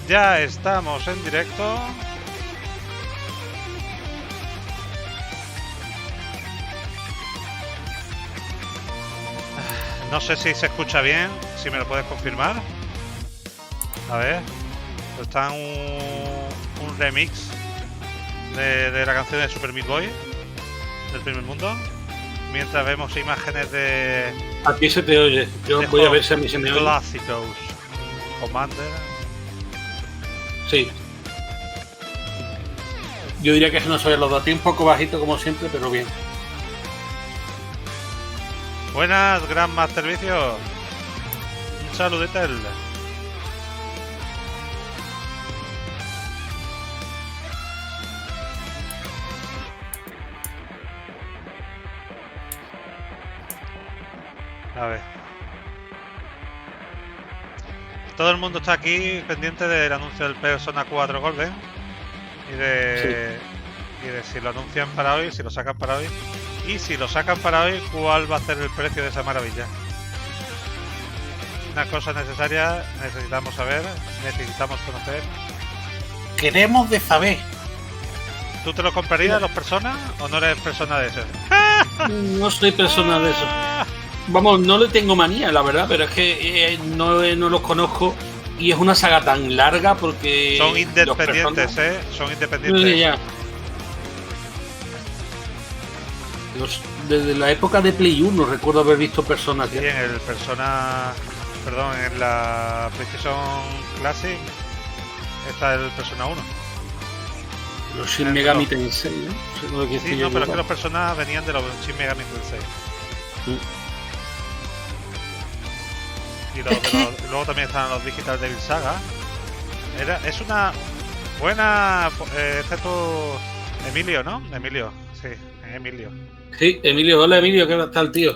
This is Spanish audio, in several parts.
Ya estamos en directo. No sé si se escucha bien, si me lo puedes confirmar. A ver, pues está un remix de la canción de Super Meat Boy del primer mundo. Mientras vemos imágenes de... Aquí se te oye. Yo voy a ver si a mí se me oye. Clásicos. Commander. Sí. Yo diría que se nos oye los dos. Un poco bajito como siempre, pero bien. Buenas, Gran Master Vicio. Un saludete. A ver. Todo el mundo está aquí pendiente del anuncio del Persona 4 Golden y de si lo anuncian para hoy, si lo sacan para hoy. Y si lo sacan para hoy, ¿cuál va a ser el precio de esa maravilla? Una cosa necesaria, necesitamos saber, necesitamos conocer. Queremos de saber. ¿Tú te lo comprarías los Persona o no eres persona de eso? No soy persona de eso. Vamos, no le tengo manía, la verdad, pero es que no los conozco y es una saga tan larga porque... Son independientes, Son independientes. Ya. Desde la época de Play 1 recuerdo haber visto Persona. Sí, en el Persona... Perdón, en la PlayStation Classic está el Persona 1. Los Shin Megami Tensei, ¿no? Sí, no, pero es que los Persona venían de los Shin Megami Tensei. Y luego también están los Digital Devil Saga. Es una buena... este es tu... Emilio, ¿no? Emilio, sí, Emilio. Sí, Emilio, hola Emilio, ¿qué tal, tío?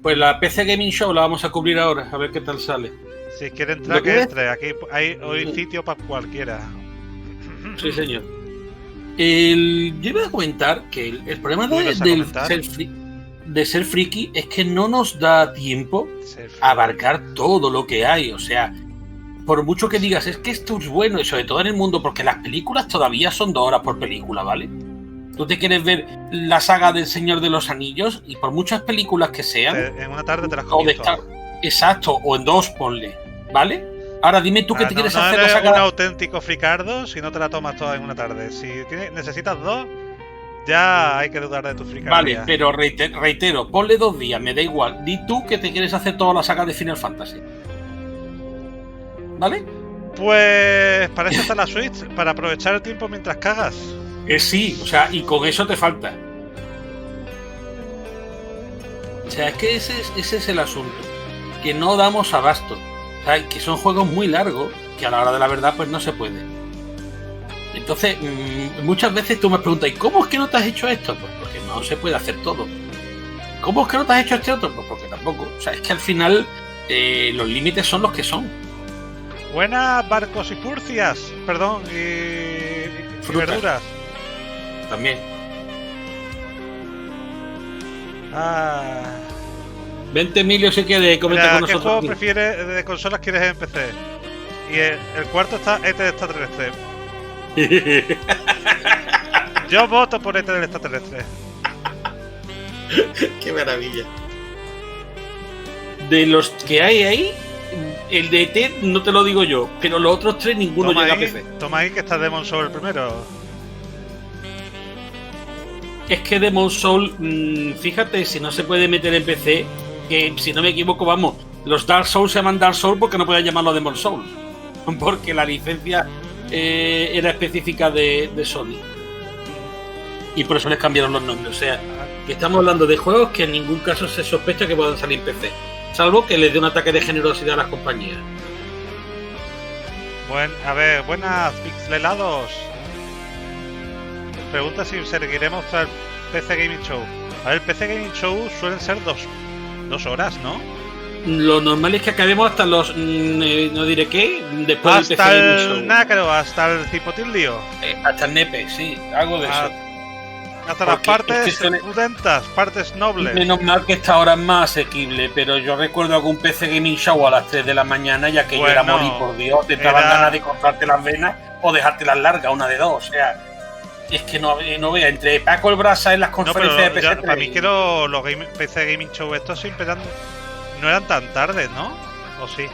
Pues la PC Gaming Show la vamos a cubrir ahora, a ver qué tal sale. Si quiere entrar, que entre. Aquí hay hoy sitio para cualquiera. Sí, señor. Yo iba a comentar que el problema de ser friki es que no nos da tiempo a abarcar todo lo que hay. O sea, por mucho que digas, es que esto es bueno, y sobre todo en el mundo, porque las películas todavía son 2 horas por película, ¿vale? Tú te quieres ver la saga del Señor de los Anillos y por muchas películas que sean... En una tarde te las comes todas. Exacto, o en 2, ponle, ¿vale? Ahora dime tú que te quieres hacer la saga... un auténtico fricardo si no te la tomas toda en una tarde. Si necesitas 2, ya hay que dudar de tu fricardía. Vale, pero reitero, ponle 2 días, me da igual. Di tú que te quieres hacer toda la saga de Final Fantasy. ¿Vale? Pues para eso está la Switch, para aprovechar el tiempo mientras cagas. Sí, o sea, y con eso te falta. O sea, es que ese es el asunto. Que no damos abasto. O sea, que son juegos muy largos, que a la hora de la verdad pues no se puede. Entonces, muchas veces tú me preguntas, ¿y cómo es que no te has hecho esto? Pues porque no se puede hacer todo. ¿Cómo es que no te has hecho este otro? Pues porque tampoco. O sea, es que al final los límites son los que son. Buenas, barcos y furcias. Perdón, y verduras. También. Vente, Emilio, si quieres, comenta con nosotros. ¿Qué juego prefieres de consolas quieres en PC? Y el cuarto está ET del extraterrestre. Yo voto por ET del extraterrestre. Qué maravilla. De los que hay ahí, el de ET no te lo digo yo, pero los otros 3 ninguno llega a PC. Toma ahí que está Demon Soul el primero. Es que Demon Soul, fíjate, si no se puede meter en PC, que si no me equivoco, vamos, los Dark Souls se llaman Dark Souls porque no pueden llamarlo Demon Souls, porque la licencia era específica de Sony y por eso les cambiaron los nombres. O sea, que estamos hablando de juegos que en ningún caso se sospecha que puedan salir en PC, salvo que les dé un ataque de generosidad a las compañías. A ver, buenas pixelados. Pregunta si seguiremos tras el PC Gaming Show. A ver, el PC Gaming Show suelen ser 2 horas, ¿no? Lo normal es que acabemos hasta los... no diré qué, después hasta del PC Gaming Show. El nácaro, hasta el cipotilio. Hasta el nepe, sí, algo de eso. Hasta las partes pudentas, partes nobles. Menos mal que esta hora es más asequible, pero yo recuerdo algún PC Gaming Show a las 3 de la mañana, ya que yo era morir, por Dios, te daban ganas de cortarte las venas o dejártelas largas, una de dos. O sea, es que no vea, entre Paco el Brasa en las conferencias de PC. Para mí que los PC Gaming Show estos siempre no eran tan tarde, ¿no? ¿O sí?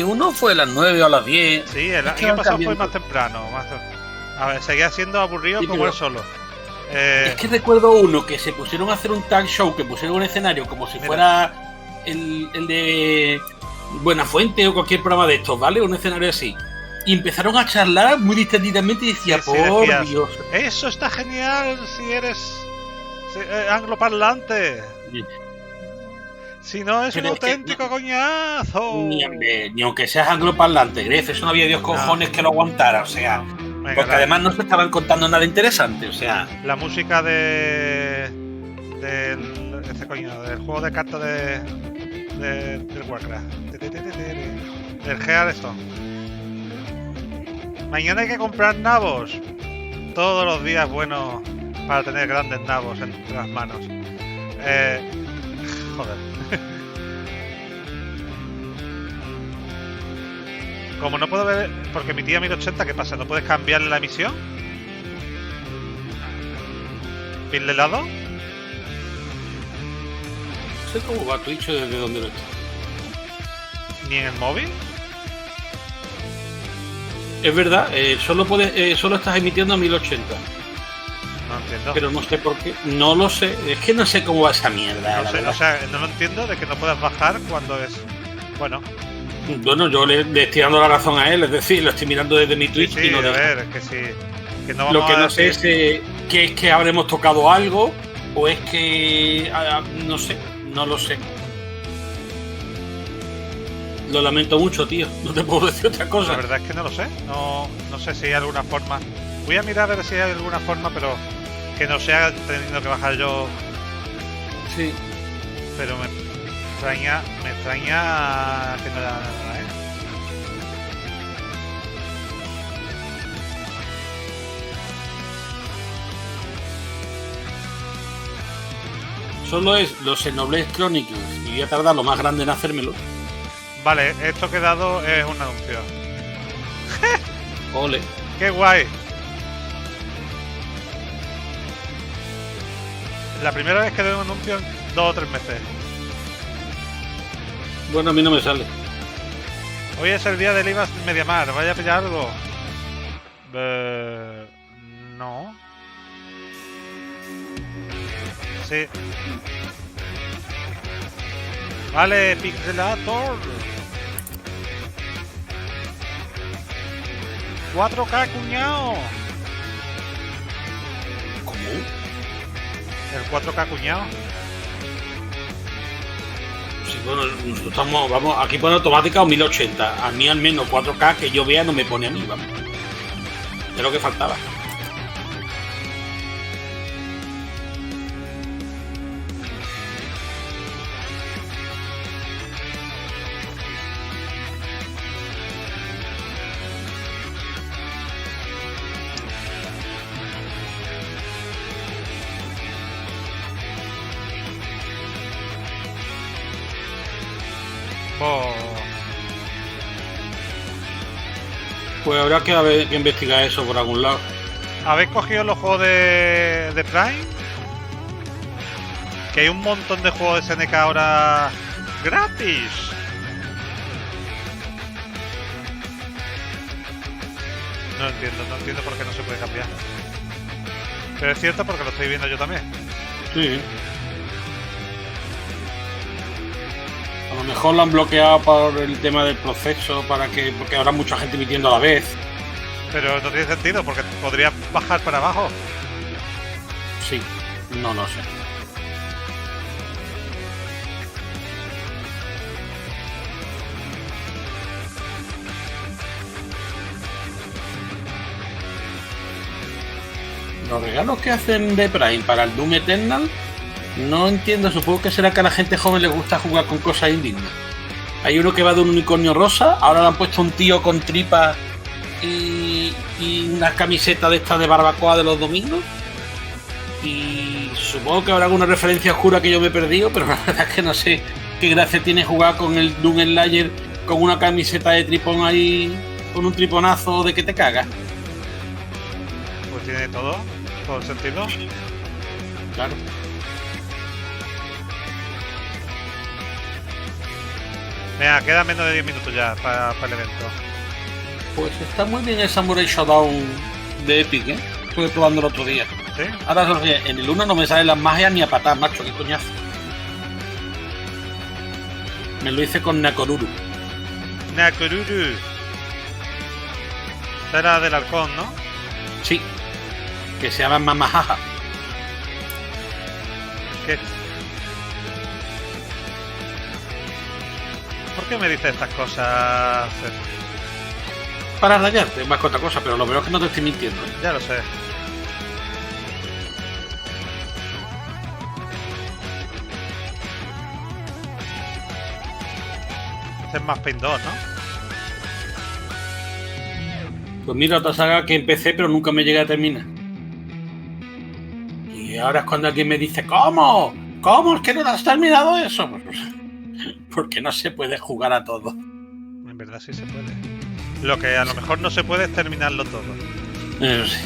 Uno fue a las 9 o a las 10. Sí, el año pasado fue más temprano. A ver, seguía siendo aburrido como él solo. Es que recuerdo uno que se pusieron a hacer un tag show, que pusieron un escenario como si fuera el de Buenafuente o cualquier programa de estos, ¿vale? Un escenario así. Y empezaron a charlar muy distendidamente y decía, por Dios. Eso está genial si eres angloparlante. Sí. Si no, es un auténtico coñazo. Ni aunque seas angloparlante, Gref, eso no había Dios cojones que lo aguantara, o sea. Porque además no se estaban contando nada interesante, o sea. La música del juego de cartas del Warcraft. Del Hearthstone. Mañana hay que comprar nabos. Todos los días bueno para tener grandes nabos entre las manos. Joder. Como no puedo ver, porque mi tía 1080, ¿qué pasa? ¿No puedes cambiarle la emisión? ¿Pin de lado? No sé cómo va Twitch desde donde lo está. ¿Ni en el móvil? Es verdad, solo estás emitiendo a 1080. No entiendo. Pero no sé por qué. No lo sé. Es que no sé cómo va esa mierda. No sé, o sea, no lo entiendo de que no puedas bajar cuando es. Bueno, yo le estoy dando la razón a él, es decir, lo estoy mirando desde mi Twitch y no a ver, que sí. Que no vamos lo que no sé es que es que habremos tocado algo o es que no sé, no lo sé. Lo lamento mucho, tío. No te puedo decir otra cosa. La verdad es que no lo sé. No sé si hay alguna forma. Voy a mirar a ver si hay alguna forma, pero que no sea teniendo que bajar yo. Sí. Pero me extraña que no haya nada, Solo es los Xenoblade Chronicles y voy a tardar lo más grande en hacérmelo. Vale, esto que he dado es un anuncio. Ole. ¡Qué guay! La primera vez que doy un anuncio en 2 o 3 meses. Bueno, a mí no me sale. Hoy es el día del IVA Mediamar. ¿Vaya a pillar algo? No. Sí. Vale, Pixelator. 4K, cuñado. ¿Cómo? El 4K, cuñado. Sí, bueno, nosotros vamos, aquí pone automática o 1080. A mí al menos 4K que yo vea no me pone a mí, vamos. Es lo que faltaba. Pues habrá que investigar eso por algún lado. ¿Habéis cogido los juegos de Prime? Que hay un montón de juegos de SNK ahora gratis. No entiendo por qué no se puede cambiar. Pero es cierto porque lo estoy viendo yo también. Sí. A lo mejor lo han bloqueado por el tema del proceso, porque habrá mucha gente emitiendo a la vez. Pero no tiene sentido, porque podría bajar para abajo. Sí, no sé. Los regalos que hacen de Prime para el Doom Eternal, no entiendo, supongo que será que a la gente joven le gusta jugar con cosas indignas. Hay uno que va de un unicornio rosa, ahora le han puesto un tío con tripas y una camiseta de estas de barbacoa de los domingos. Y supongo que habrá alguna referencia oscura que yo me he perdido, pero la verdad es que no sé qué gracia tiene jugar con el Doom Slayer con una camiseta de tripón ahí, con un triponazo de que te cagas. Pues tiene todo el sentido. Claro. Venga, queda menos de 10 minutos ya para el evento. Pues está muy bien el Samurai Showdown de Epic, ¿eh? Estuve probando el otro día. ¿Sí? Ahora en el 1 no me salen las magias ni a patar, macho, qué coñazo. Me lo hice con Nakoruru. Nakoruru. Era del halcón, ¿no? Sí. Que se llama Mamajaja. ¿Qué? ¿Por qué me dices estas cosas, César? Para rayarte, más que otra cosa, pero lo peor es que no te estoy mintiendo. Ya lo sé. Este es más Paint 2, ¿no? Pues mira, otra saga que empecé pero nunca me llegué a terminar. Y ahora es cuando alguien me dice, ¿cómo? ¿Cómo es que no has terminado eso? Pues, porque no se puede jugar a todo. En verdad sí se puede. Lo que a lo mejor no se puede es terminarlo todo. Sí.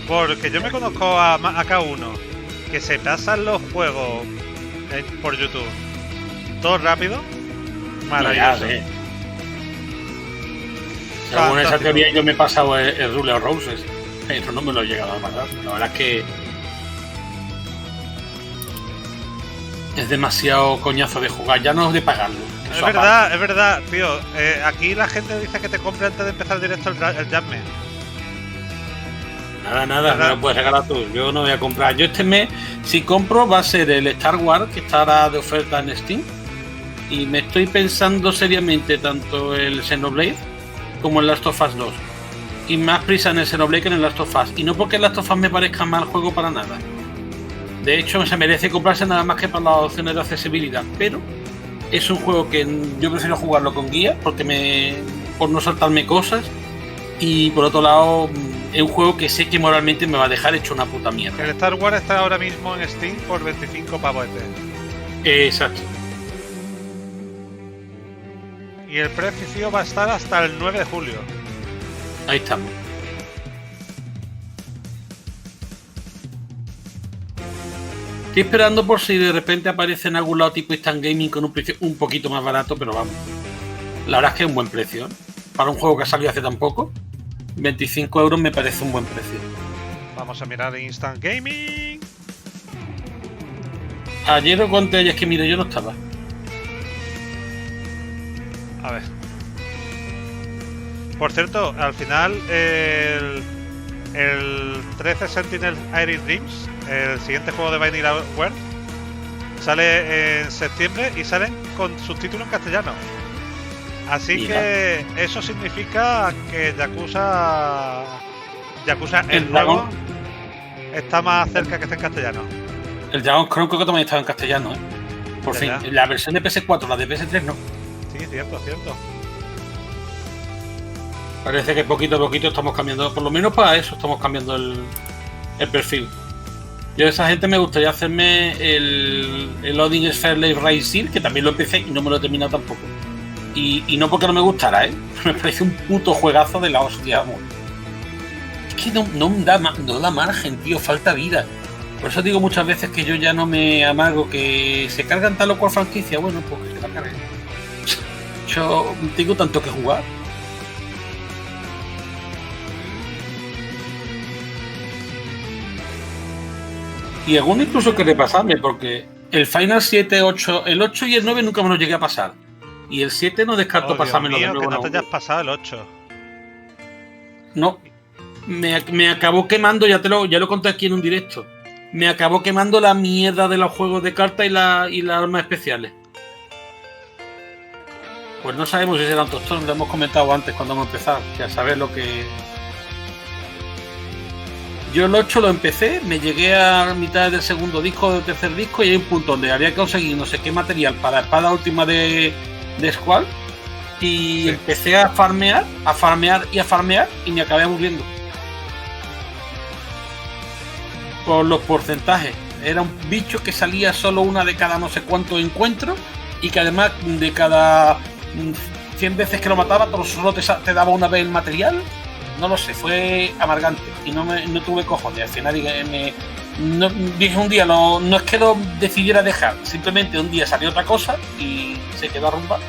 Porque yo me conozco a K1 que se pasan los juegos por YouTube todo rápido. Maravilloso. Ya, según esa teoría yo me he pasado el Rule of Roses, pero no me lo he llegado a pasar. La verdad es que es demasiado coñazo de jugar, ya no es de pagarlo. Es verdad, tío. Aquí la gente dice que te compre antes de empezar directo el Jasmine. Nada, me lo puedes regalar tú. Yo no voy a comprar. Yo este mes, si compro, va a ser el Star Wars, que estará de oferta en Steam. Y me estoy pensando seriamente tanto el Xenoblade como el Last of Us 2. Y más prisa en el Xenoblade que en el Last of Us. Y no porque el Last of Us me parezca mal juego para nada. De hecho, se merece comprarse nada más que para las opciones de accesibilidad. Pero es un juego que yo prefiero jugarlo con guía por no saltarme cosas. Y por otro lado, es un juego que sé que moralmente me va a dejar hecho una puta mierda. El Star Wars está ahora mismo en Steam por 25 pavos. Exacto. Y el precio va a estar hasta el 9 de julio. Ahí estamos. Estoy esperando por si de repente aparece en algún lado tipo Instant Gaming con un precio un poquito más barato, pero vamos. La verdad es que es un buen precio, ¿eh? Para un juego que ha salido hace tan poco, 25 euros me parece un buen precio. Vamos a mirar Instant Gaming. Ayer o conté, es que mire, yo no estaba. A ver. Por cierto, al final el 13 Sentinel Iris Dreams, el siguiente juego de Vanillaware, sale en septiembre y salen con subtítulos en castellano. Así Mira. Que eso significa que Yakuza el nuevo está más cerca que esté en castellano. El Dragon Crown creo que también estaba en castellano, ¿eh? Por fin. La versión de PS4, la de PS3 no. Sí, cierto. Parece que poquito a poquito estamos cambiando, por lo menos para eso estamos cambiando el perfil. Yo de esa gente me gustaría hacerme el Odin Sphere Live Rising, que también lo empecé y no me lo he terminado tampoco. Y no porque no me gustara, ¿eh? Me parece un puto juegazo de la hostia, amor. Es que no da margen, tío, falta vida. Por eso digo muchas veces que yo ya no me amargo, que se cargan tal o cual franquicia, bueno, pues que la carguen. Yo tengo tanto que jugar. Y alguno incluso que repasarme, porque el Final 7, 8, el 8 y el 9 nunca me los llegué a pasar. Y el 7 no descarto pasármelo de nuevo. Que no te hayas pasado el 8. No. Me acabó quemando, ya lo conté aquí en un directo. Me acabó quemando la mierda de los juegos de cartas y las armas especiales. Pues no sabemos si serán tostones, lo hemos comentado antes cuando hemos empezado. Que a saber lo que... Yo el 8 lo empecé, me llegué a mitad del segundo disco o del tercer disco y hay un punto donde había que conseguir no sé qué material para la espada última de Squall y empecé a farmear y me acabé aburriendo. por los porcentajes. Era un bicho que salía solo una de cada no sé cuántos encuentros y que además de cada 100 veces que lo mataba solo te daba una vez el material. No lo sé, fue amargante y no tuve cojones. Al final dije un día, no es que lo decidiera dejar, simplemente un día salió otra cosa y se quedó arrumbado.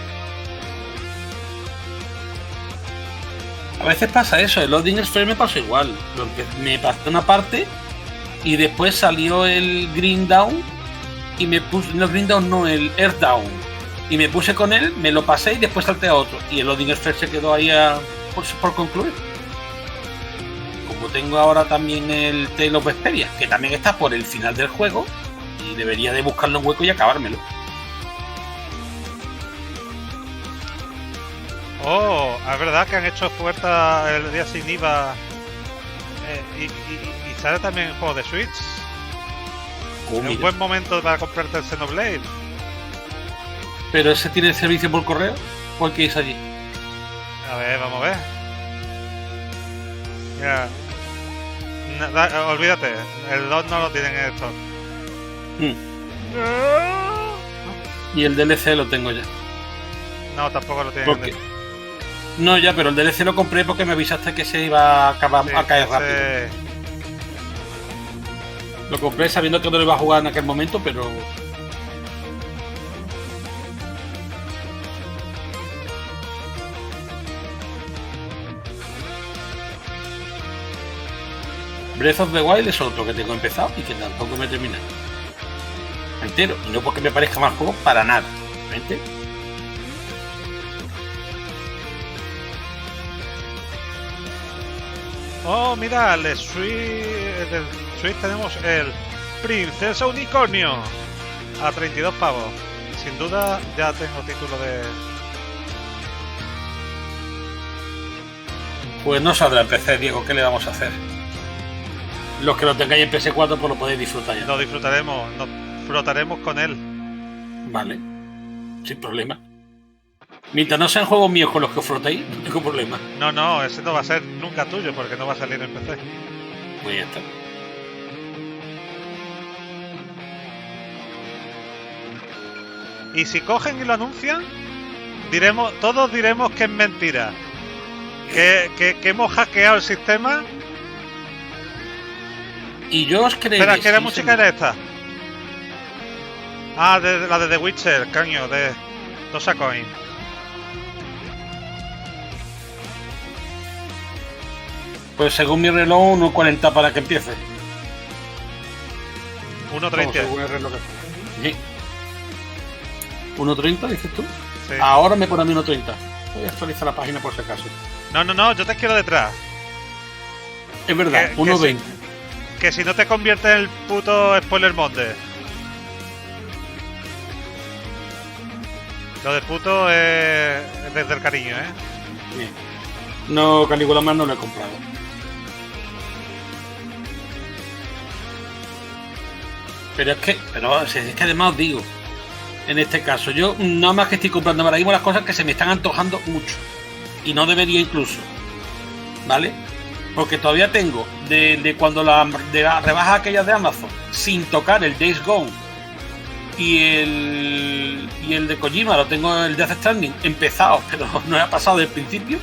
A veces pasa eso, el Loading Sphere me pasó igual, porque me pasó una parte y después salió el Green Down y me puse, no Green Down, no, el Earth Down, y me puse con él, me lo pasé y después salté a otro y el Loading Sphere se quedó ahí por concluir. Como tengo ahora también el Tale of Vesperia, que también está por el final del juego y debería de buscarlo un hueco y acabármelo. Oh, es verdad que han hecho oferta el día sin IVA y sale también en juegos de Switch. Es un buen momento para comprarte el Xenoblade. ¿Pero ese tiene servicio por correo? ¿Por qué es allí? A ver, vamos a ver. Mira. Olvídate, el 2 no lo tienen en stock. Y el DLC lo tengo ya. No, tampoco lo tienen en stock. No, ya, pero el DLC lo compré porque me avisaste que se iba a caer rápido. Lo compré sabiendo que no lo iba a jugar en aquel momento, pero... Breath of the Wild es otro que tengo empezado y que tampoco me he terminado entero, y no porque me parezca mal juego para nada, ¿viste? Oh, mira, del Switch tenemos el Princesa Unicornio a 32 pavos. Sin duda ya tengo título de... Pues no saldrá en PC, Diego, ¿qué le vamos a hacer? Los que lo tengáis en PS4 pues lo podéis disfrutar ya. Lo disfrutaremos, nos frotaremos con él. Vale, sin problema. Mientras no sean juegos míos con los que os frotéis, no tengo problema. No, ese no va a ser nunca tuyo porque no va a salir en PC. Pues ya está. Y si cogen y lo anuncian, todos diremos que es mentira. Que hemos hackeado el sistema. Y yo os creéis. Espera, ¿qué música era esta? Ah, la de The Witcher, caño, de Tosa Coin. Pues según mi reloj, 1.40 para que empiece. 1.30. Según el reloj. Sí. 1.30, dices tú. Sí. Ahora me pone a mí 1.30. Voy a actualizar la página por si acaso. No, yo te quiero detrás. Es verdad, 1.20. Que si no te convierte en el puto spoiler monde. Lo de puto es desde el cariño, ¿eh? Bien. No, Calígula más no lo he comprado. Pero es que además os digo, en este caso, yo nada más que estoy comprando ahora mismo las cosas que se me están antojando mucho. Y no debería incluso. ¿Vale? Porque todavía tengo de cuando de la rebaja aquella de Amazon, sin tocar el Days Gone y el de Kojima, lo tengo el Death Stranding empezado, pero no he pasado del principio.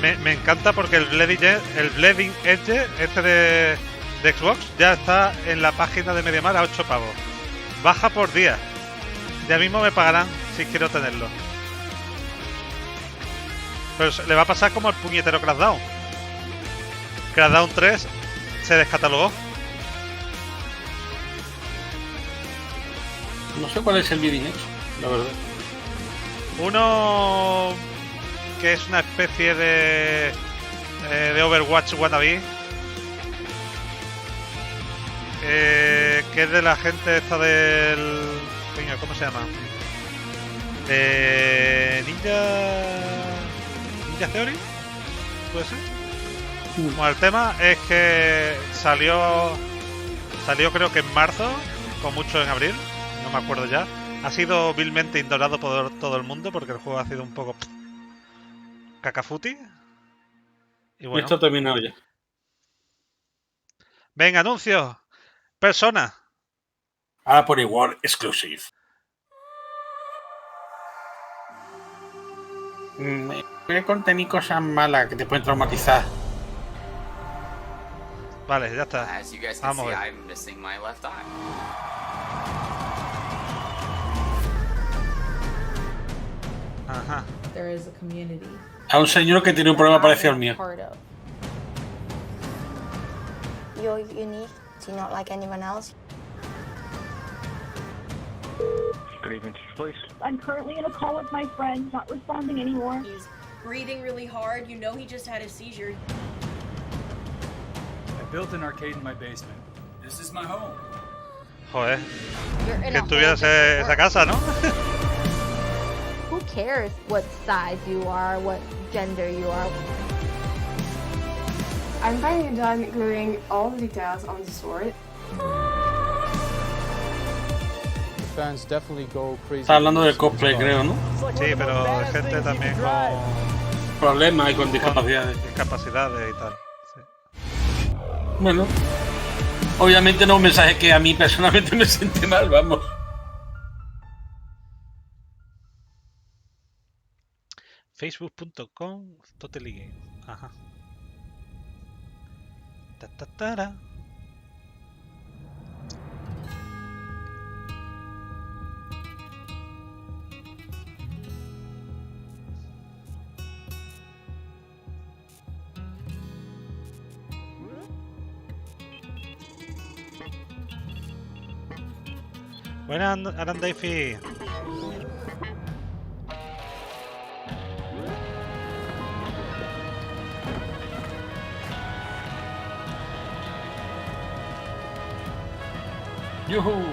Me encanta porque el Bleeding Edge este de Xbox ya está en la página de MediaMarkt a 8 pavos. Baja por día. Ya mismo me pagarán si quiero tenerlo. Pero le va a pasar como el puñetero Crackdown. Crackdown 3 se descatalogó. No sé cuál es el Bleeding Edge, la verdad. Uno que es una especie de Overwatch wannabe. Que es de la gente esta del... Coño, ¿cómo se llama? Ninja Theory, ¿puede ser? Bueno, el tema es que salió creo que en marzo, con mucho en abril, no me acuerdo ya. Ha sido vilmente ignorado por todo el mundo porque el juego ha sido un poco cacafuti. Y bueno, esto ha terminado ya. Venga, anuncios. Persona. Ahora por igual, exclusive. Voy a contener cosas malas que te pueden traumatizar. Vale, ya está. Vamos a ver. Ajá. A un señor que tiene un problema parecido al mío. You're unique. Do you not like anyone else? Good evening, please. I'm currently in a call with my friend, not responding anymore. He's breathing really hard. You know he just had a seizure. I built an arcade in my basement. This is my home. Joder. Que tuvieras esa casa, ¿no? Who cares what size you are, what gender you are? I'm finally done gluing all the details on the sword. Fans definitely go crazy. Está hablando del cosplay, creo, ¿no? Sí, pero hay gente también con Problemas y con discapacidades. Discapacidades y tal. Sí. Bueno, obviamente no es un mensaje que a mí personalmente me siente mal, vamos. Facebook.com Totally Game. Ajá. Ta. Buenas, Arandaifi. ¡Yuhu!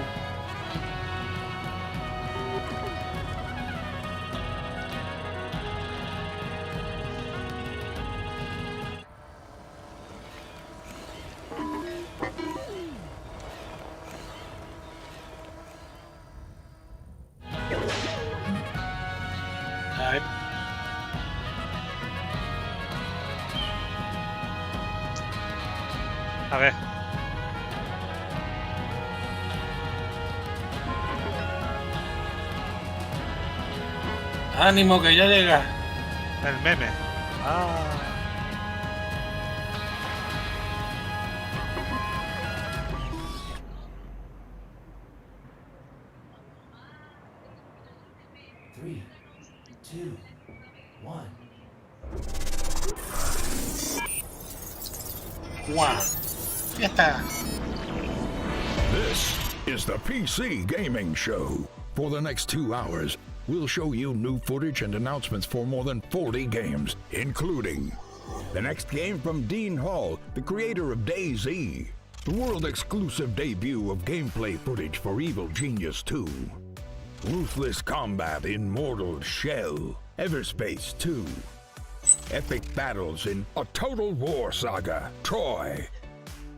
A ver. ¡Ánimo, que ya llega! El meme. Ah. ¡Guau! Ya está. This is the PC Gaming Show. For the next 2 hours, we'll show you new footage and announcements for more than 40 games, including the next game from Dean Hall, the creator of DayZ, the world-exclusive debut of gameplay footage for Evil Genius 2, Ruthless Combat in Mortal Shell, Everspace 2, epic battles in A Total War Saga, Troy,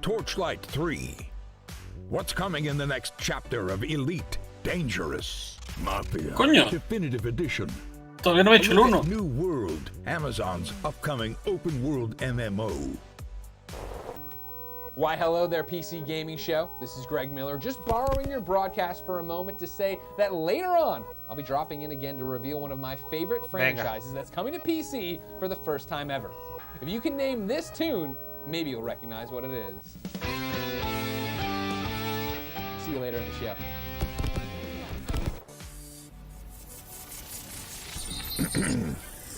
Torchlight 3, what's coming in the next chapter of Elite Dangerous, Mafia, Coño. Definitive Edition, Todavía no he hecho el uno. New World, Amazon's upcoming open world MMO. Why, hello there, PC Gaming Show. This is Greg Miller, just borrowing your broadcast for a moment to say that later on, I'll be dropping in again to reveal one of my favorite franchises that's coming to PC for the first time ever. If you can name this tune, maybe you'll recognize what it is. See you later in the show.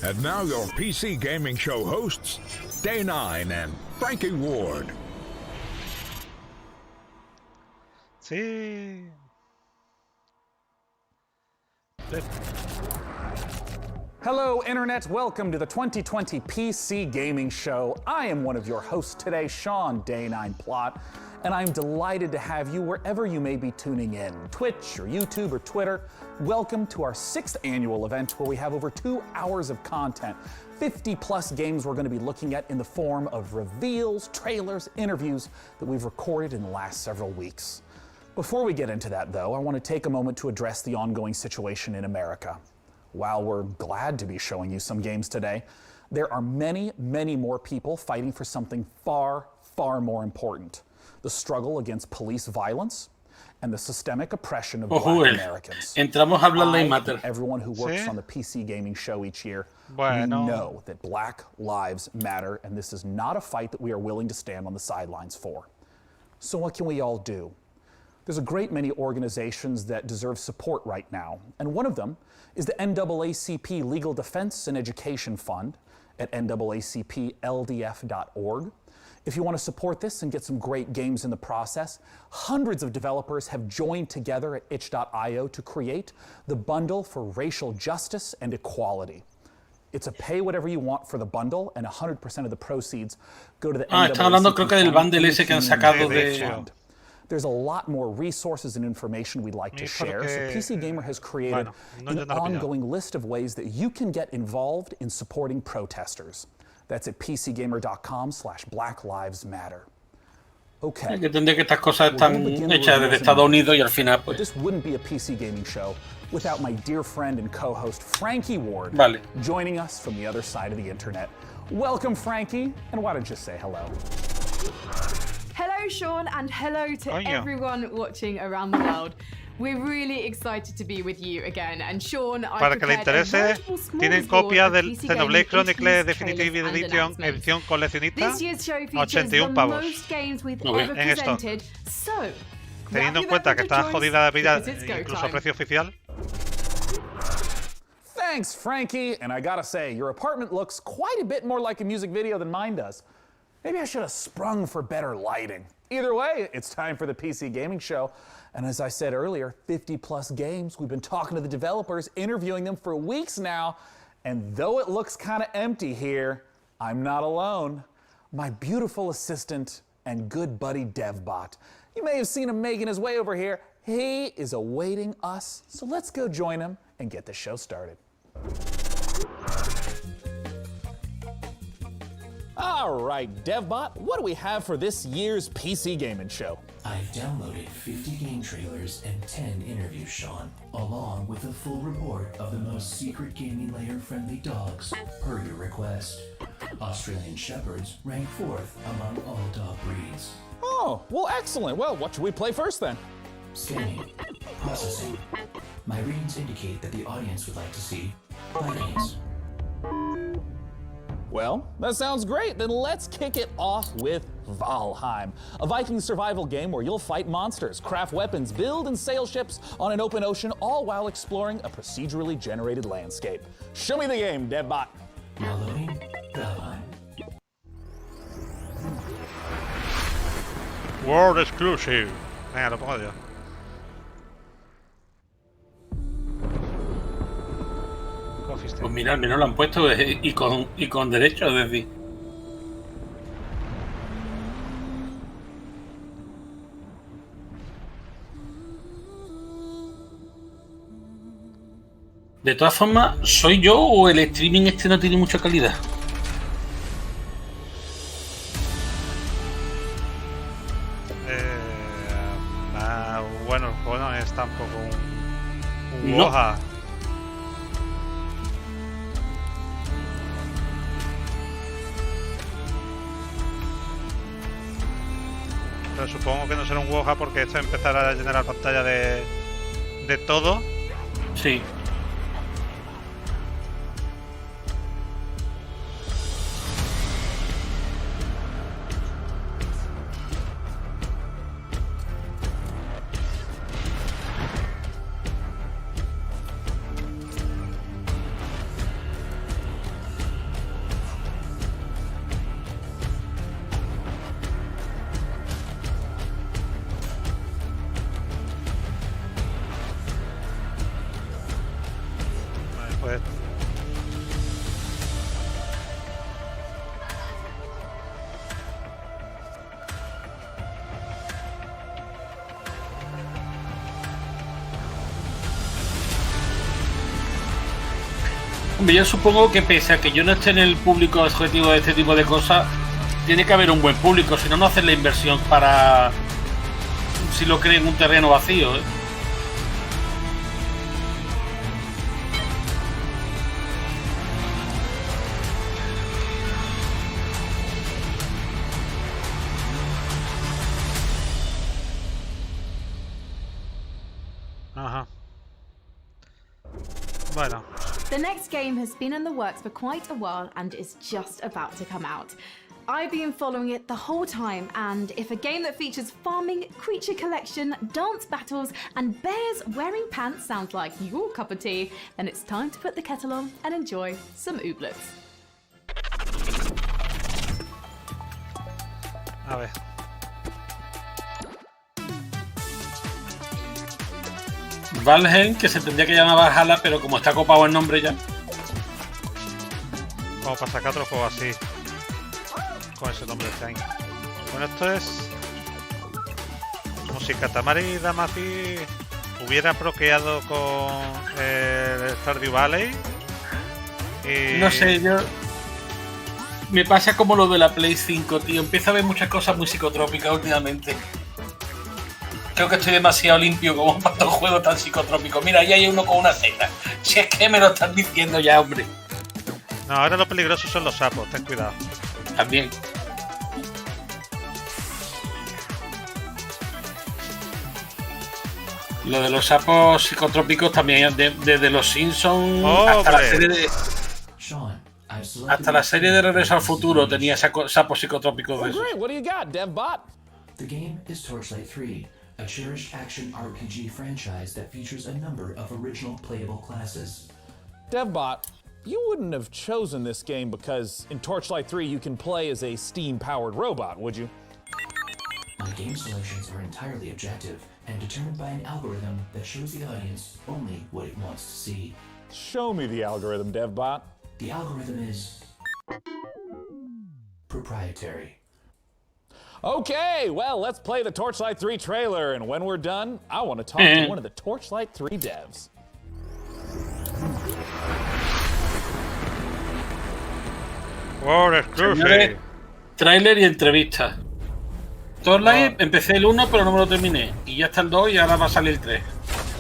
And now your PC Gaming Show hosts, Day9 and Frankie Ward. Sí. Hello, Internet. Welcome to the 2020 PC Gaming Show. I am one of your hosts today, Sean Day9 Plot, and I'm delighted to have you wherever you may be tuning in, Twitch or YouTube or Twitter. Welcome to our 6th annual event where we have over 2 hours of content, 50 plus games we're going to be looking at in the form of reveals, trailers, interviews that we've recorded in the last several weeks. Before we get into that, though, I want to take a moment to address the ongoing situation in America. While we're glad to be showing you some games today, there are many, many more people fighting for something far, far more important. the struggle against police violence, and the systemic oppression of Black Americans. Entramos a hablar de matter. Everyone who works on the PC gaming show each year, you know that Black lives matter, and this is not a fight that we are willing to stand on the sidelines for. So what can we all do? There's a great many organizations that deserve support right now, and one of them is the NAACP Legal Defense and Education Fund at naacpldf.org. If you want to support this and get some great games in the process, hundreds of developers have joined together at itch.io to create the Bundle for Racial Justice and Equality. It's a pay whatever you want for the bundle, and 100% of the proceeds go to the NAACP. Está hablando creo que del bundle ese que han sacado de... There's a lot more resources and information we'd like to share, so PC Gamer has created an ongoing list of ways that you can get involved in supporting protesters. That's at pcgamer.com/Black Lives Matter. Okay. Que entender que estas cosas están hechas desde Estados Unidos y al final pues... This wouldn't be a PC Gaming show without my dear friend and co-host Frankie Ward joining us from the other side of the internet. Welcome, Frankie, and why don't you say hello? Hello, Sean, and hello to everyone watching around the world. We're really excited to be with you again. And Sean, para que le interese, tienen copia del Xenoblade Chronicles Definitive Edition, edición coleccionista, 81 pavos. En esto. Teniendo en cuenta que está jodida de vida, incluso a precio oficial. Thanks, Frankie. And I gotta say, your apartment looks quite a bit more like a music video than mine does. Maybe I should have sprung for better lighting. Either way, it's time for the PC Gaming Show. And as I said earlier, 50 plus games. We've been talking to the developers, interviewing them for weeks now. And though it looks kind of empty here, I'm not alone. My beautiful assistant and good buddy DevBot. You may have seen him making his way over here. He is awaiting us. So let's go join him and get the show started. All right, DevBot, what do we have for this year's PC Gaming Show? I've downloaded 50 game trailers and 10 interviews, Sean, along with a full report of the most secret gaming layer-friendly dogs, per your request. Australian Shepherds rank 4th among all dog breeds. Oh, well, excellent. Well, what should we play first, then? Scanning. Processing. My readings indicate that the audience would like to see Vikings. Well, that sounds great. Then let's kick it off with Valheim, a Viking survival game where you'll fight monsters, craft weapons, build and sail ships on an open ocean, all while exploring a procedurally generated landscape. Show me the game, DevBot. Downloading Valheim. World exclusive. Venga, lo pongo yo. Pues mira, al menos lo han puesto y con derecho, es decir. De todas formas, ¿soy yo o el streaming este no tiene mucha calidad? Bueno, el juego no es tampoco un hoja. Pero supongo que no será un Woja porque esto empezará a llenar la pantalla de todo. Sí. Yo supongo que pese a que yo no esté en el público objetivo de este tipo de cosas, tiene que haber un buen público, si no, no hacen la inversión para si lo creen un terreno vacío, ¿eh? The next game has been in the works for quite a while and is just about to come out. I've been following it the whole time, and if a game that features farming, creature collection, dance battles, and bears wearing pants sounds like your cup of tea, then it's time to put the kettle on and enjoy some ooblets. A ver. Valheim, que se tendría que llamar Valhalla, pero como está copado el nombre ya. Como para sacar otro juego así. Con ese nombre este año. Bueno, esto es música. Tamari Damacy hubiera bloqueado con Stardew Valley. Y... No sé, yo... Me pasa como lo de la Play 5, tío. Empiezo a ver muchas cosas muy psicotrópicas últimamente. Creo que estoy demasiado limpio como para todo juego tan psicotrópico. Mira, ahí hay uno con una cena. Si es que me lo están diciendo ya, hombre. No, ahora lo peligroso son los sapos, ten cuidado. También. Lo de los sapos psicotrópicos también, desde los Simpsons hasta la serie de... Hasta la serie de Regreso al Futuro tenía sapos psicotrópicos de esos. What do you got, DevBot? The game is Torchlight 3, a cherished action RPG franchise that features a number of original playable classes. DevBot, you wouldn't have chosen this game because in Torchlight 3 you can play as a steam-powered robot, would you? My game selections are entirely objective and determined by an algorithm that shows the audience only what it wants to see. Show me the algorithm, DevBot. The algorithm is proprietary. Okay, well, let's play the Torchlight 3 trailer, and when we're done, I want to talk to one of the Torchlight 3 devs. Señores, trailer y entrevista. Torchlight, empecé el 1 pero no me lo terminé. Y ya está el 2 y ahora va a salir el 3.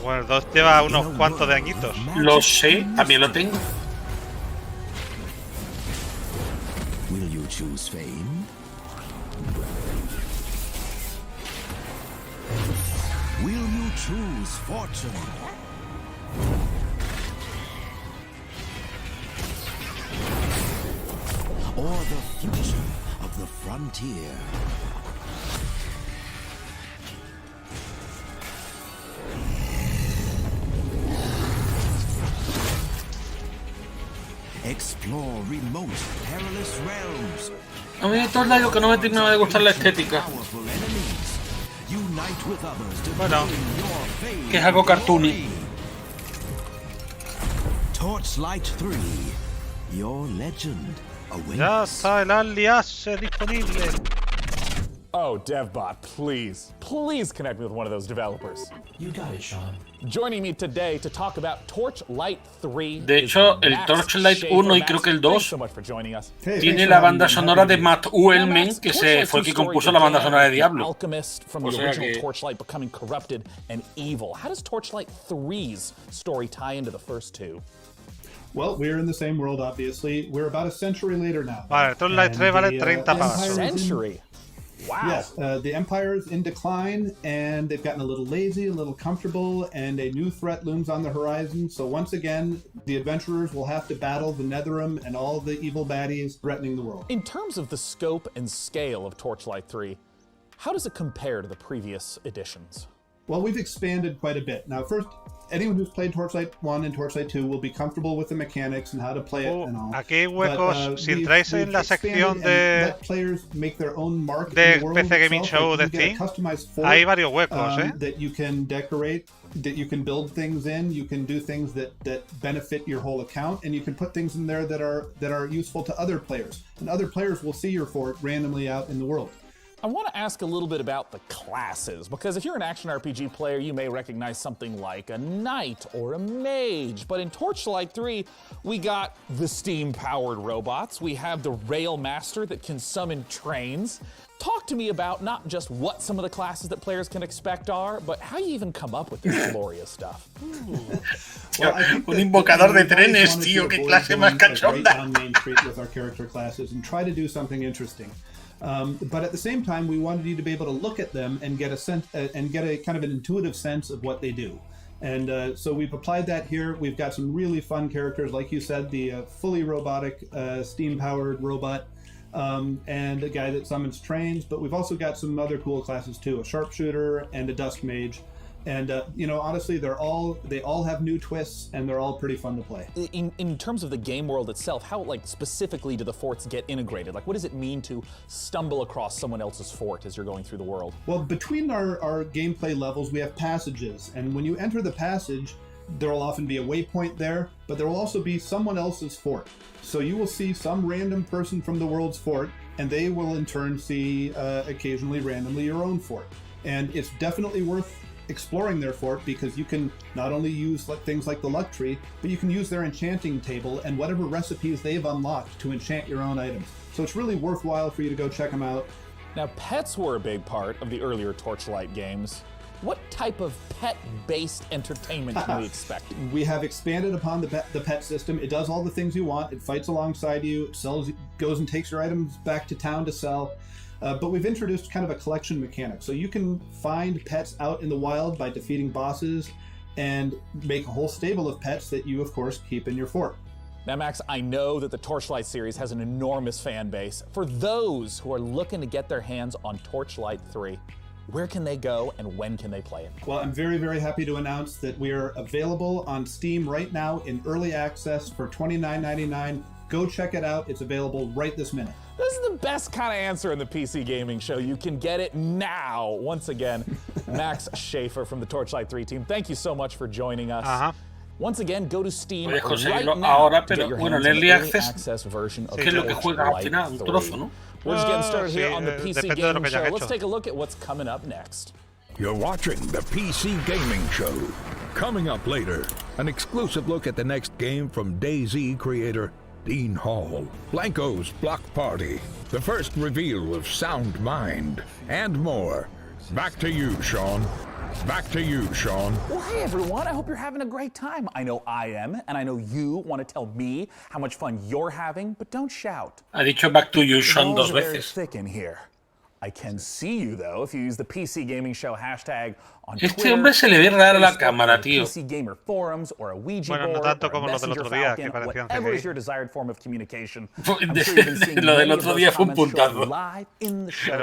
Bueno, el 2 lleva unos cuantos de añitos. Lo sé, también lo tengo. Will you choose fame? Will you choose fortune? Or the future of the frontier? Explore remote, perilous realms. A mí de Torchlight lo que no me termina de gustar la estética. Bueno, que es algo cartoony. Torchlight 3, your legend awaits. Ya está el alias disponible. Oh, DevBot, please connect me with one of those developers. You got it, Sean. Joining me today to talk about Torchlight 3. De hecho, el Torchlight 1 y creo que el 2 tiene la banda sonora de Matt Uelmen, que fue el que compuso la banda sonora de Diablo. O sea que... Torchlight becoming corrupted and evil. How does Torchlight 3's story tie into the first two? Well, we're in the same world, obviously. We're about a century later now. Vale, Torchlight 3 vale 30 pavos. Century? Wow. Yes, the Empire's in decline, and they've gotten a little lazy, a little comfortable, and a new threat looms on the horizon. So once again, the adventurers will have to battle the Netherim and all the evil baddies threatening the world. In terms of the scope and scale of Torchlight 3, how does it compare to the previous editions? Well, we've expanded quite a bit. Now, first, anyone who's played Torchlight 1 and Torchlight 2 will be comfortable with the mechanics and how to play it and all. Aquí hay huecos. Si entráis en la sección de PC Gaming Show de Steam, hay varios huecos, that you can decorate, that you can build things in, you can do things that benefit your whole account, and you can put things in there that are useful to other players. And other players will see your fort randomly out in the world. I want to ask a little bit about the classes, because if you're an action RPG player, you may recognize something like a knight or a mage. But in Torchlight 3, we got the steam-powered robots. We have the rail master that can summon trains. Talk to me about not just what some of the classes that players can expect are, but how you even come up with this glorious stuff. Un invocador de trenes, tío, qué clase más cachonda. On Main Street with our character classes and try to do something interesting. But at the same time, we wanted you to be able to look at them and get a sense, and get a kind of an intuitive sense of what they do. And so we've applied that here. We've got some really fun characters, like you said, the fully robotic, steam-powered robot, and a guy that summons trains. But we've also got some other cool classes too, a sharpshooter and a dusk mage. And honestly, they all have new twists, and they're all pretty fun to play. In terms of the game world itself, how specifically do the forts get integrated? What does it mean to stumble across someone else's fort as you're going through the world? Well, between our gameplay levels, we have passages, and when you enter the passage, there will often be a waypoint there, but there will also be someone else's fort. So you will see some random person from the world's fort, and they will in turn see occasionally randomly your own fort. And it's definitely worth exploring their fort, because you can not only use things like the luck tree, but you can use their enchanting table and whatever recipes they've unlocked to enchant your own items. So it's really worthwhile for you to go check them out. Now, pets were a big part of the earlier Torchlight games. What type of pet-based entertainment can we expect? We have expanded upon the pet system. It does all the things you want. It fights alongside you, goes and takes your items back to town to sell. But we've introduced kind of a collection mechanic. So you can find pets out in the wild by defeating bosses and make a whole stable of pets that you, of course, keep in your fort. Now, Max, I know that the Torchlight series has an enormous fan base. For those who are looking to get their hands on Torchlight 3, where can they go and when can they play it? Well, I'm very, very happy to announce that we are available on Steam right now in early access for $29.99. Go check it out. It's available right this minute. This is the best kind of answer in the PC Gaming Show. You can get it now. Once again, Max Schaefer from the Torchlight 3 team, thank you so much for joining us. Once again, go to Steam right now ahora, to get your hands on the early access version of Torchlight 3. We're just getting started here on the PC Gaming Show. Let's take a look at what's coming up next. You're watching the PC Gaming Show. Coming up later, an exclusive look at the next game from DayZ creator Dean Hall, Blanco's Block Party, the first reveal of Sound Mind, and more. Back to you, Sean. Back to you, Sean. Well, hey everyone, I hope you're having a great time. I know I am, and I know you want to tell me how much fun you're having, but don't shout. Ha dicho back to you, Sean, dos veces. Thick in here. I can see you though if you use the PC Gaming Show hashtag on Twitter. Este hombre se le ve rara la cámara, tío. PC Gamer forums or a Ouija bueno, no board tanto como lo del otro día, que parecía un whatever CGI. is your desired form of communication. Lo del otro día fue un puntazo.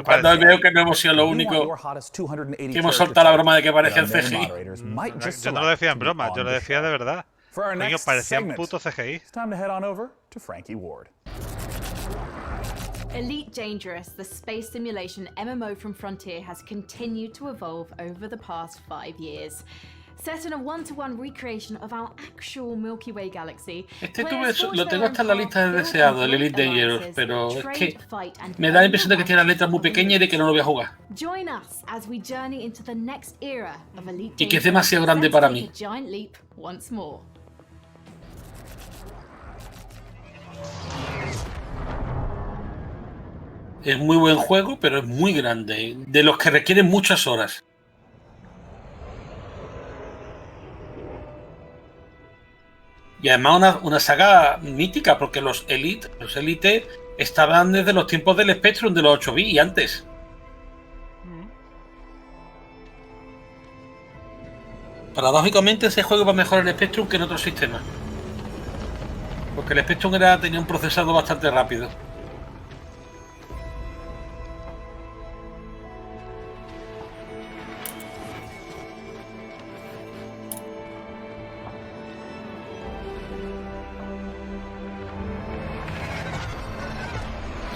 Cuando veo que no hemos sido lo único que hemos soltado la broma de que parece el CGI. Yo no lo decía en broma, yo lo decía de verdad. Coño, parecía un puto CGI. It's time to head on over to Frankie Ward. Elite Dangerous, the space simulation MMO from Frontier, has continued to evolve over the past 5 years. Set in a one-to-one recreation of our actual Milky Way galaxy. Lo tengo hasta en la lista de deseados, el Elite Dangerous, pero es que me da la impresión de que tiene las letras muy pequeñas y de que no lo voy a jugar. Join us as we journey into the next era of Elite Dangerous. Y que es demasiado grande para mí. A giant leap once more. Es muy buen juego, pero es muy grande, de los que requieren muchas horas. Y además una saga mítica, porque los Elite estaban desde los tiempos del Spectrum, de los 8 bits y antes. Paradójicamente ese juego va mejor en el Spectrum que en otros sistemas. Porque el Spectrum tenía un procesado bastante rápido.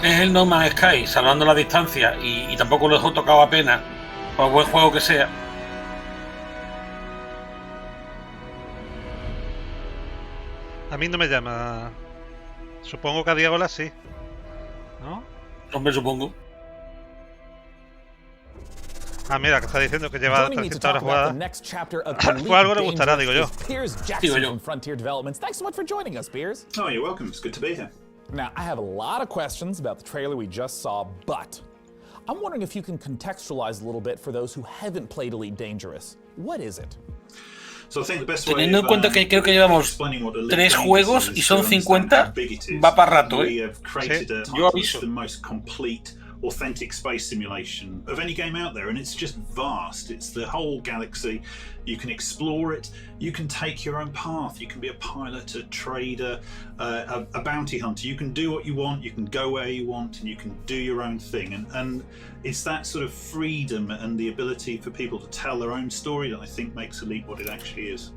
Es el No Man's Sky, salvando la distancia, y tampoco lo he tocado apenas, por buen juego que sea. A mí no me llama. Supongo que a Diego sí, ¿no? Hombre, supongo. Ah, mira, que está diciendo que lleva 300 horas jugadas. Pues algo le gustará, digo yo. Frontier Developments. Thanks so much for joining us, Piers. Oh, you're welcome. It's good to be here. Now, I have a lot of questions about the trailer we just saw, but I'm wondering if you can contextualize a little bit for those who haven't played Elite Dangerous. What is it? Teniendo en cuenta que creo que llevamos 3 juegos y son 50, va para rato, ¿eh? Sí, yo aviso. authentic space simulation of any game out there, and it's just vast. It's the whole galaxy. You can explore it. You can take your own path. You can be a pilot, a trader, a bounty hunter. You can do what you want. You can go where you want, and you can do your own thing. And it's that sort of freedom and the ability for people to tell their own story that I think makes Elite what it actually is.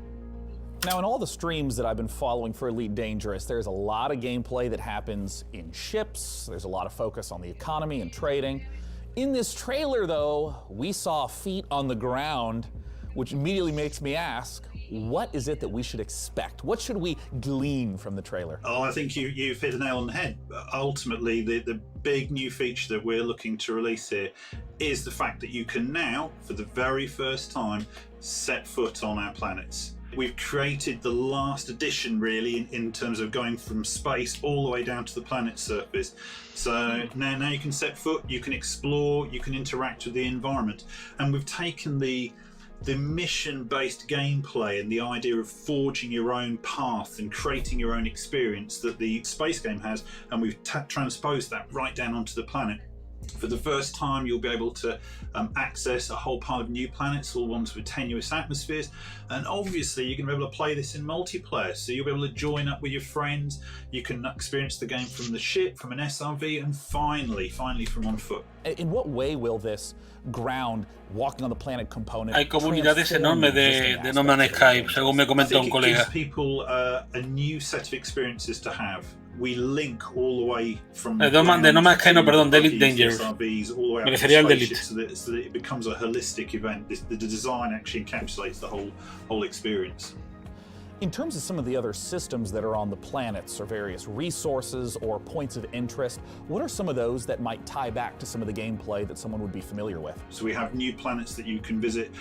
Now, in all the streams that I've been following for Elite Dangerous, there's a lot of gameplay that happens in ships. There's a lot of focus on the economy and trading. In this trailer, though, we saw feet on the ground, which immediately makes me ask, what is it that we should expect? What should we glean from the trailer? Oh, I think you've hit the nail on the head. Ultimately, the big new feature that we're looking to release here is the fact that you can now, for the very first time, set foot on our planets. We've created the last edition, really, in terms of going from space all the way down to the planet's surface. So now you can set foot, you can explore, you can interact with the environment. And we've taken the mission-based gameplay and the idea of forging your own path and creating your own experience that the space game has, and we've transposed that right down onto the planet. For the first time, you'll be able to access a whole pile of new planets, all ones with tenuous atmospheres, and obviously you're going to be able to play this in multiplayer, so you'll be able to join up with your friends. You can experience the game from the ship, from an SRV, and finally from on foot. In what way will this ground, walking on the planet component? Hay comunidades enormes de No Man's Sky, según me comentó un colega. It gives people a new set of experiences to have. We link all the way from de No Man's Sky, no, perdón, de Elite Dangerous. Me refería al de Elite. So that it becomes a holistic event. The design actually encapsulates the whole experience. In terms of some of the other systems that are on the planets, or various resources or points of interest, what are some of those that might tie back to some of the gameplay that someone would be familiar with? So we have new planets that you can visit.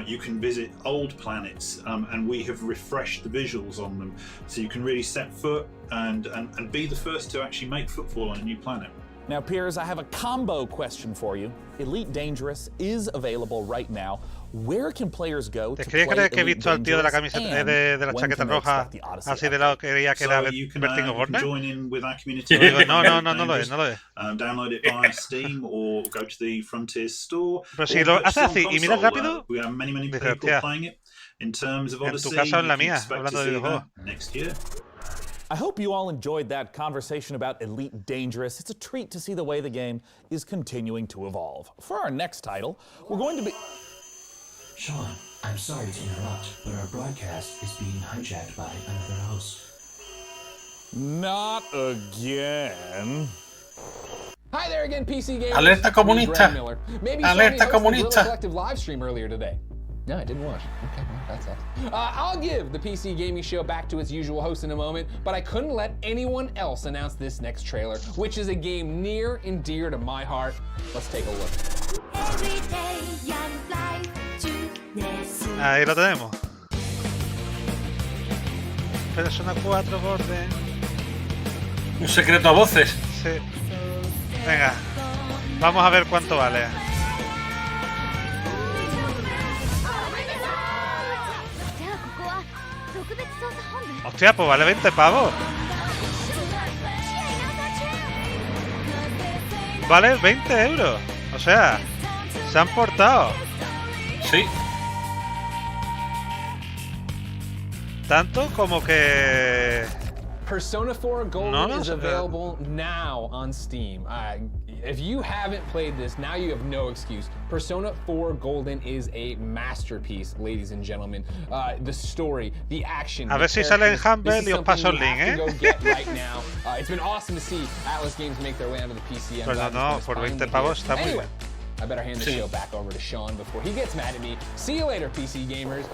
You can visit old planets, and we have refreshed the visuals on them, so you can really set foot and be the first to actually make footfall on a new planet. Now, Piers, I have a combo question for you. Elite Dangerous is available right now. Where can players go to play creer que he Elite visto al tío de la Dangerous, camiseta de la when chaqueta can they roja expect the Odyssey así de lado que creía que era So you can Bertín Osborne? join in with our community. Digo, no lo es. Download it via Steam or go to the Frontiers store. Pero si lo haces así y miras rápido, we have many dices, people hostia, playing it. In terms of en Odyssey, tu casa o en la you can mía, expect hablando to de see videojuegos. that next year. I hope you all enjoyed that conversation about Elite Dangerous. It's a treat to see the way the game is continuing to evolve. For our next title, we're going to be... Sean, I'm sorry to interrupt, but our broadcast is being hijacked by another host. Not again. Hi there again, PC gamers. Alerta comunista. Maybe Alerta comunista. Collective live stream earlier today. No, I didn't watch. Okay, well, that sucks. I'll give the PC Gaming Show back to its usual host in a moment, but I couldn't let anyone else announce this next trailer, which is a game near and dear to my heart. Let's take a look. Ahí lo tenemos. Persona 4 Gordon. Un secreto a voces. Sí. Venga, vamos a ver cuánto vale. Hostia, pues vale 20 pavos. Vale 20 euros. O sea, se han portado. Sí. Tanto como que... Persona 4 Golden is available now on Steam. If you haven't played this, now you have no excuse. Persona 4 Golden is a masterpiece, ladies and gentlemen. The story, the action. A ver si sale en Humble y os paso el link, Go get right now. It's been awesome to see Atlas Games make their way onto the PC. Pues no, por 20 pavos está muy bien. I better hand the show back over to Sean before he gets mad at me. See you later, PC gamers.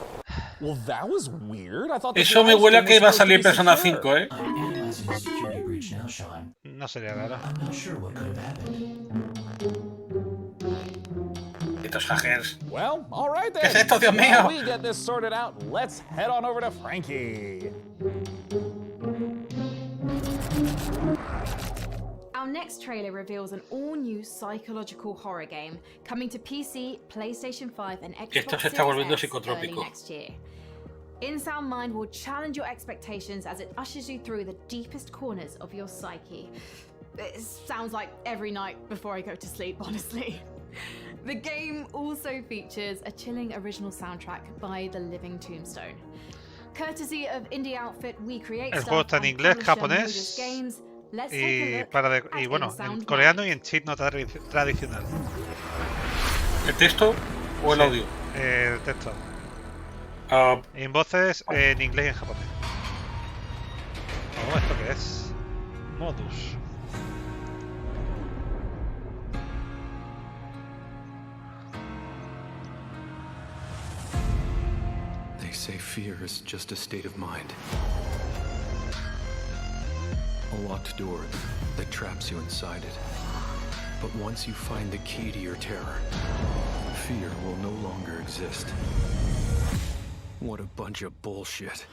Well, that was weird. I thought Eso me huele a que va a salir Persona 5, ¿eh? I'm analyzing the security breach now, Sean. No sería raro. I'm not sure what could have happened. Estos hackers. Well, all right then. ¿Qué es esto, Dios mío? While we get this sorted out, let's head on over to Frankie. Our next trailer reveals an all-new psychological horror game coming to PC, PlayStation 5 and Xbox Esto se está volviendo Series S early psicotrópico. next year. In-Sound Mind will challenge your expectations as it ushers you through the deepest corners of your psyche. It sounds like every night before I go to sleep, honestly. The game also features a chilling original soundtrack by The Living Tombstone. Courtesy of indie outfit We Create El juego está en inglés, japonés y bueno, en coreano y en chino tradicional. ¿El texto o el audio? El texto. En voces en inglés y en japonés. Oh, ¿esto qué es? Modus. They say fear is just a state of mind. A locked door that traps you inside it. But once you find the key to your terror, fear will no longer exist. What a bunch of bullshit.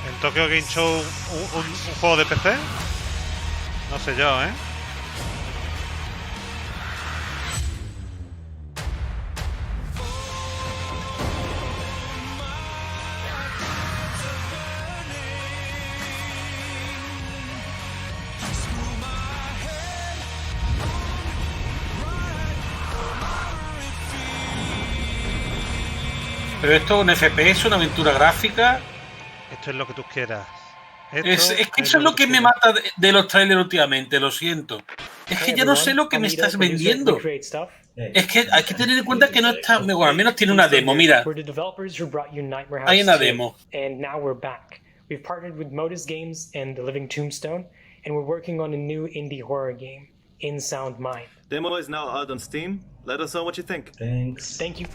¿En Tokyo Game Show un juego de PC? No sé yo, ¿eh? Pero esto es un FPS, una aventura gráfica. Esto es lo que tú quieras. Es que eso es lo que me mata de los trailers últimamente, lo siento. Es que ya no sé lo que me estás vendiendo. Es que hay que tener en cuenta que no está... Bueno, al menos tiene una demo, mira. Hay una demo. We've partnered with Modus Games and The Living Tombstone, and we're working on a new indie horror game, In-Sound Mind. Demo is now out on Steam. Let us know what you think. Thanks. Thank you.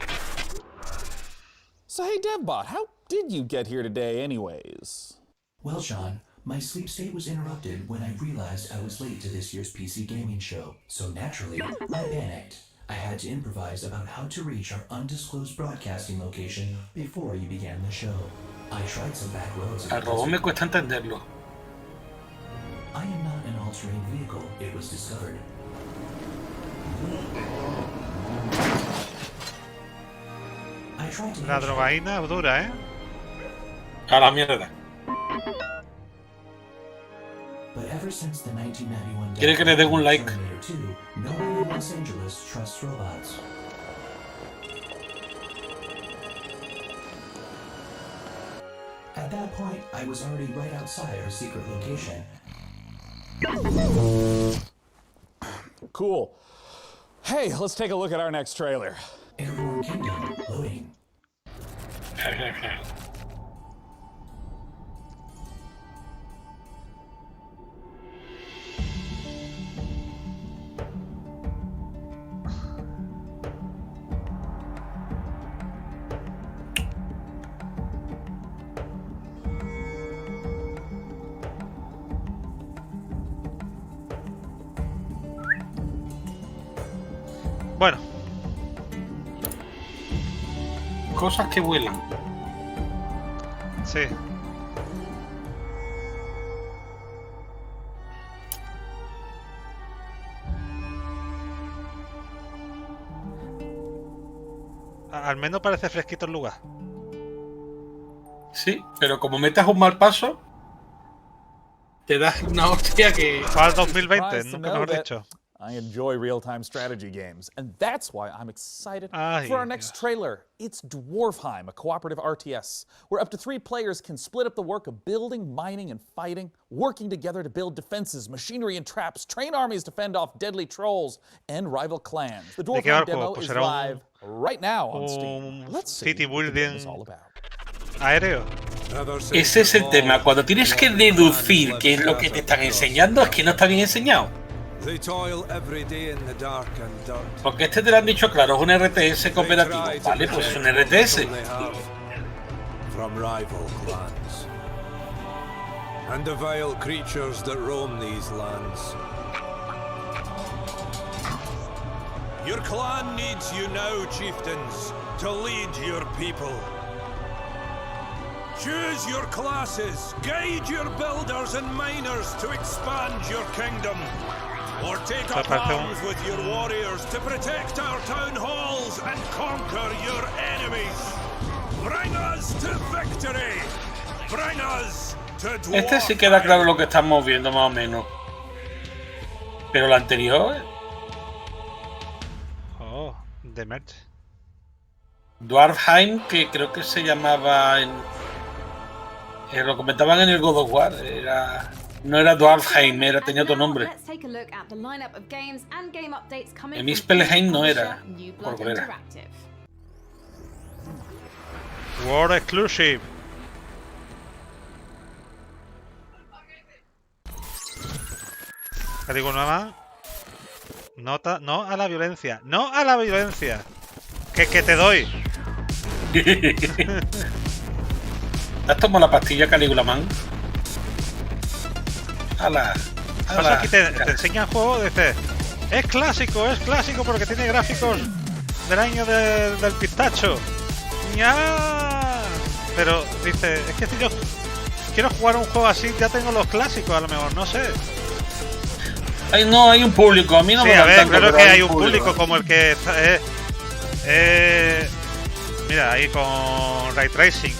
So hey, DevBot, how did you get here today anyways? Well, Sean, my sleep state was interrupted when I realized I was late to this year's PC gaming show. So naturally, I panicked. I had to improvise about how to reach our undisclosed broadcasting location before you began the show. I tried some back roads. Al robot me cuesta entenderlo. I am not an all-terrain vehicle, it was discovered. La drogaína dura, ¿eh? A la mierda. Quiere que le dé un like. No one in Los Angeles trusts robots. At that point, I was already right outside our secret location. Cool. Hey, let's take a look at our next trailer. Airborne Kingdom loading. Bueno. Cosas que vuelan. Sí. Al menos parece fresquito el lugar. Sí, pero como metas un mal paso, te das una hostia que... Para el 2020, nunca mejor dicho. I enjoy real-time strategy games, and that's why I'm excited for our next trailer. It's Dwarfheim, a cooperative RTS, where up to 3 players can split up the work of building, mining, and fighting, working together to build defenses, machinery, and traps, train armies to fend off deadly trolls and rival clans. The Dwarfheim demo is live right now on Steam. Let's see what it's all about. Aéreo. Ese es el tema. Cuando tienes que deducir qué es lo que te están enseñando, es que no está bien enseñado. Porque este te lo han dicho claro, es un RTS cooperativo. Vale, pues es un RTS. From rival clans and the vile creatures that roam these lands. Your clan needs you now, chieftains, to lead your people. Choose your classes, guide your builders and miners to expand your kingdom. or take up arms with your warriors to protect our town halls and conquer your enemies. Bring us to victory. Bring us to Dwarf. Este sí queda claro lo que estamos viendo más o menos. Pero la anterior. Oh, de merch. Dwarfheim, que creo que se llamaba lo comentaban en el God of War, no era Dwarfheim, tenía otro nombre. En Muspelheim no era, por cuál era. World Exclusive. ¿Qué digo nada más? No a la violencia. No a la violencia. Que te doy. ¿Has tomado la pastilla Calígula Man? ¡Hala! ¡Hala! Aquí te enseñan juego, dice, es clásico porque tiene gráficos del año del pistacho. ¡Ya! Pero dice, es que si yo quiero jugar un juego así, ya tengo los clásicos, a lo mejor, no sé. No, hay un público, a mí no me a ver, claro que hay un público como el que mira, ahí con Ray Tracing.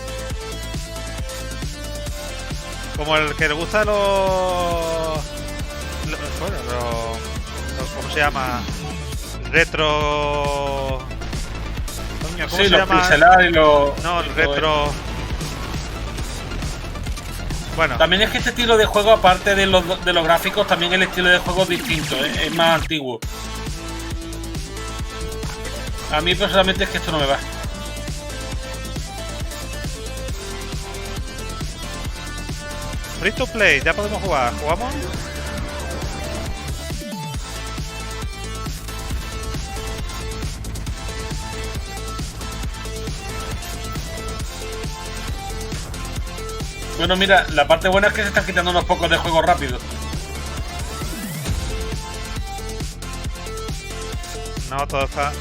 Como el que le gusta los ¿cómo se llama? Retro. Coño, ¿cómo se llama? Pixelar y los... No, el retro. Bueno. También es que este estilo de juego, aparte de los gráficos, también el estilo de juego es distinto, es más antiguo. A mí personalmente es que esto no me va. Free to play, ya podemos jugar. ¿Jugamos? Bueno, mira, la parte buena es que se están quitando unos pocos de juego rápido. No, todo está...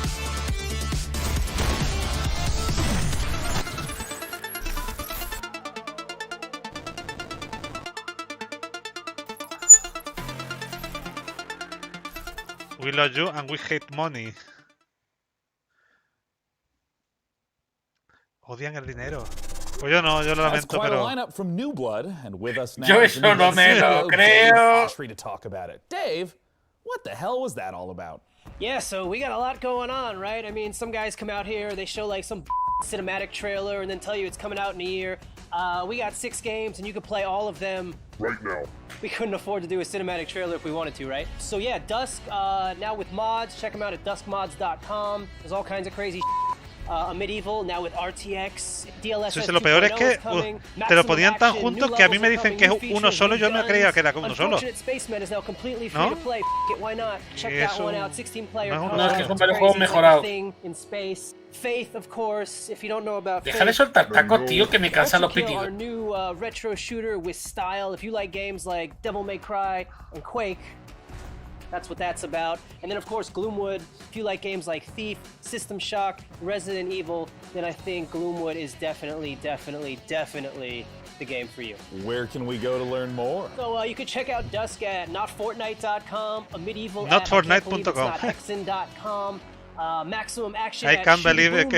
We love you and we hate money. Odian el dinero. Pues yo no, yo lo lamento, pero... Yo eso no me lo creo. Dave, what the hell was that all about? Yeah, so we got a lot going on, right? I mean, some guys come out here, they show like some cinematic trailer and then tell you it's coming out in a year. We got 6 games and you can play all of them right now. We couldn't afford to do a cinematic trailer if we wanted to, right? So yeah, Dusk, now with mods, check them out at duskmods.com. There's all kinds of crazy a Medieval, now with RTX, DLSS. Lo peor es que te lo ponían tan juntos que a mí me dicen que es uno solo y yo me creía que era uno solo. ¿No? No, es que son varios juegos mejorados. Faith, of course, if you don't know about Deja de soltar tacos, tío, que me cansan los pitidos. Our new retro shooter with style. If you like games like Devil May Cry and Quake, that's what that's about. And then, of course, Gloomwood. If you like games like Thief, System Shock, Resident Evil, then I think Gloomwood is definitely the game for you. Where can we go to learn more? So you could check out Dusk at notfortnite.com, a Medieval notfortnite.com, hexen.com. Maximum Action I at can't believe it,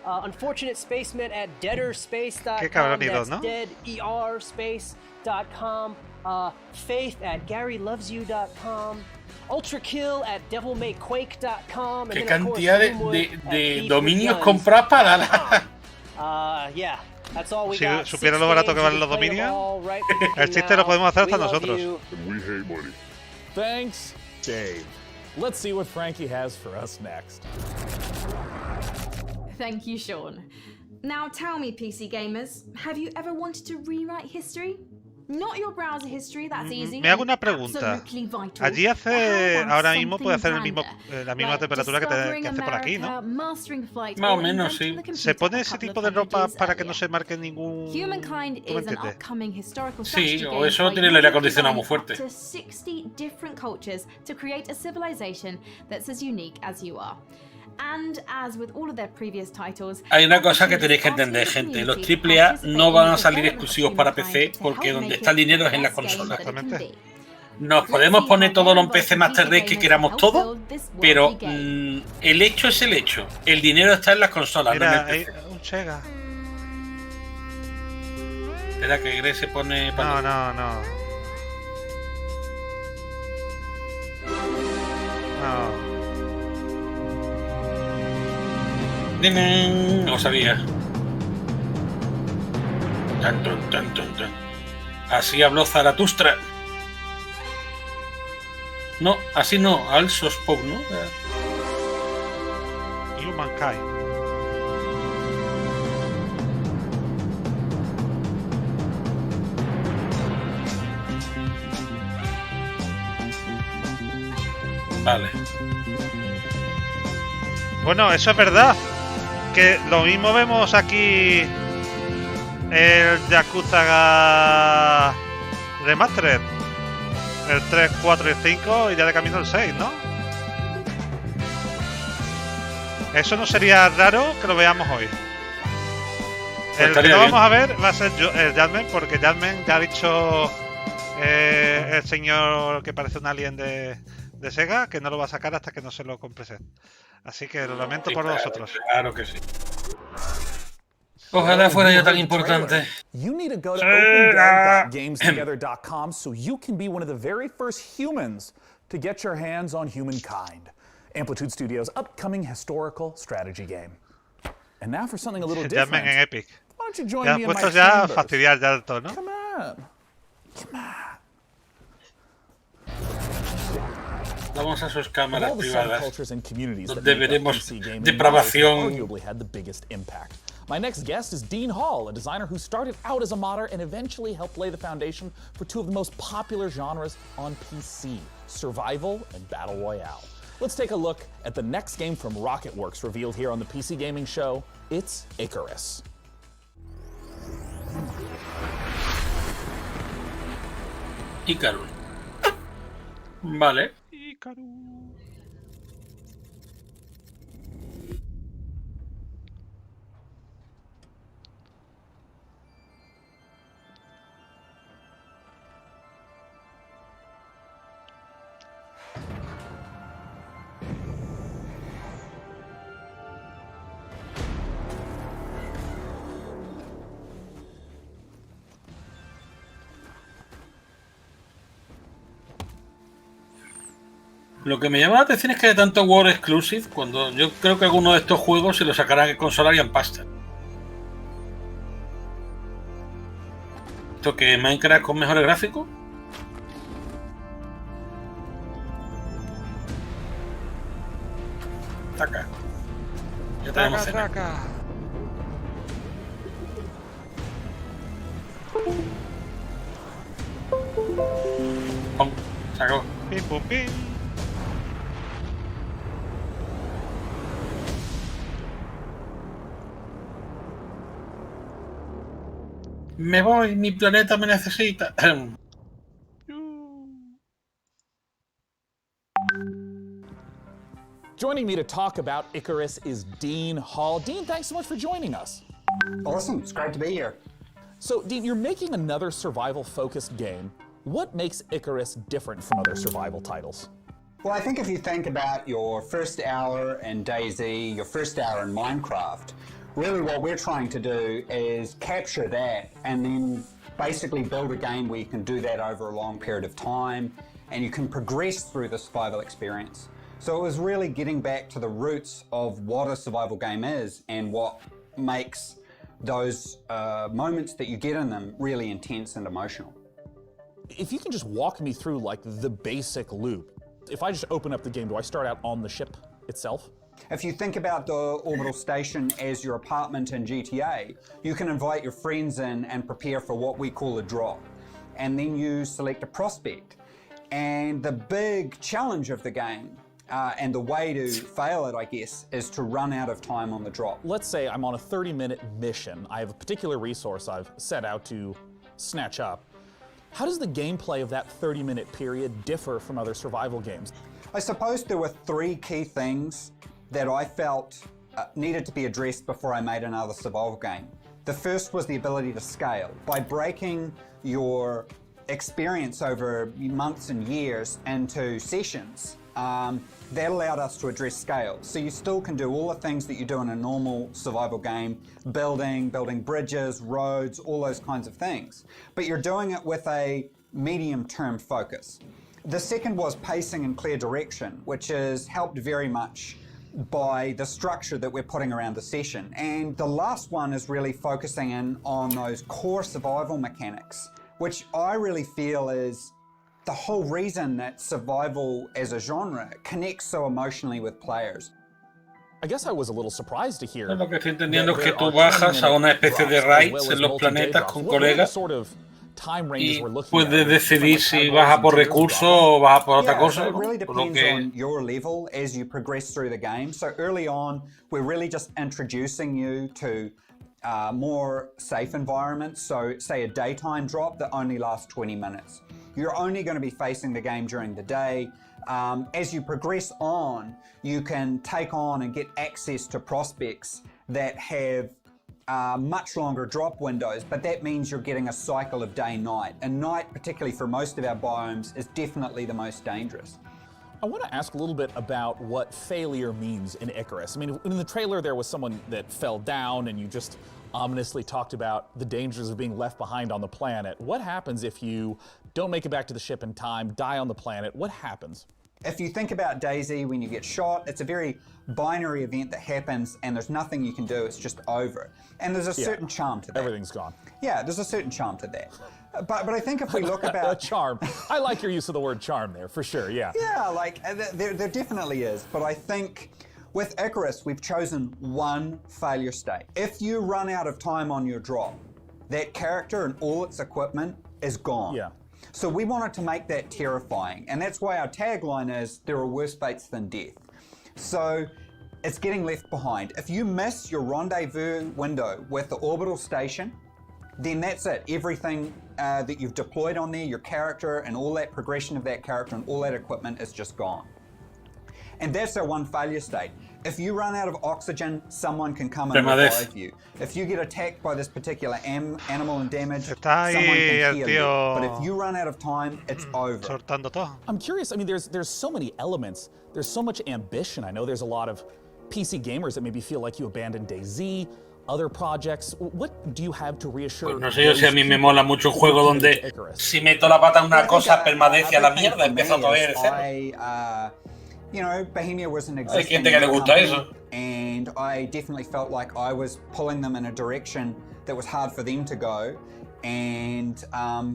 Unfortunate Spaceman at deaderspace.com. That's ¿no? deaderspace.com. Faith at GaryLovesYou.com. Ultra Kill at DevilMayQuake.com. Qué cantidad de dominios comprar para la... Yeah. That's all we si got. Supiera lo barato que valen los dominios, el chiste lo podemos hacer hasta nosotros. We hate money. Thanks, Dave. Let's see what Frankie has for us next. Thank you, Sean. Now tell me, PC gamers, have you ever wanted to rewrite history? Not your browser history, that's easy. Me hago una pregunta. Allí hace, ahora mismo puede hacer la misma temperatura que hace por aquí, ¿no? Más o menos, sí. ¿Se pone ese tipo de ropa para que no se marque ningún... Sí, o eso tiene el aire acondicionado muy fuerte. 60 different cultures to create a civilization that's as unique as you are. And as with all of their previous titles, hay una cosa que tenéis que entender, gente. Los AAA no van a salir exclusivos para PC porque donde está el dinero es en las consolas. Nos podemos poner todos los PC Master Race que queramos todos, pero el hecho es el hecho. El dinero está en las consolas. Mira, no en el PC. hay un Sega. Espera que Greg se pone... No. No lo sabía. Tan. Así habló Zaratustra. No, así no, also spoke, ¿no? Humankind. Vale. Bueno, eso es verdad. Que lo mismo vemos aquí el Yakuza Remastered. El 3, 4 y 5 y ya de camino el 6, ¿no? Eso no sería raro que lo veamos hoy. El que no vamos a ver va a ser el Judgment, porque Judgment ya ha dicho el señor que parece un alien de Sega que no lo va a sacar hasta que no se lo compre. Así que lo lamento por vosotros. Claro que sí. Ojalá fuera yo tan importante. You need to go to opendev.gametogether.com so you can be one of the very first humans to get your hands on Humankind, Amplitude Studios' upcoming historical strategy game. And now for something a little different. En Epic. Why don't you join ya me in my puestos ya a chambers? fastidiar ya del todo, ¿no? Come on. Vamos a sus cámaras Of all the privadas, subcultures and communities that donde make up veremos PC gaming, depravación. arguably had the biggest impact. My next guest is Dean Hall, a designer who started out as a modder and eventually helped lay the foundation for two of the most popular genres on PC, survival and battle royale. Let's take a look at the next game from Rocketworks revealed here on the PC Gaming Show. It's Icarus. Icarus. Vale. Lo que me llama la atención es que hay tanto World Exclusive, cuando yo creo que alguno de estos juegos se lo sacarán en consola y en pasta. ¿Esto que Minecraft con mejores gráficos? Taca. Ya tenemos cena. Pum, se acabó. Pim, pum, pim. Me voy, mi planeta me necesita. Joining me to talk about Icarus is Dean Hall. Dean, thanks so much for joining us. Awesome, it's great to be here. So, Dean, you're making another survival-focused game. What makes Icarus different from other survival titles? Well, I think if you think about your first hour in DayZ, your first hour in Minecraft, really what we're trying to do is capture that and then basically build a game where you can do that over a long period of time and you can progress through the survival experience. So it was really getting back to the roots of what a survival game is and what makes those moments that you get in them really intense and emotional. If you can just walk me through like the basic loop. If I just open up the game, do I start out on the ship itself? If you think about the orbital station as your apartment in GTA, you can invite your friends in and prepare for what we call a drop. And then you select a prospect. And the big challenge of the game, and the way to fail it, I guess, is to run out of time on the drop. Let's say I'm on a 30-minute mission. I have a particular resource I've set out to snatch up. How does the gameplay of that 30-minute period differ from other survival games? I suppose there were three key things that I felt needed to be addressed before I made another survival game. The first was the ability to scale. By breaking your experience over months and years into sessions, that allowed us to address scale. So you still can do all the things that you do in a normal survival game, building bridges, roads, all those kinds of things. But you're doing it with a medium-term focus. The second was pacing and clear direction, which is helped very much by the structure that we're putting around the session. And the last one is really focusing in on those core survival mechanics, which I really feel is the whole reason that survival as a genre connects so emotionally with players. I guess I was a little surprised to hear. Lo que estoy entendiendo es que tú bajas a una especie de raids en los planetas con colegas y puedes decidir si vas a por recursos o vas a por otra cosa. So it really depends on your level as you progress through the game. So early on, we're really just introducing you to more safe environments. So say a daytime drop that only lasts 20 minutes. You're only going to be facing the game during the day. As you progress on, you can take on and get access to prospects that have much longer drop windows, but that means you're getting a cycle of day-night. And night, particularly for most of our biomes, is definitely the most dangerous. I want to ask a little bit about what failure means in Icarus. I mean, in the trailer there was someone that fell down and you just ominously talked about the dangers of being left behind on the planet. What happens if you don't make it back to the ship in time, die on the planet? What happens? If you think about DayZ, when you get shot, it's a very binary event that happens and there's nothing you can do, it's just over. And there's a certain charm to that. Everything's gone. Yeah, there's a certain charm to that. But I think if we look about... A charm. I like your use of the word charm there, for sure, yeah. Yeah, like, there definitely is. But I think with Icarus, we've chosen one failure state. If you run out of time on your drop, that character and all its equipment is gone. Yeah. So we wanted to make that terrifying. And that's why our tagline is, there are worse fates than death. So it's getting left behind. If you miss your rendezvous window with the orbital station, then that's it. Everything that you've deployed on there, your character and all that progression of that character and all that equipment is just gone. And that's our one failure state. If you run out of oxygen, someone can come and revive you. If you get attacked by this particular animal and damaged, someone can heal you. But if you run out of time, it's over. I'm curious, I mean, there's so many elements. There's so much ambition. I know there's a lot of PC gamers that maybe feel like you abandoned DayZ, other projects. What do you have to reassure? Pues no sé yo si a mí me mola mucho un juego donde si meto la pata en una cosa permanece a la mierda, empiezo todavía de cero. You know, Bohemia was an existing and I definitely felt like I was pulling them in a direction that was hard for them to go, and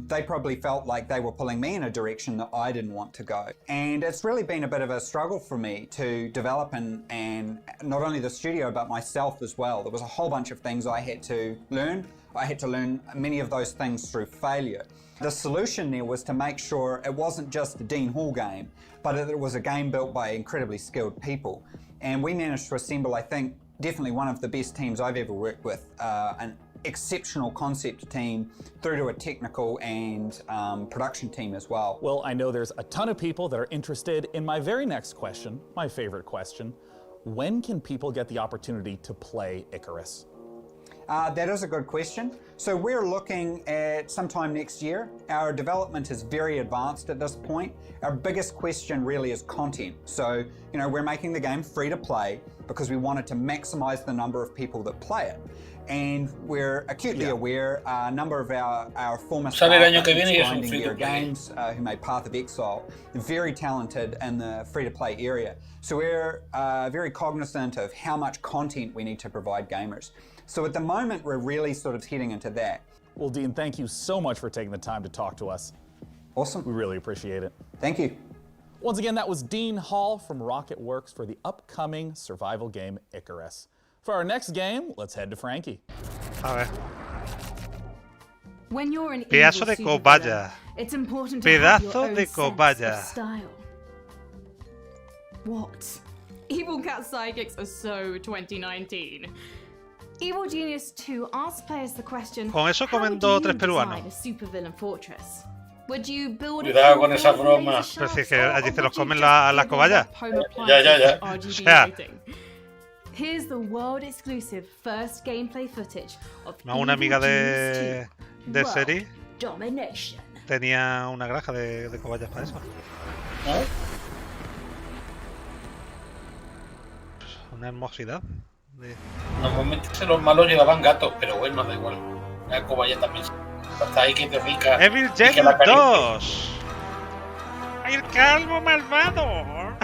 they probably felt like they were pulling me in a direction that I didn't want to go. And it's really been a bit of a struggle for me to develop and not only the studio but myself as well. There was a whole bunch of things I had to learn. I had to learn many of those things through failure. The solution there was to make sure it wasn't just a Dean Hall game, but it was a game built by incredibly skilled people. And we managed to assemble, I think, definitely one of the best teams I've ever worked with, an exceptional concept team through to a technical and production team as well. Well, I know there's a ton of people that are interested in my very next question, my favorite question. When can people get the opportunity to play Icarus? That is a good question. So we're looking at sometime next year. Our development is very advanced at this point. Our biggest question really is content. So, you know, we're making the game free to play because we wanted to maximize the number of people that play it. And we're acutely aware a number of our former staff games who made Path of Exile, very talented in the free-to-play area. So we're very cognizant of how much content we need to provide gamers. So at the moment, we're really sort of heading into that. Well, Dean, thank you so much for taking the time to talk to us. Awesome. We really appreciate it. Thank you. Once again, that was Dean Hall from Rocket Works for the upcoming survival game Icarus. For our next game, let's head to Frankie. A ver. When you're an Pedazo de cobaya. It's important to have your own de cobaya. sense of style. What? Evil Cat Psychics are so 2019. Evil Genius 2 asks players the question, Con eso how would comendo you tres peruanos. design a supervillain fortress? Would you build Cuidado con esa broma. Pero si es que allí se los comen las cobayas. Ya. Here's the world exclusive first gameplay footage of No, una amiga de serie. Domination. tenía una granja de cobayas para eso. ¿Ah? Pues una hermosidad. Normalmente los malos llevaban gatos, pero bueno, da igual. La cobaya también. Hasta ahí que te rica. Evil Jet 2. ¡El calvo malvado!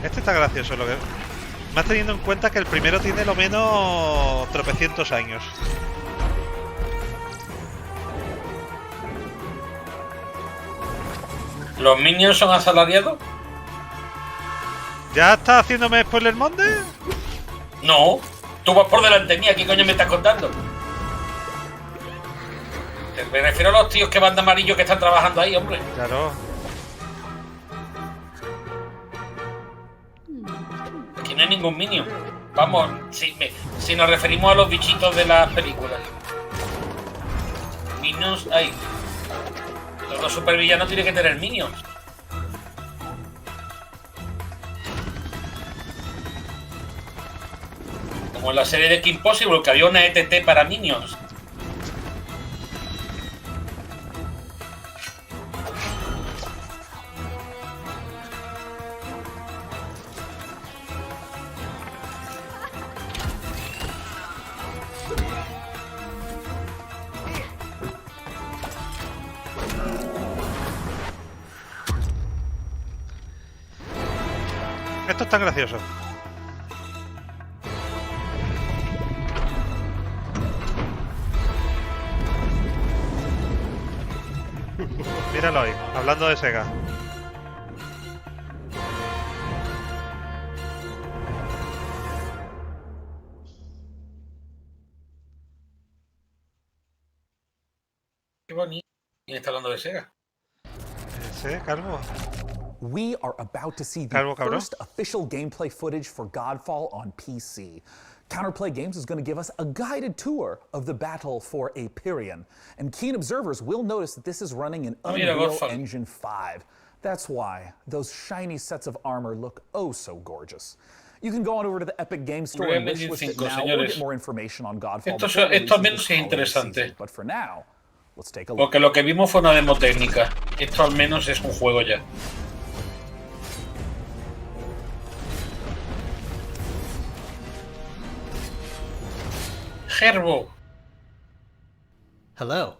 Este está gracioso, lo que... Más teniendo en cuenta que el primero tiene lo menos tropecientos años. ¿Los minions son asalariados? ¿Ya estás haciéndome spoiler monde? No, tú vas por delante mía, ¿qué coño me estás contando? Me refiero a los tíos que van de amarillo que están trabajando ahí, hombre. Claro. Aquí no hay ningún minion. Vamos, si nos referimos a los bichitos de las películas. Minions hay. Todo supervillano tiene que tener minions. Como en la serie de Kim Possible, que había una ETT para minions. Esto es tan gracioso. Míralo ahí, hablando de Sega. Qué bonito. ¿Quién está hablando de Sega? Ese calvo. We are about to see the first official gameplay footage for Godfall on PC. Counterplay Games is going to give us a guided tour of the battle for Aperion, and keen observers will notice that this is running in Unreal Engine 5. That's why those shiny sets of armor look oh so gorgeous. You can go on over to the Epic Games Store and wishlist it now or get more information on Godfall. Esto al menos es interesante. But for now, let's take a look. Porque lo que vimos fue una demo técnica. Esto al menos es un juego ya. Herbo. Hello,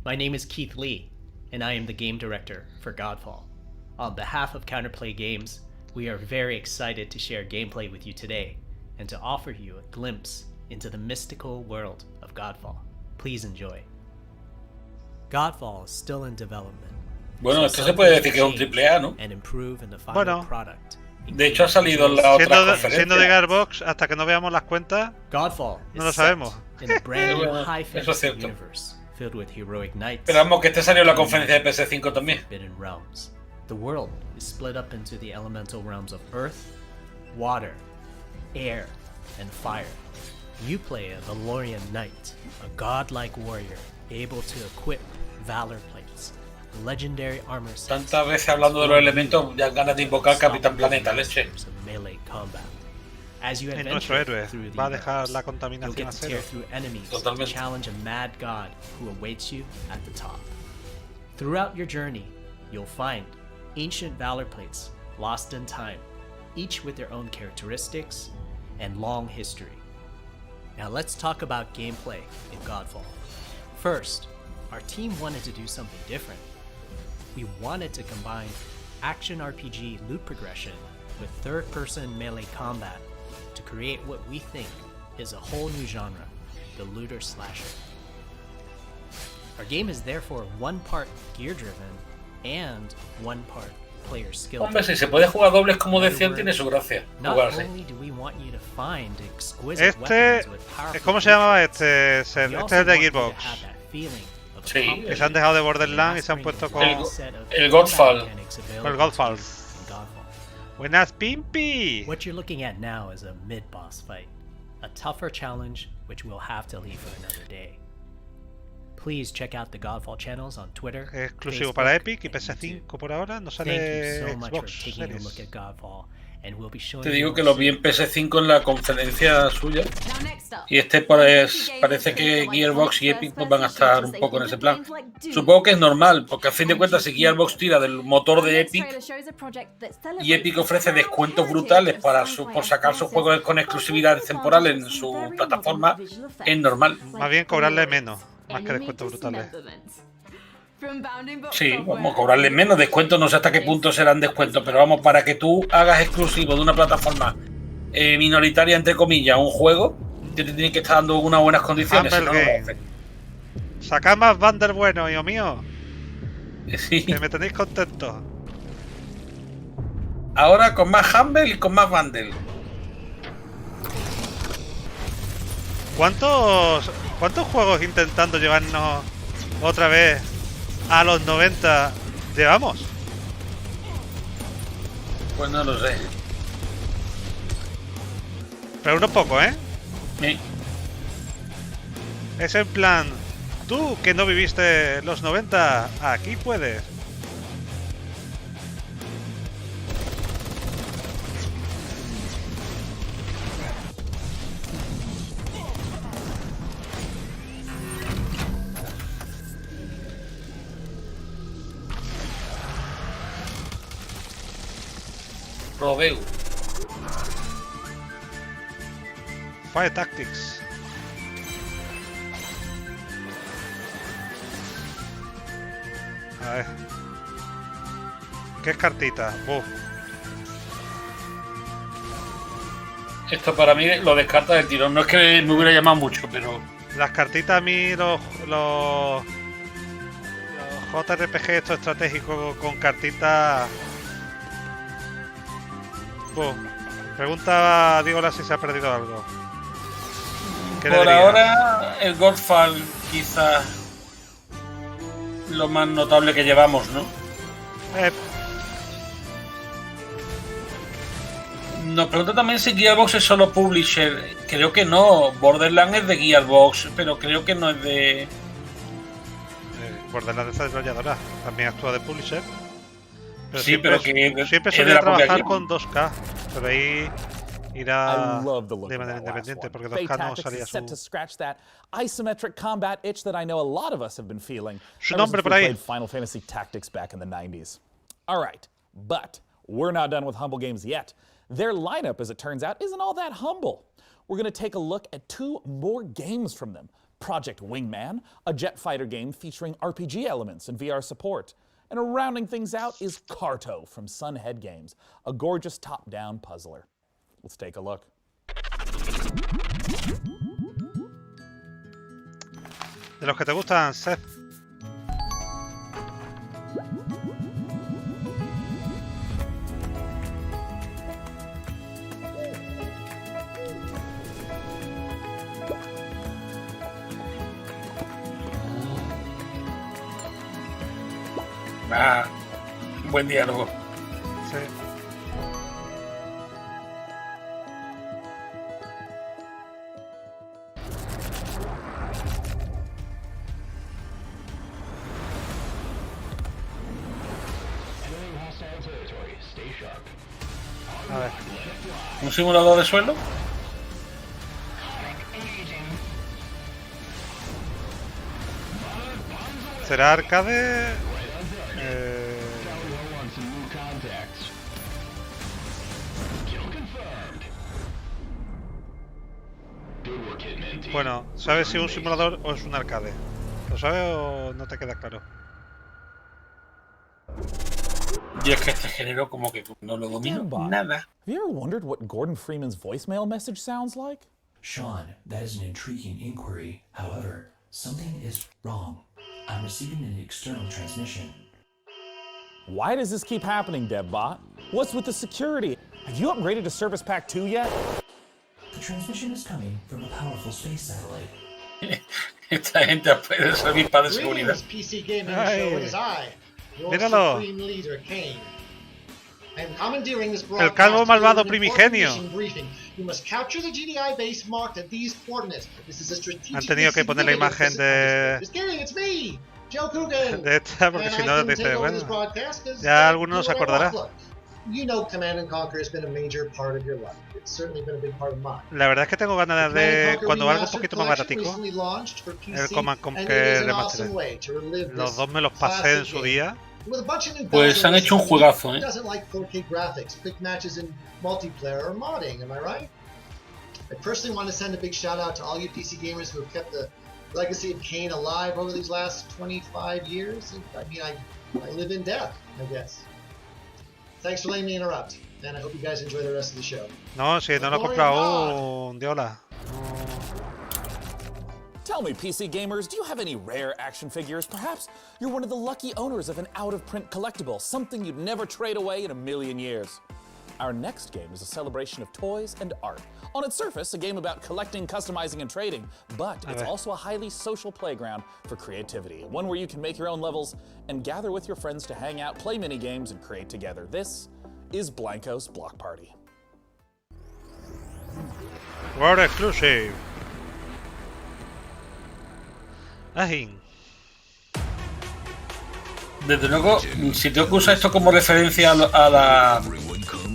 my name is Keith Lee, and I am the game director for Godfall. On behalf of Counterplay Games, we are very excited to share gameplay with you today and to offer you a glimpse into the mystical world of Godfall. Please enjoy. Godfall is still in development. Bueno, esto se puede decir que es un AAA, ¿no? And improve in the final product. De hecho, ha salido en la otra conferencia. Siendo de Gearbox, hasta que no veamos las cuentas, Godfall no lo sabemos. Eso es cierto. Filled with heroic knights. Esperamos que este salió en la conferencia de PS5 también. Realms. The world is split up into the elemental realms of earth, water, air, and fire. You play a Valorian knight, a godlike warrior able to equip valor plates, legendary armor sets. Tantas veces hablando de los elementos, ya ganas de invocar Capitán Planeta, leche. Melee combat. As you Es nuestro héroe. Va a dejar la contaminación a cero. Totalmente. Challenge a mad god who awaits you at the top. Throughout your journey, you'll find ancient valor plates lost in time, each with their own characteristics and long history. Now let's talk about gameplay in Godfall. First, our team wanted to do something different. We wanted to combine action RPG loot progression with third-person melee combat to create what we think is a whole new genre, the looter slasher. Our game is therefore one part gear-driven and one part player skill. Hombre, si se puede jugar dobles como decían, tiene su gracia. Jugarse. ¿Cómo se llamaba este? Este es el de Gearbox. Sí. Que se han dejado de Borderlands y se han puesto con el Godfall. Con el Godfall. Buenas, Pimpi. What you're looking at now is a mid-boss fight, a tougher challenge which we'll have to leave for another day. Please check out the Godfall channels on Twitter. Exclusivo para Epic y PS5 por ahora, no sale Thank you so much for Xbox taking a Series. look at Godfall, and we'll be showing Te digo you que more lo vi en soon. PS5 en la conferencia suya. Y pues, parece que Gearbox y Epic pues, van a estar un poco en ese plan. Supongo que es normal, porque a fin de cuentas si Gearbox tira del motor de Epic y Epic ofrece descuentos brutales por sacar sus juegos con exclusividad temporal en su plataforma, es normal. Más bien cobrarle menos, más que descuentos brutales. Sí, vamos a cobrarle menos descuentos, no sé hasta qué punto serán descuentos, pero vamos, para que tú hagas exclusivo de una plataforma minoritaria, entre comillas, un juego, te tienen que estar dando unas buenas condiciones. Si no, Sacad más bundles buenos, hijo mío. Sí. Que me tenéis contento. Ahora con más Humble y con más bundle. ¿Cuántos juegos intentando llevarnos otra vez a los 90 llevamos? Pues no lo sé. Pero unos pocos, ¿eh? Sí. Es en plan, tú que no viviste los 90, aquí puedes. Proveu. Fire Tactics. A ver. ¿Qué es cartita? Esto para mí lo descarta del tirón. No es que me hubiera llamado mucho, pero... Las cartitas a mí, los JRPG estos estratégicos con cartitas... Pregunta a Diego si se ha perdido algo. Por ahora, el Godfall quizás lo más notable que llevamos, ¿no? Nos pregunta también si Gearbox es solo publisher. Creo que no. Borderlands es de Gearbox, pero creo que no es de... Borderlands es desarrolladora. También actúa de publisher. Pero sí, pero que siempre solía trabajar con 2K, pero ahí irá de manera independiente porque 2K no salía su... Isometric combat itch that I know a lot of us have been feeling. Su nombre por ahí. Final Fantasy Tactics back in the 90s. All right, but we're not done with humble games yet. Their lineup, as it turns out, isn't all that humble. We're going to take a look at 2 more games from them. Project Wingman, a jet fighter game featuring RPG elements and VR support. And rounding things out is Carto from Sunhead Games, a gorgeous top-down puzzler. Let's take a look. De los que te gustan, Seth. Buen diálogo. Sí. A ver. ¿Un simulador de suelo? ¿Será arcade? Bueno, ¿sabes si es un simulador o es un arcade? ¿Lo sabes o no te queda claro? Y es que este género como que no lo domino nada. Have you ever wondered what Gordon Freeman's voicemail message sounds like? Sean, that is an intriguing inquiry. However, something is wrong. I'm receiving an external transmission. Why does this keep happening, DevBot? What's with the security? Have you upgraded to Service Pack 2 yet? The transmission is coming from a powerful space satellite. Esta gente puede servir para de seguridad. PC Gaming Show, it is I, your Míralo. supreme leader, Kane. I am commandeering this El calvo malvado primigenio. You must capture the GDI base marked at these coordinates. This is a strategic. Han tenido que poner la imagen de esta porque si no dice, bueno, ya alguno se acordará. you know Command & Conquer has been a major part of your life. It's certainly been a big part of mine. La verdad es que tengo ganas de cuando algo un poquito más baratico, el Command Conquer Remastered. Los dos me los pasé en su día. Pues han hecho un juegazo, Who doesn't like 4K graphics, quick matches in multiplayer or modding, am I right? I personally want to send a big shout out to all you PC gamers who have kept the legacy of Kane alive over these last 25 years. I mean, I live in death, I guess. Thanks for letting me interrupt, and I hope you guys enjoy the rest of the show. No, si no lo he comprado, Diola. Tell me, PC gamers, do you have any rare action figures? Perhaps you're one of the lucky owners of an out-of-print collectible, something you'd never trade away in a million years. Our next game is a celebration of toys and art. On its surface, a game about collecting, customizing, and trading, but it's also a highly social playground for creativity, one where you can make your own levels and gather with your friends to hang out, play mini games, and create together. This is Blanco's Block Party. World exclusive. Ajín. Desde luego, si tengo que usar esto como referencia a la,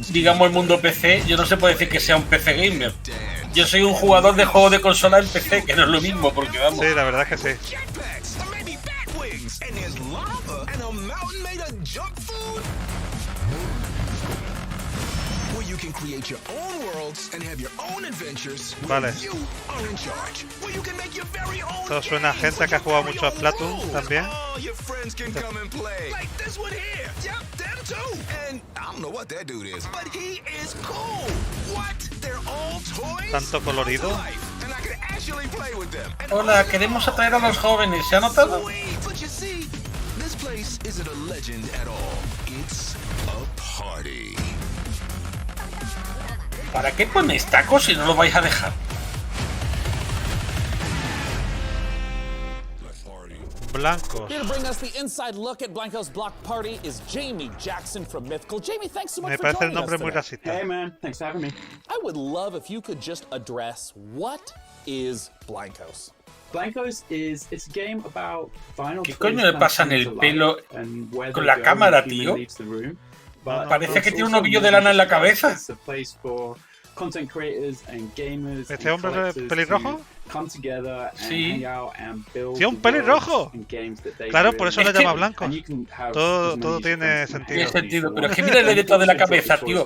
digamos, el mundo PC, yo no se puede decir que sea un PC gamer. Yo soy un jugador de juegos de consola en PC, que no es lo mismo, porque vamos. Sí, la verdad es que sí. Vale. Esto suena a gente que ha jugado mucho a Splatoon también. Tanto colorido. Hola, queremos atraer a los jóvenes, ¿se ha notado? ¿Para qué ponéis tacos si no lo vais a dejar? Blancos. Here to bring us the inside look at Blanco's Block Party is Jamie Jackson from Mythical. Jamie, thanks so much Me for parece el joining us nombre muy today. racista. Hey man, thanks for having me. I would love if you could just address what is Blancos. Blancos is it's a game about vinyl. ¿Qué coño le pasa en el pelo con la cámara, tío? Parece que tiene un ovillo de lana en la cabeza. Content creators and gamers. ¿Este hombre es pelirrojo? Come together and sí. hang out and build. ¡Sí, un pelirrojo! Claro, por eso le llama blanco. Todo tiene sentido. Tiene sentido, pero es que mira el directo de la cabeza, tío.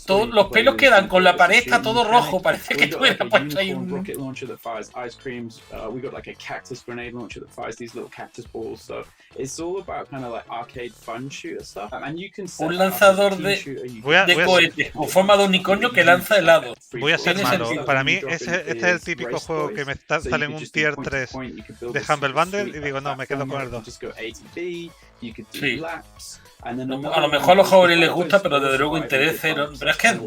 Todos los pelos quedan con la pared, está todo rojo. Parece que tuviera puesto ahí un rocket launcher that fires ice creams. We got like a cactus grenade launcher that fires these little cactus balls. So it's all about kind of like arcade fun shooter stuff. And you can set un lanzador de cohete con forma de unicornio que lanza helado. Voy a ser malo. Para mí este es el típico juego que me sale en un tier 3 de Humble Bundle y digo, no, me quedo con el 2. Sí. A lo mejor a los jóvenes les gusta, pero desde luego interés cero. Pero es que,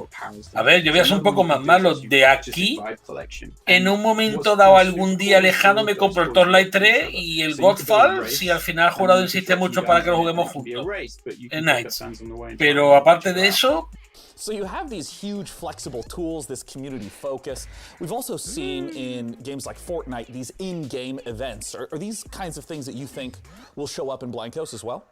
a ver, yo voy a ser un poco más malo. De aquí, en un momento dado, algún día lejano, me compro el Torchlight 3 y el Godfall, si al final el jurado insiste mucho para que lo juguemos juntos en Nights. Pero aparte de eso... So you have these huge flexible tools, this community focus. We've also seen in games like Fortnite these in-game events. Are these kinds of things that you think will show up in Blancos as well?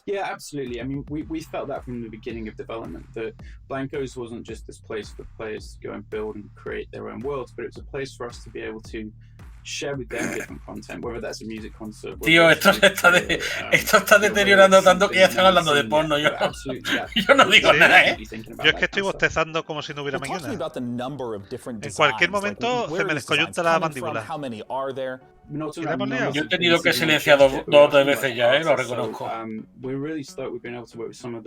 Yeah, absolutely. I mean, we felt that from the beginning of development, that Blancos wasn't just this place for players to go and build and create their own worlds, but it was a place for us to be able to share with them different content, whether that's a music concert. Tío, esto está deteriorando tanto que ya están hablando de porno. Yo no digo nada, ¿eh? Yo es que estoy bostezando como si no hubiera mañana. En cualquier momento se me descoyunta la mandíbula. Yo he tenido que silenciar dos o tres veces ya, lo reconozco. We're really stoked we've been able to work with some of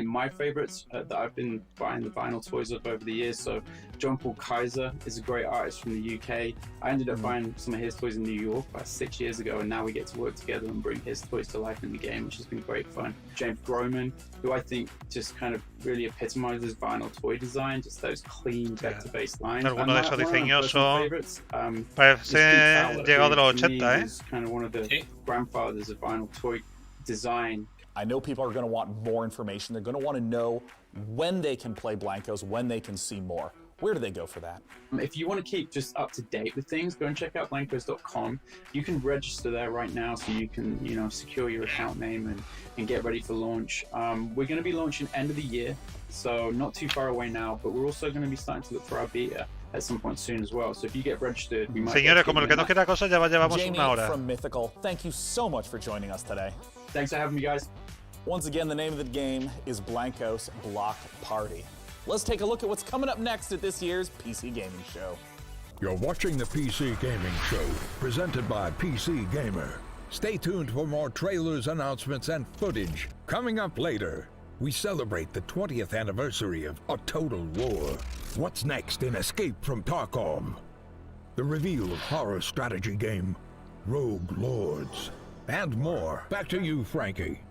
my favorites that I've been buying the vinyl toys of over the years. So John Paul Kaiser is a great artist from the UK. I ended up buying some of his toys in New York about 6 years ago, and now we get to work together and bring his toys to life in the game, which has been great fun. James Groman, who I think just kind of really epitomizes vinyl toy design, just those clean vector-based lines. Algunos de esos diseños son parecen llegados de los 80, ¿eh? Kind of one of the grandfathers of vinyl toy design. I know people are going to want more information. They're going to want to know when they can play Blancos, when they can see more. Where do they go for that? If you want to keep just up to date with things, go and check out blankos.com. You can register there right now, so you can, secure your account name and get ready for launch. We're going to be launching end of the year, so not too far away now, but we're also going to be starting to look for our beta at some point soon as well. So if you get registered, we might. Señores, como el que no quiera cosa, ya llevamos Jamie una hora. from Mythical, thank you so much for joining us today. Thanks for having me, guys. Once again, the name of the game is Blankos Block Party. Let's take a look at what's coming up next at this year's PC Gaming Show. You're watching the PC Gaming Show, presented by PC Gamer. Stay tuned for more trailers, announcements, and footage. Coming up later, we celebrate the 20th anniversary of A Total War. What's next in Escape from Tarkov? The reveal of horror strategy game, Rogue Lords, and more. Back to you, Frankie.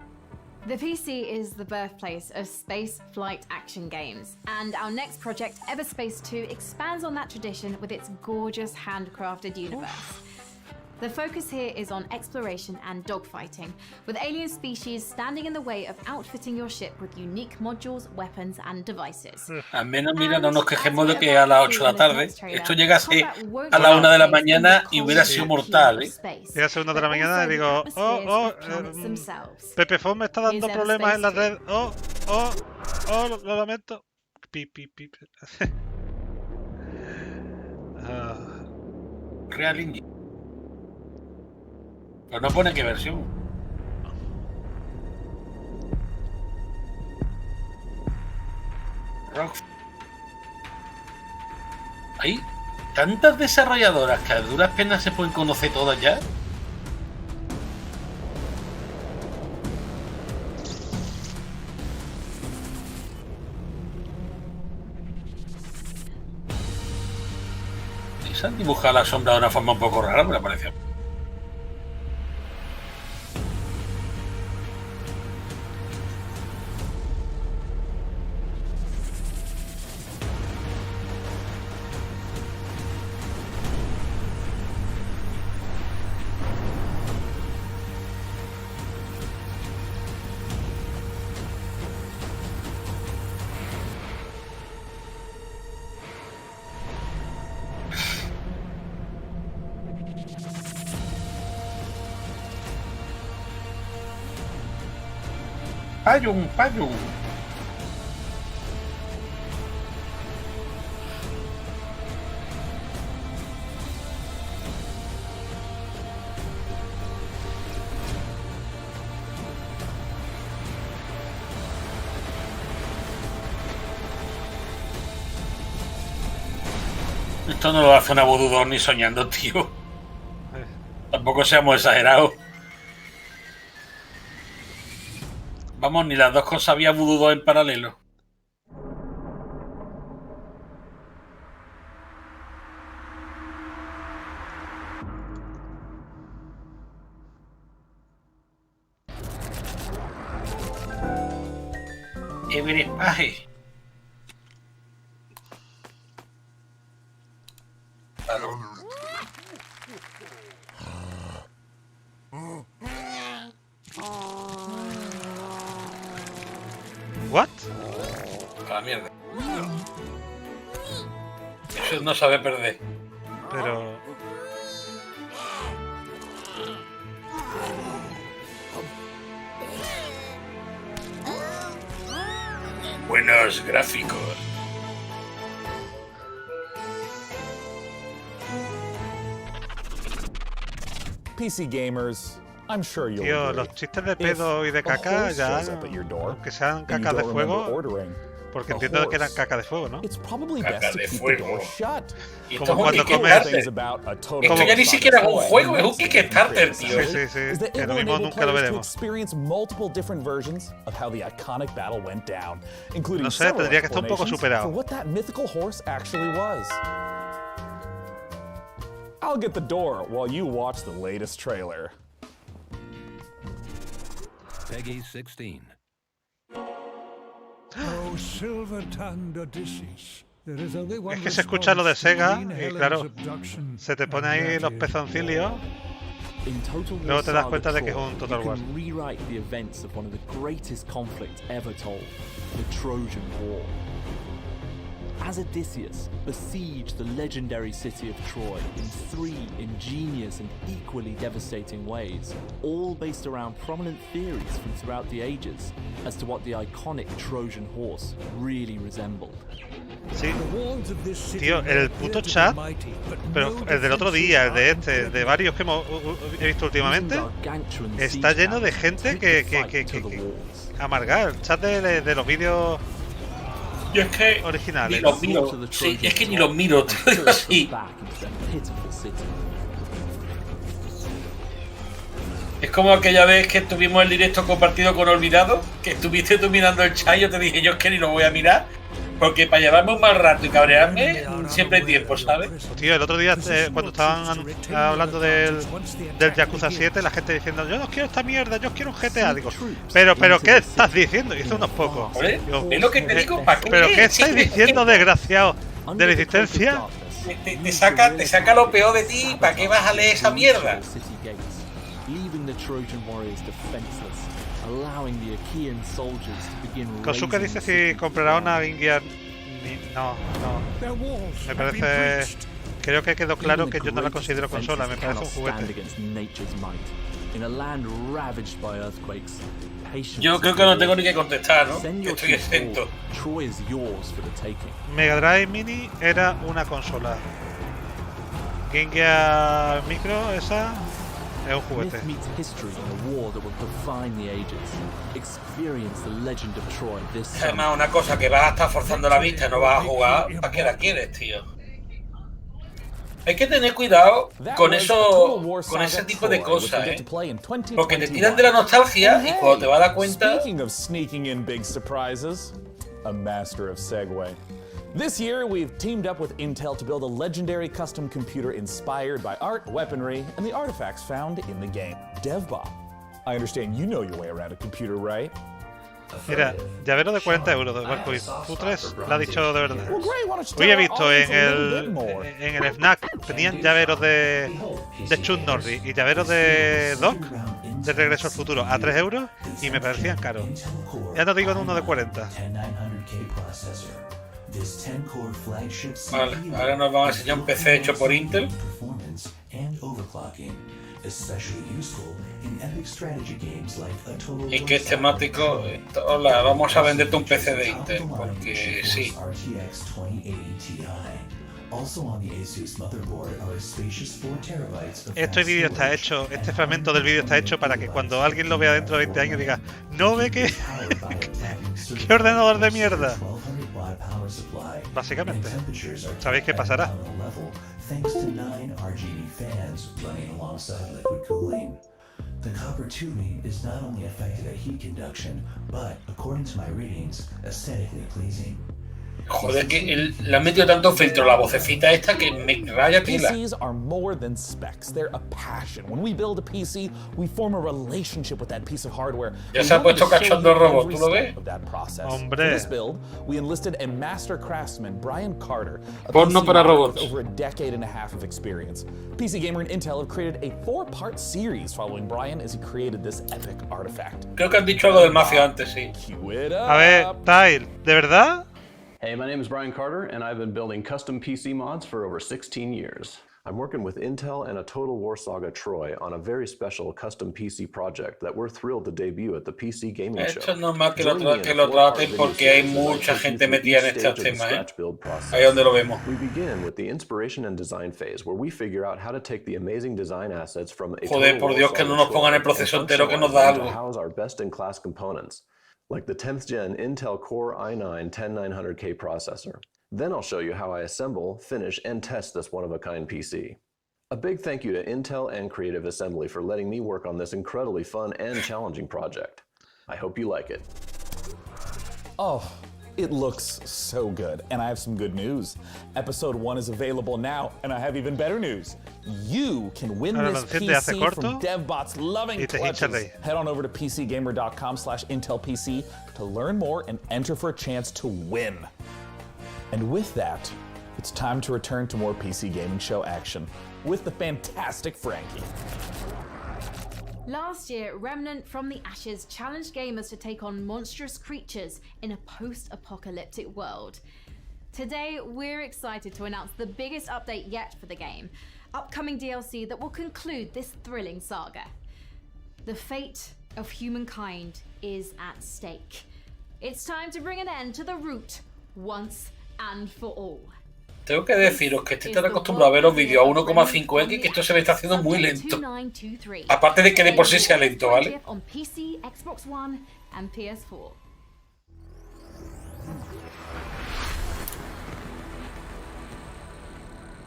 The PC is the birthplace of space flight action games, and our next project, Everspace 2, expands on that tradition with its gorgeous handcrafted universe. The focus here is on exploration and dogfighting, with alien species standing in the way of outfitting your ship with unique modules, weapons, and devices. Al menos, mira, no nos quejemos de que a las 8 de la tarde esto llegase a la 1 de la mañana y hubiera sido mortal, ¿eh? Llega a las 1 de la mañana y digo, Pepe Fon me está dando problemas en la red. Lo lamento. Pip. Real Indie. Pero no pone qué versión. Rock. Hay tantas desarrolladoras que a duras penas se pueden conocer todas ya. Y se han dibujado la sombra de una forma un poco rara, me pareció. Payung. Esto no lo hace una vodudor ni soñando, tío. Tampoco seamos exagerados. Vamos, ni las dos cosas había vudú en paralelo. Everespace. Claro. What? A la mierda. Eso no sabe perder. Pero... Buenos gráficos. PC gamers, I'm sure you'll Tío, agree. los chistes de pedo y de caca ya, aunque sean caca de fuego, porque entiendo que eran caca de fuego, ¿no? Caca de fuego. Como cuando comes... Esto ya ni siquiera es un juego, es un Kickstarter, tío. Sí, que lo mismo nunca lo veremos. No sé, tendría que estar un poco superado. I'll get the door while you watch the latest trailer. Peggy 16. Oh, silver-tanned Odysseus. There is only one. Es que se escucha lo de Sega y claro, se te pone ahí los pezoncillos. Luego te das cuenta de que es un Total War. Rewrite the events of one of the greatest conflicts ever told, the Trojan War. As Odysseus besieged the legendary city of Troy in 3 ingenious and equally devastating ways, all based around prominent theories from throughout the ages as to what the iconic Trojan horse really resembled. Sí, tío, el puto chat, pero el del otro día, el de este, de varios que he visto últimamente, está lleno de gente que amargar. El chat de los vídeos Yo es que originales. Ni los miro. Sí, es que ni los miro, te digo así. Es como aquella vez que tuvimos el directo compartido con Olvidado, que estuviste tú mirando el chat y yo te dije, yo es que ni lo voy a mirar, porque para llevarme un mal rato y cabrearme siempre hay tiempo, ¿sabes? Tío, el otro día cuando estaban hablando del Yakuza 7, la gente diciendo, yo no quiero esta mierda, yo quiero un GTA. Digo, pero ¿qué estás diciendo? Hice unos pocos. Digo, es lo que te digo, ¿para qué? ¿Pero qué estáis diciendo, desgraciado? ¿De la existencia? Te saca lo peor de ti, ¿para qué vas a leer esa mierda? Kosuke dice si comprará una Game Gear. No. Me parece. Creo que quedó claro que yo no la considero consola, me parece un juguete. Yo creo que no tengo ni que contestar, ¿no? Que estoy exento. Mega Drive Mini era una consola. Game Gear Micro, esa. Es un juguete. Además, una cosa que vas a estar forzando la vista y no vas a jugar, ¿para qué la quieres, tío? Hay que tener cuidado con eso, con ese tipo de cosas, ¿eh? Porque te tiran de la nostalgia y cuando te vas a dar cuenta. Speaking of sneaking in big surprises, a master of segue. This year, we've teamed up with Intel to build a legendary custom computer inspired by art, weaponry, and the artifacts found in the game. DevBot, I understand you know your way around a computer, right? Mira, llavero de 40 euros de Barcoin. Putres, lo ha dicho de verdad. Hoy he visto en el FNAC, tenían llaveros de Chuck Norris y llaveros de Doc, de Regreso al Futuro, a 3 euros y me parecían caros. Ya no digo en uno de 40. Vale, ahora nos vamos a enseñar un PC hecho por Intel. Y que es temático. Hola, vamos a venderte un PC de Intel, porque sí. Este vídeo está hecho, este fragmento del vídeo está hecho para que cuando alguien lo vea dentro de 20 años diga, no ve que qué ordenador de mierda. Básicamente, ¿sabéis qué pasará? Thanks to 9 RGB fans running alongside liquid cooling. The copper tubing is not only effective at heat conduction, but, according to my readings, aesthetically pleasing. Joder, que le han metido tanto filtro a la vocecita esta que me raya tela. PCs are more than specs, they're a passion. When we build a PC, we form a relationship with that piece of hardware. Ya se ha puesto cachondo el robot, ¿tú lo ves? Hombre. For this build, we enlisted a master craftsman, Brian Carter, a Porno para robots. with over a decade and a half of experience. PC Gamer and Intel have created a 4-part series following Brian as he created this epic artifact. Creo que han dicho algo del Mafia antes, sí. A ver, Tile, ¿de verdad? Hey, my name is Brian Carter, and I've been building custom PC mods for over 16 years. I'm working with Intel and a Total War Saga Troy on a very special custom PC project that we're thrilled to debut at the PC Gaming Show. Esto es normal que lo traten porque hay mucha gente metida en estos temas, ¿eh? Ahí donde lo vemos. We begin with the inspiration and design phase, where we figure out how to take the amazing design assets from a Joder, por Dios, que no nos pongan el proceso entero que nos da algo. House our best-in-class components, like the 10th gen Intel Core i9 10900K processor. Then I'll show you how I assemble, finish, and test this one-of-a-kind PC. A big thank you to Intel and Creative Assembly for letting me work on this incredibly fun and challenging project. I hope you like it. Oh, it looks so good, and I have some good news. Episode 1 is available now, and I have even better news. You can win this PC from DevBot's loving clutches. Head on over to PCGamer.com/IntelPC to learn more and enter for a chance to win. And with that, it's time to return to more PC Gaming Show action with the fantastic Frankie. Last year, Remnant from the Ashes challenged gamers to take on monstrous creatures in a post-apocalyptic world. Today, we're excited to announce the biggest update yet for the game. Upcoming DLC that will conclude this thrilling saga. The fate of humankind is at stake. It's time to bring an end to the root once and for all. Tengo que deciros que estoy tan acostumbrado a ver los vídeos a 1,5x que esto se me está haciendo muy lento. Aparte de que de por sí sea lento, ¿vale? On PC, Xbox One and PS4.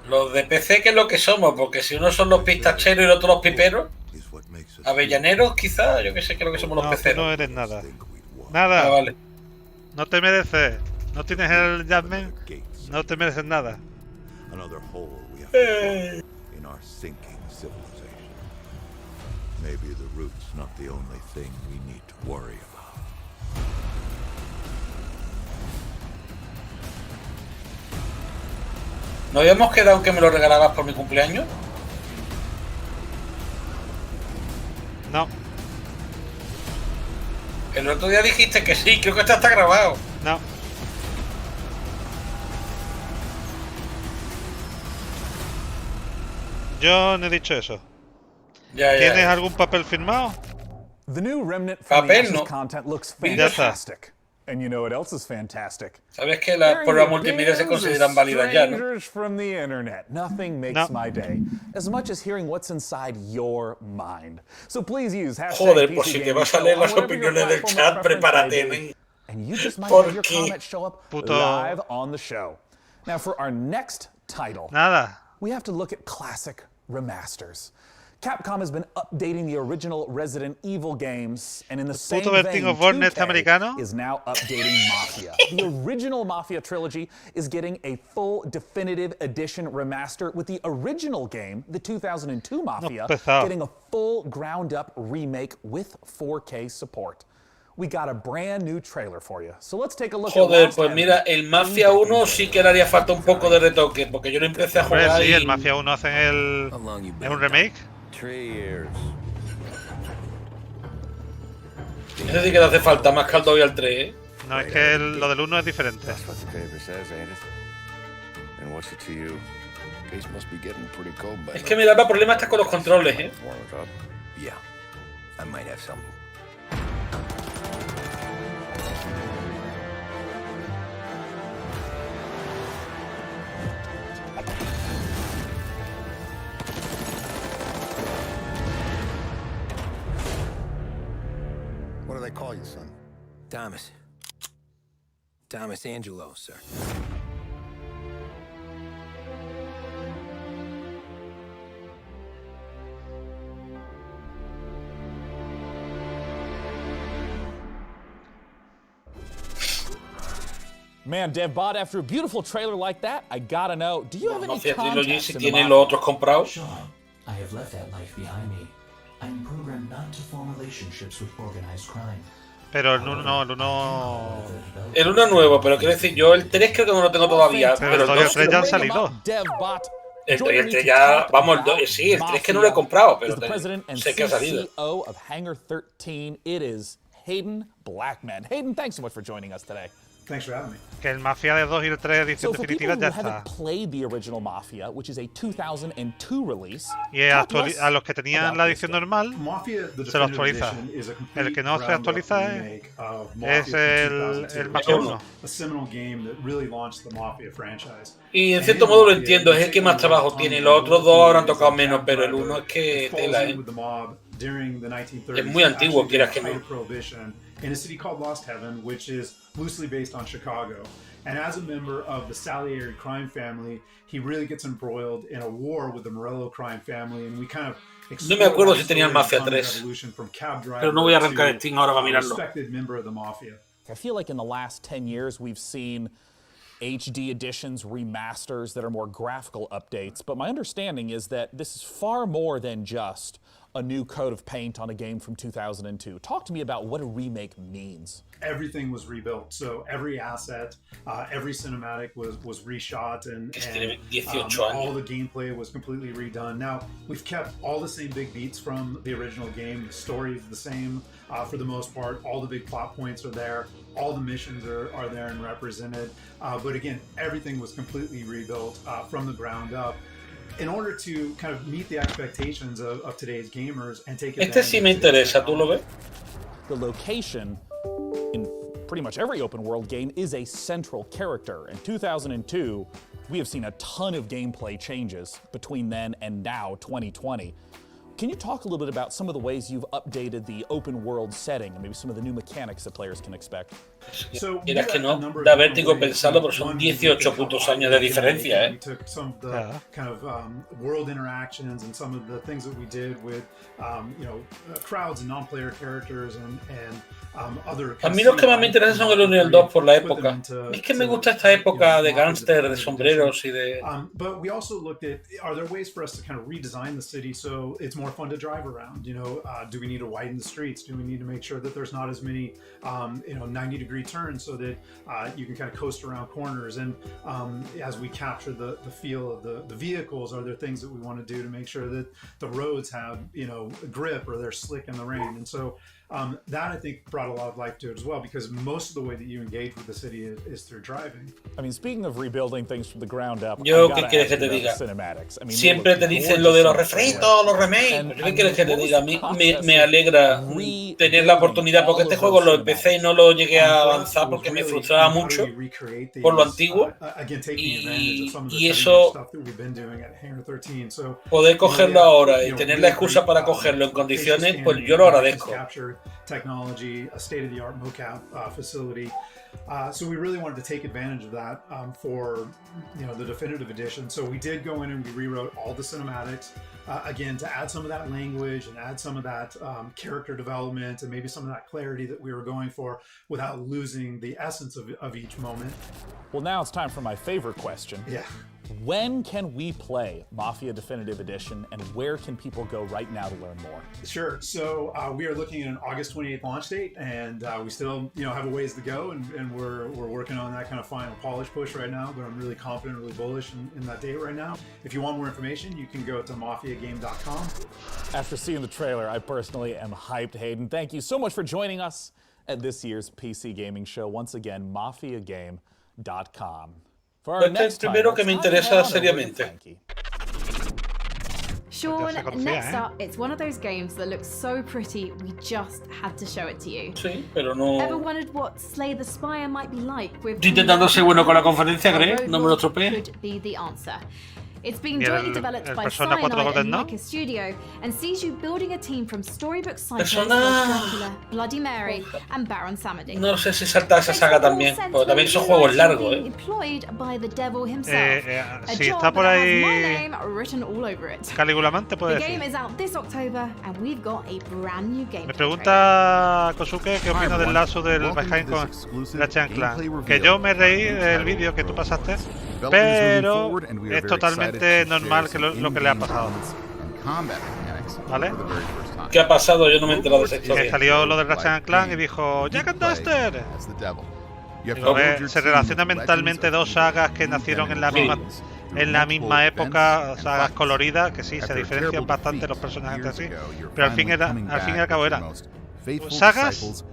Los de PC, ¿qué es lo que somos? Porque si unos son los pistacheros y los otros los piperos, avellaneros quizás, yo que sé qué es lo que somos los peceros. No eres nada. Nada. Ah, vale. No te mereces. No tienes el Jasmine. No te mereces nada. Another hole we have to fill in our sinking civilization. Maybe the root's not the only thing we need to worry about. ¿No habíamos quedado en que me lo regalabas por mi cumpleaños? No. El otro día dijiste que sí, creo que esto está grabado. No. Yo no he dicho eso. ¿Tienes algún papel firmado? The new remnant from the Ashes content looks Ya está. fantastic. And you know what else is fantastic? Sabes que las pruebas multimedia se consideran válidas ya, ¿no? Strangers from the internet. Nothing makes my day as much as hearing what's inside your mind. So please use Joder, pues si te vas a leer las opiniones del chat, prepárate, ¿no? And you just might have your comment show up live on the show. Now for our next title, we have to look at classic remasters. Capcom has been updating the original Resident Evil games, and in the same vein, 2K is now updating Mafia. The original Mafia trilogy is getting a full definitive edition remaster, with the original game, the 2002 Mafia, getting a full ground-up remake with 4K support. We got a brand new trailer for you. So let's take a look. Joder, pues mira, el Mafia 1 sí que le haría falta un poco de retoque, porque yo lo empecé a jugar sí, el Mafia 1 hacen el... ¿Es un remake? Eso sí que le hace falta más caldo hoy al 3, ¿eh? No, es que lo del 1 es diferente. Es que mira, el problema está con los controles, ¿eh? What do they call you, son? Thomas. Thomas Angelo, sir. Man, DevBot, after a beautiful trailer like that, I gotta know, do you have any contacts in the ¿Tiene los otros comprados? Sean, I have left that life behind me. I'm programmed not to form relationships with organized crime. Pero el 1 no, el 1... El 1 es nuevo, pero quiero decir, yo el 3 creo que no lo tengo todavía. Pero el 3 ya han salido. El 3 ya, vamos, sí, el 3 que no lo he comprado, pero sé que ha salido. of Hangar 13, it is Hayden Blackman. Hayden, thanks so much for joining us today. Thanks for having me. Que el Mafia de 2 y el 3 edición definitiva ya está. Haven't played the original Mafia, which is a 2002 release. Y a los que tenían la edición normal se lo actualiza. El que no se actualiza es el Mafia 1. Y en cierto modo lo entiendo, es el que más trabajo tiene. Los otros dos habrán tocado menos, pero el 1 es que tela, ¿eh? Es muy antiguo, quieras que no. In a city called Lost Heaven, which is loosely based on Chicago. And as a member of the Salieri crime family, he really gets embroiled in a war with the Morello crime family, and we kind of no me acuerdo si tenía el Mafia 3, pero no voy a arrancar el Steam ahora para mirarlo. I feel like in the last 10 years we've seen HD editions, remasters that are more graphical updates, but my understanding is that this is far more than just a new coat of paint on a game from 2002. Talk to me about what a remake means. Everything was rebuilt, so every asset, every cinematic was reshot, and all the gameplay was completely redone. Now, we've kept all the same big beats from the original game. The story is the same for the most part. All the big plot points are there. All the missions are there and represented. But again, everything was completely rebuilt from the ground up in order to kind of meet the expectations of today's gamers and take advantage. Este sí me interesa, ¿tú lo ves? The location in pretty much every open world game is a central character. In 2002, we have seen a ton of gameplay changes between then and now, 2020. Can you talk a little bit about some of the ways you've updated the open world setting and maybe some of the new mechanics that players can expect? Quieras que no, da vértigo pensarlo, pero son 18 putos años de diferencia, ¿eh? We took some of the kind of world interactions and some of the things that we did with, crowds and non-player characters and other. A mí los que más me interesan son el 1 y el 2 por la época. Es que me gusta esta época de gángster, de sombreros y de. But we also looked at, are there ways for us to kind of redesign the city so it's more fun to drive around? Do we need to widen the streets? Do we need to make sure that there's not as many 90-degree turns so that you can kind of coast around corners? And as we capture the feel of the vehicles, are there things that we want to do to make sure that the roads have grip or they're slick in the rain? And so that I think brought a lot of life to it as well, because most of the way that you engage with the city is through driving. I mean, speaking of rebuilding things from the ground up, yo qué quieres que te diga. Siempre te dicen lo de los refritos, los remakes. ¿Qué quieres que te diga? A mí me alegra tener la oportunidad, porque este juego lo empecé y no lo llegué a avanzar porque me frustraba mucho por lo antiguo, y eso, poder cogerlo ahora y tener la excusa para cogerlo en condiciones, pues yo lo agradezco. Technology, a state-of-the-art mocap facility. So we really wanted to take advantage of that for the definitive edition. So we did go in and we rewrote all the cinematics again to add some of that language and add some of that character development and maybe some of that clarity that we were going for without losing the essence of each moment. Well, now it's time for my favorite question. Yeah. When can we play Mafia Definitive Edition, and where can people go right now to learn more? Sure. So we are looking at an August 28th launch date, and we still have a ways to go, and we're working on that kind of final polish push right now, but I'm really confident, really bullish in that date right now. If you want more information, you can go to mafiagame.com. After seeing the trailer, I personally am hyped, Hayden. Thank you so much for joining us at this year's PC Gaming Show. Once again, mafiagame.com. Este es el primero que me interesa seriamente. Sean, next up, it's one of those games that looks so pretty, we just had to show it to you. Sí, pero no. Ever wondered what Slay the Spire might be like with? Estoy intentando ser bueno con la conferencia, ¿crees? No me lo estropees. Could be the answer. It's being jointly developed by Cyanide and Mecha Studio and sees you building a team from storybook cycles like Dracula, Bloody Mary, and Baron Samedi. No sé si salta esa saga también, porque también son juegos largos, employed by the devil himself. Si está por ahí Caligulamante puede decir. The game decir. is out this October and we've got a brand new game. Me pregunta Kosuke qué opina del lazo del Behind con Ratchet & Clank. Que yo me reí del vídeo que tú pasaste, pero es totalmente normal que lo que le ha pasado. ¿Vale? ¿Qué ha pasado? Yo no me he enterado de esa historia. Que salió lo del Ratchet & Clank y dijo Jack and Duster. Se relaciona mentalmente dos sagas que nacieron en la misma época, sagas coloridas, que sí, se diferencian bastante los personajes entre sí, pero al fin y al cabo eran sagas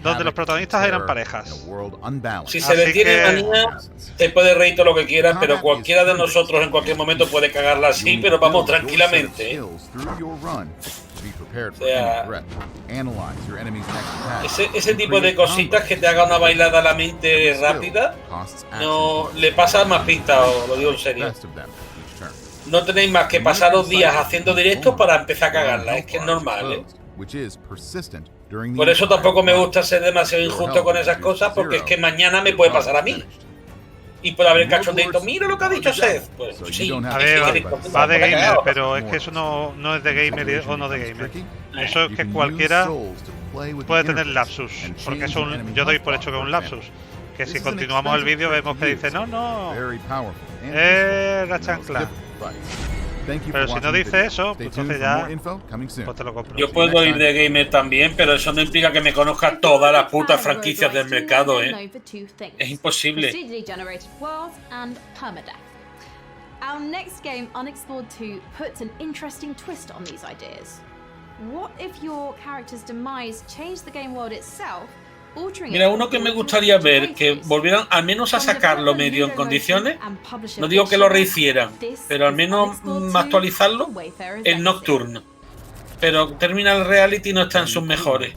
donde los protagonistas eran parejas. Si se le tiene manía, te puede reír todo lo que quieras, pero cualquiera de nosotros en cualquier momento puede cagarla así, pero vamos tranquilamente. O sea, ese tipo de cositas que te haga una bailada a la mente rápida, no le pasa más pista, os lo digo en serio. No tenéis más que pasaros días haciendo directos para empezar a cagarla, es que es normal, ¿eh? Por eso tampoco me gusta ser demasiado injusto con esas cosas, porque es que mañana me puede pasar a mí. Y puede haber cachondeito, mira lo que ha dicho Seth. Pues sí, a ver, va de gamer, pero es que eso no es de gamer o no de gamer. Eso es que cualquiera puede tener lapsus, porque yo doy por hecho que es un lapsus. Que si continuamos el vídeo vemos que dice, no, Ratchet & Clank. Pero si no dice eso, pues entonces ya pues te lo compro. Yo puedo ir de gamer también, pero eso no implica que me conozca todas las putas franquicias del mercado, ¿eh? Es imposible. Procedurally generated worlds and permadeath. Our next game, Unexplored 2, puts an interesting twist on these ideas. What if your character's demise changed the game world itself? Mira, uno que me gustaría ver, que volvieran al menos a sacarlo medio en condiciones, no digo que lo rehicieran, pero al menos actualizarlo, el Nocturne. Pero Terminal Reality no está en sus mejores.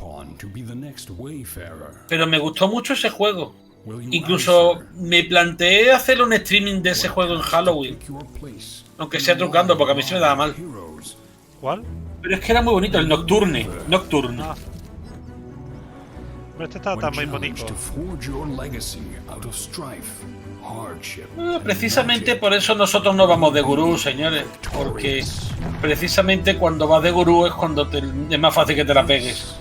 Pero me gustó mucho ese juego. Incluso me planteé hacer un streaming de ese juego en Halloween. Aunque sea trucando, porque a mí se me daba mal. ¿Cuál? Pero es que era muy bonito, el Nocturne. Pero este está muy bonito. Precisamente por eso nosotros no vamos de gurú, señores. Porque precisamente cuando vas de gurú es cuando es más fácil que te la pegues.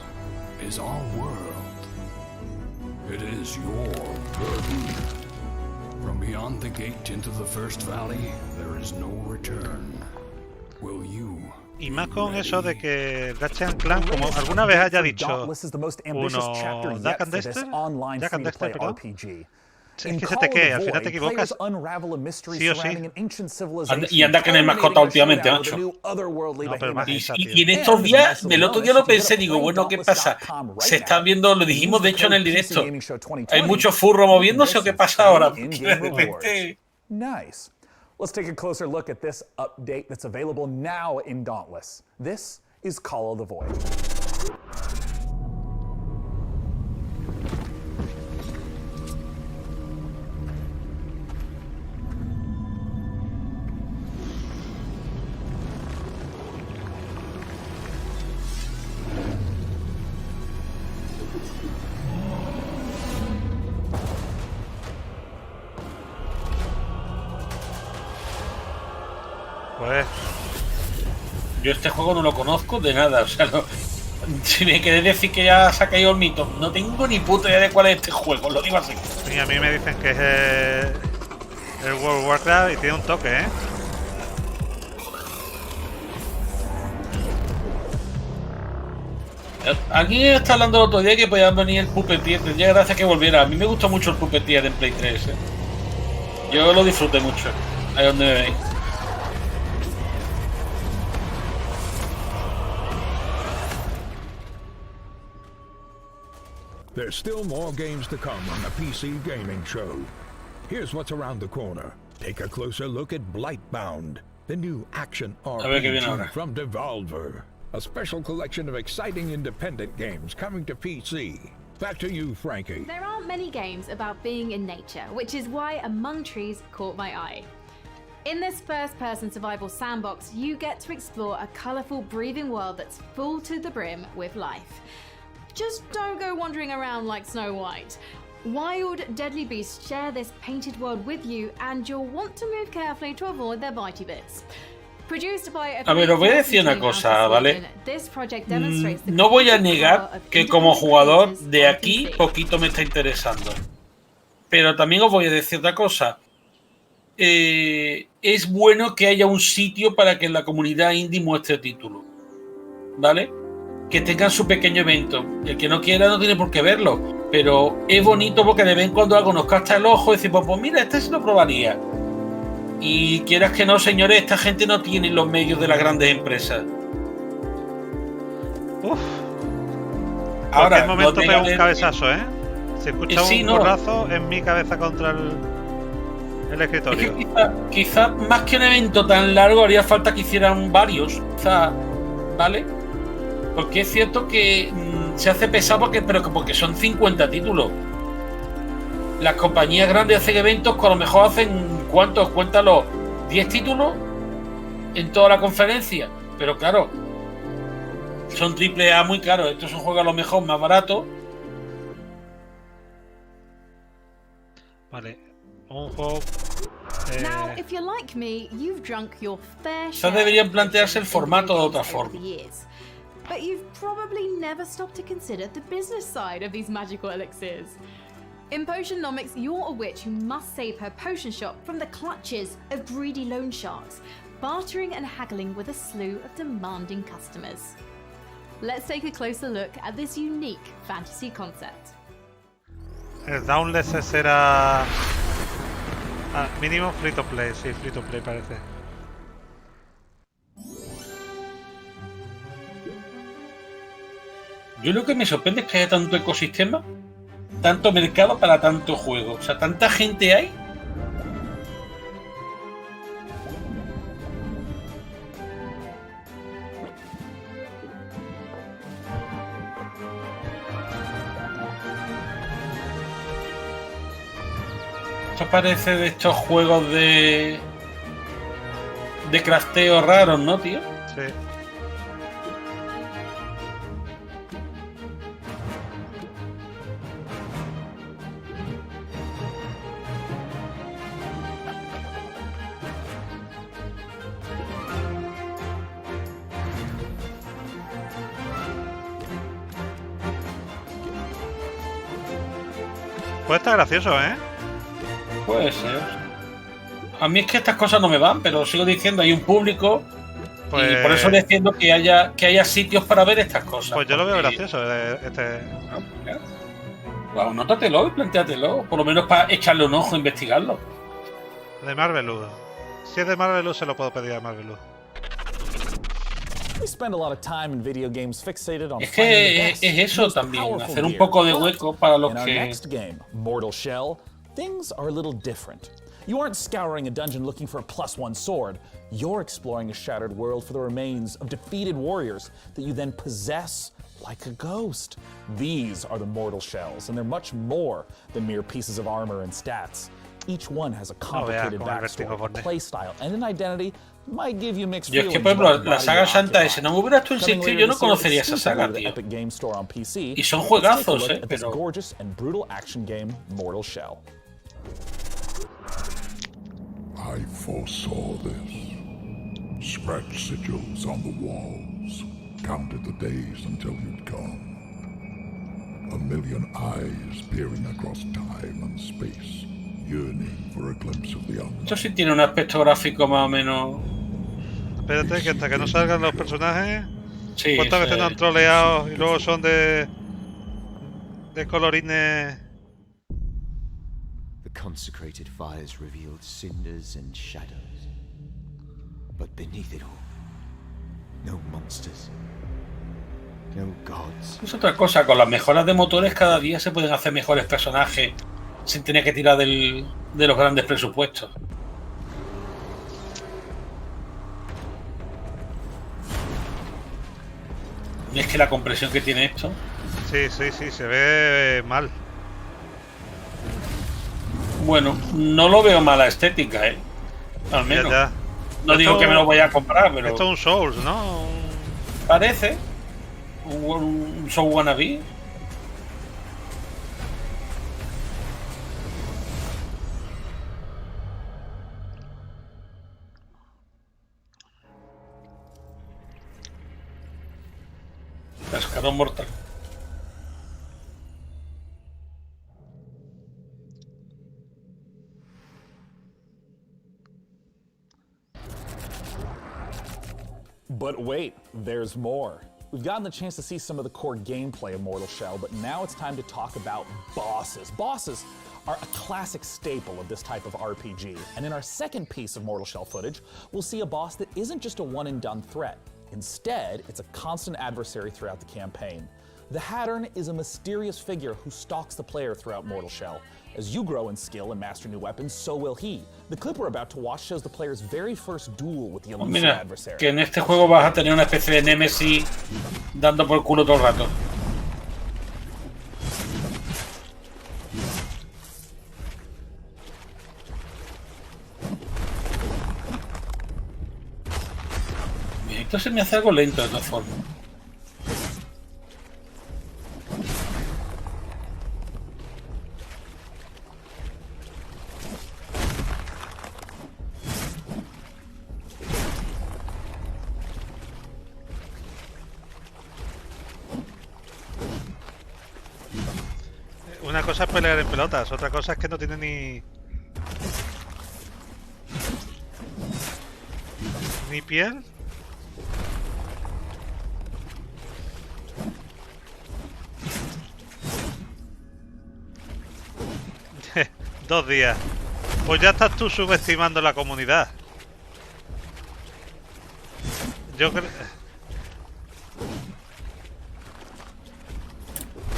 Y más con eso de que Ratchet & Clank, como alguna vez haya dicho uno, Jack and Dexter, perdón. Es que se te queda, al final te equivocas. Sí o sí. Y anda que no hay mascota últimamente, macho. Y en estos días, el otro día lo pensé, digo, bueno, ¿qué pasa? Se están viendo, lo dijimos de hecho en el directo. ¿Hay mucho furro moviéndose o qué pasa ahora? Nice. Let's take a closer look at this update that's available now in Dauntless. This is Call of the Void. Pues... Yo este juego no lo conozco de nada, o sea, no, si me querés decir que ya se ha caído el mito, no tengo ni puta idea de cuál es este juego, lo digo así. Sí, a mí me dicen que es el World of Warcraft y tiene un toque, ¿eh? Aquí está hablando el otro día que podía venir el Puppeteer, tendría gracias que volviera. A mí me gustó mucho el Puppeteer en Play 3, ¿eh? Yo lo disfruté mucho, ahí donde me veis. There's still more games to come on the PC Gaming Show. Here's what's around the corner. Take a closer look at Blightbound, the new action RPG from Devolver. A special collection of exciting independent games coming to PC. Back to you, Frankie. There aren't many games about being in nature, which is why Among Trees caught my eye. In this first-person survival sandbox, you get to explore a colourful, breathing world that's full to the brim with life. Just don't go wandering around like Snow White. Wild, deadly beasts share this painted world with you, and you'll want to move carefully to avoid their bitey bits. A ver, os voy a decir una cosa, ¿vale? No voy a negar que como jugador de aquí poquito me está interesando. Pero también os voy a decir otra cosa. Es bueno que haya un sitio para que la comunidad indie muestre títulos, ¿vale? Que tengan su pequeño evento. El que no quiera no tiene por qué verlo. Pero es bonito porque de vez en cuando algo nos casca el ojo y decimos, pues mira, este sí lo probaría. Y quieras que no, señores, esta gente no tiene los medios de las grandes empresas. Uf. Ahora, en momento pego un cabezazo, ¿eh? Se escucha un porrazo en mi cabeza contra el escritorio. Es que quizá más que un evento tan largo haría falta que hicieran varios, quizá, ¿vale? Porque es cierto que se hace pesado porque son 50 títulos. Las compañías grandes hacen eventos que a lo mejor hacen, ¿cuántos? Cuéntalo, 10 títulos en toda la conferencia. Pero claro, son AAA muy caros. Estos son juegos a lo mejor más baratos. Vale, un juego... Quizás deberían plantearse el formato de otra forma. But you've probably never stopped to consider the business side of these magical elixirs. In Potionomics, you're a witch who must save her potion shop from the clutches of greedy loan sharks. bartering and haggling with a slew of demanding customers. Let's take a closer look at this unique fantasy concept. El Dauntless será mínimo free to play, sí, free to play parece. Yo lo que me sorprende es que haya tanto ecosistema, tanto mercado para tanto juego. O sea, tanta gente hay. Esto parece de estos juegos de crafteo raros, ¿no, tío? Sí. Puede estar gracioso, ¿eh? Puede ser. A mí es que estas cosas no me van, pero sigo diciendo, hay un público pues... y por eso defiendo que haya sitios para ver estas cosas. Pues yo lo veo gracioso, Bueno, nótatelo y plantéatelo, por lo menos para echarle un ojo, investigarlo. De Marvelous. Si es de Marvelous se lo puedo pedir a Marvelous. Es que es eso también, hacer un poco de hueco para los que... Mortal Shell, things are a little different. You aren't scouring a dungeon looking for a +1 sword. You're exploring a shattered world for the remains of defeated warriors that you then possess like a ghost. These are the Mortal Shells, and they're much more than mere pieces of armor and stats. Each one has a complicated backstory, a playstyle, and an identity might give you mixed feelings. Yo es que, por ejemplo, la saga Santa ese, no me hubiera hecho un sitio, yo no conocería esa saga, tío. Y son juegazos, pero... gorgeous and brutal action game, Mortal Shell. I foresaw this. Scratched sigils on the walls. Counted the days until you'd come. A million eyes peering across time and space, yearning for a glimpse of the unknown. Esto sí tiene un aspecto gráfico más o menos... Espérate, que hasta que no salgan los personajes... Sí, ¿cuántas veces nos han troleado y luego son de colorines? The consecrated fires revealed cinders and shadows. But beneath it all, no monsters. No gods. Es otra cosa, con las mejoras de motores cada día se pueden hacer mejores personajes sin tener que tirar de los grandes presupuestos. Y es que la compresión que tiene esto... Sí, se ve mal. Bueno, no lo veo mala estética, al menos. Ya. No digo que me lo voy a comprar, pero... Esto es un Souls, ¿no? Parece. Un Soul wannabe. Cascarón mortal. But wait, there's more. We've gotten the chance to see some of the core gameplay of Mortal Shell, but now it's time to talk about bosses. Bosses are a classic staple of this type of RPG. And in our second piece of Mortal Shell footage, we'll see a boss that isn't just a one-and-done threat. Instead, it's a constant adversary throughout the campaign. The Hattern is a mysterious figure who stalks the player throughout Mortal Shell. As you grow in skill and master new weapons, so will he. The clip we're about to watch shows the player's very first duel with the elusive adversary. Que en este juego vas a tener una especie de Nemesis dando por culo todo el rato. Esto se me hace algo lento de todas formas. Una cosa es pelear en pelotas, otra cosa es que no tiene ni... ni piel. Dos días. Pues ya estás tú subestimando la comunidad. Yo creo...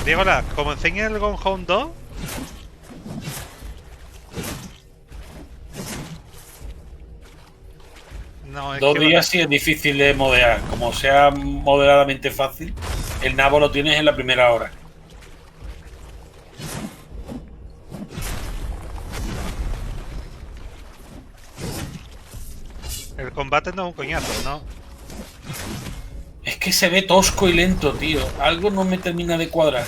Diego, como enseñé el Gone Home 2... No, es 2 que días sí es difícil de modear. Como sea moderadamente fácil, el nabo lo tienes en la primera hora. El combate no es un coñazo, ¿no? Es que se ve tosco y lento, tío. Algo no me termina de cuadrar.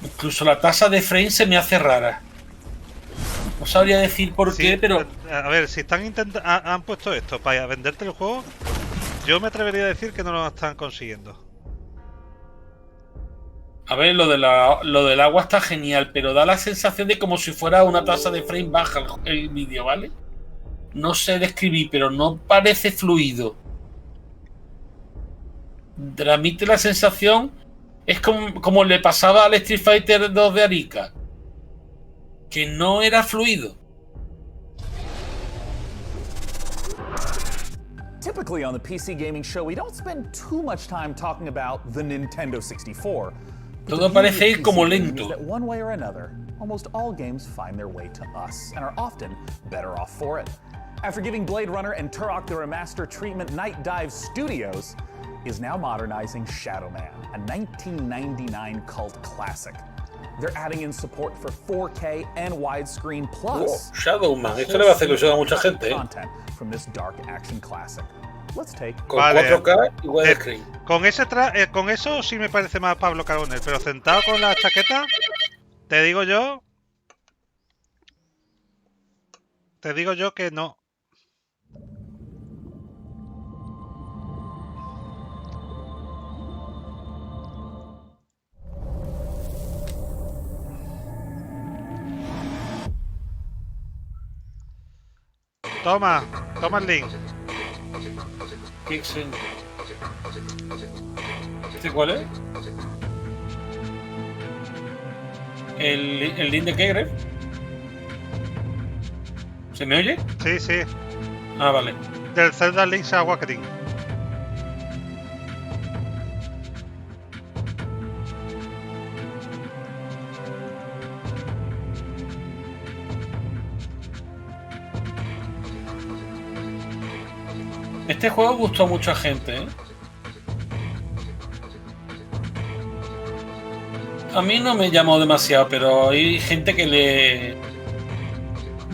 Incluso la tasa de frame se me hace rara. No sabría decir por qué, pero... A ver, si están intentando... Han puesto esto para venderte el juego, yo me atrevería a decir que no lo están consiguiendo. A ver, lo del agua está genial, pero da la sensación de como si fuera una tasa de frame baja el vídeo, ¿vale? No sé describir, pero no parece fluido. Transmite la sensación... Es como le pasaba al Street Fighter 2 de Arica. Que no era fluido. Typically on the PC Gaming Show, we don't spend too much time talking about the Nintendo 64. Todo parece ir como lento. That one way or another, almost all games find their way to us and are often better off for it. After giving Blade Runner and Turok the remaster treatment, Night Dive Studios is now modernizing Shadow Man, a 1999 cult classic. They're adding in support for 4K and widescreen plus. Shadow Man, esto le va a hacer ilusión a mucha gente, Content from this dark action classic. Let's take. Con 4K y widescreen. Con eso sí me parece más Pablo Carbonell, pero sentado con la chaqueta, te digo yo que no. Toma el link. ¿Este cuál es? ¿El link de qué, Gref? ¿Se me oye? Sí, sí. Ah, vale. Del Zelda Link's Awakening. Este juego gustó a mucha gente, ¿eh? A mí no me llamó demasiado, pero hay gente que le...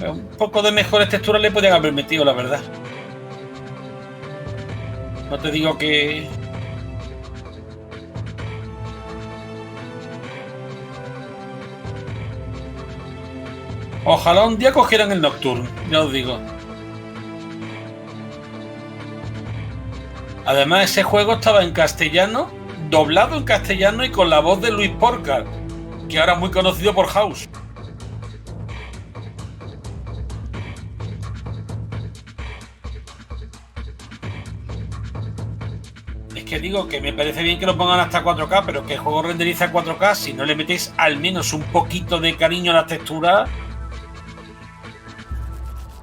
Un poco de mejores texturas le podían haber metido, la verdad. No te digo que... Ojalá un día cogieran el Nocturne, ya os digo. Además, ese juego estaba en castellano, doblado en castellano y con la voz de Luis Porcar, que ahora es muy conocido por House. Es que digo que me parece bien que lo pongan hasta 4K, pero que el juego renderiza a 4K, si no le metéis al menos un poquito de cariño a la textura...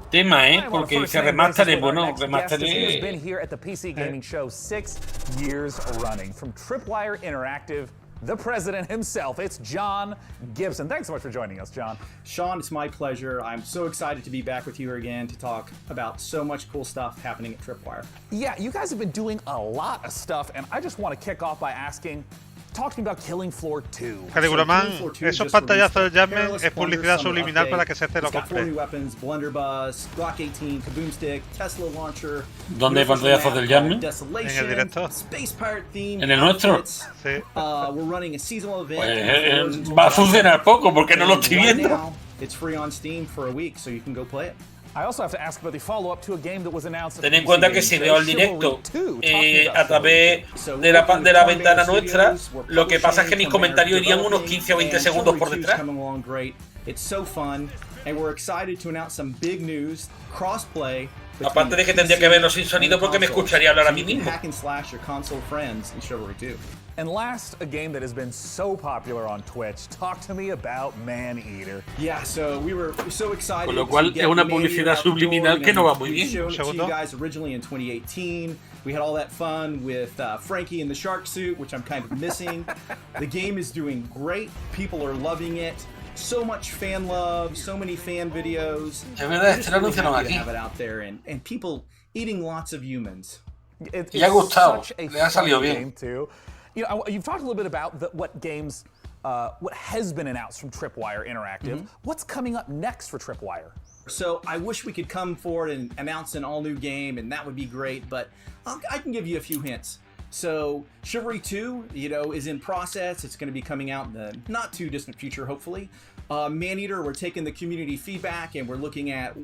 Tema, porque dice remaster es bueno, remaster has been here at the PC Gaming Show 6 years running. From Tripwire Interactive, the president himself, it's John Gibson. Thanks so much for joining us, John. Sean, it's my pleasure. I'm so excited to be back with you again to talk about so much cool stuff happening at Tripwire. Yeah, you guys have been doing a lot of stuff, and I just want to kick off by talking about Killing Floor 2. Caligulaman, esos pantallazos del Jasmine es publicidad subliminal para que se te lo compre. ¿Dónde hay pantallazos del Jasmine? En el directo. ¿En el nuestro? Sí. Va a funcionar poco porque no lo estoy viendo. Ten en cuenta que si veo el directo a través de la ventana nuestra, lo que pasa es que mis comentarios irían unos 15 o 20 segundos por detrás. Aparte de que tendría que verlo sin sonido porque me escucharía hablar a mí mismo. And last, a game that has been so popular on Twitch. Talk to me about Man-Eater. Yeah, so we were so excited. Con lo cual es una publicidad subliminal que no va muy bien. We showed it to you guys originally in 2018. We had all that fun with Frankie in the shark suit, which I'm kind of missing. The game is doing great. People are loving it. So much fan love, so many fan videos. Es verdad, este lo anunciaron aquí. Have it out there and people eating lots of humans. Le ha gustado, le ha salido bien. You know, you've talked a little bit about what games, what has been announced from Tripwire Interactive. What's coming up next for Tripwire? So I wish we could come forward and announce an all-new game, and that would be great, but I can give you a few hints. So Chivalry 2, you know, is in process. It's going to be coming out in the not too distant future, hopefully. Man-Eater, we're taking the community feedback, and we're looking at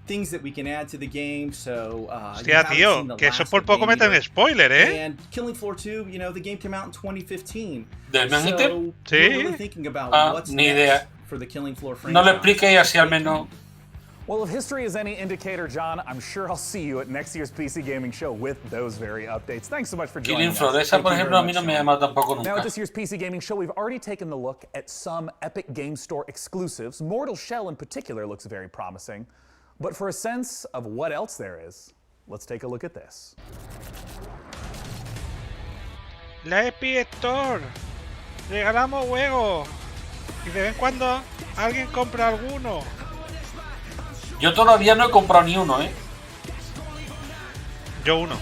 things that we can add to the game. So hostia, tío, que eso por poco meten spoiler, And Killing Floor 2, you know, the game came out in 2015. ¿Del Man-Eater? So Sí. we're really thinking about what's ni next idea. for the Killing Floor franchise. No lo explique así al menos. Well, if history is any indicator, John, I'm sure I'll see you at next year's PC Gaming Show with those very updates. Thanks so much for joining us. Killing Floor, esa por ejemplo a mí no me llama tampoco nunca. Now at this year's PC Gaming Show, we've already taken a look at some Epic Game Store exclusives. Mortal Shell in particular looks very promising. But for a sense of what else there is, let's take a look at this. La Epic Store. Regalamos juegos. Y de vez en cuando alguien compra alguno. Yo todavía no he comprado ni uno, ¿eh? Yo uno.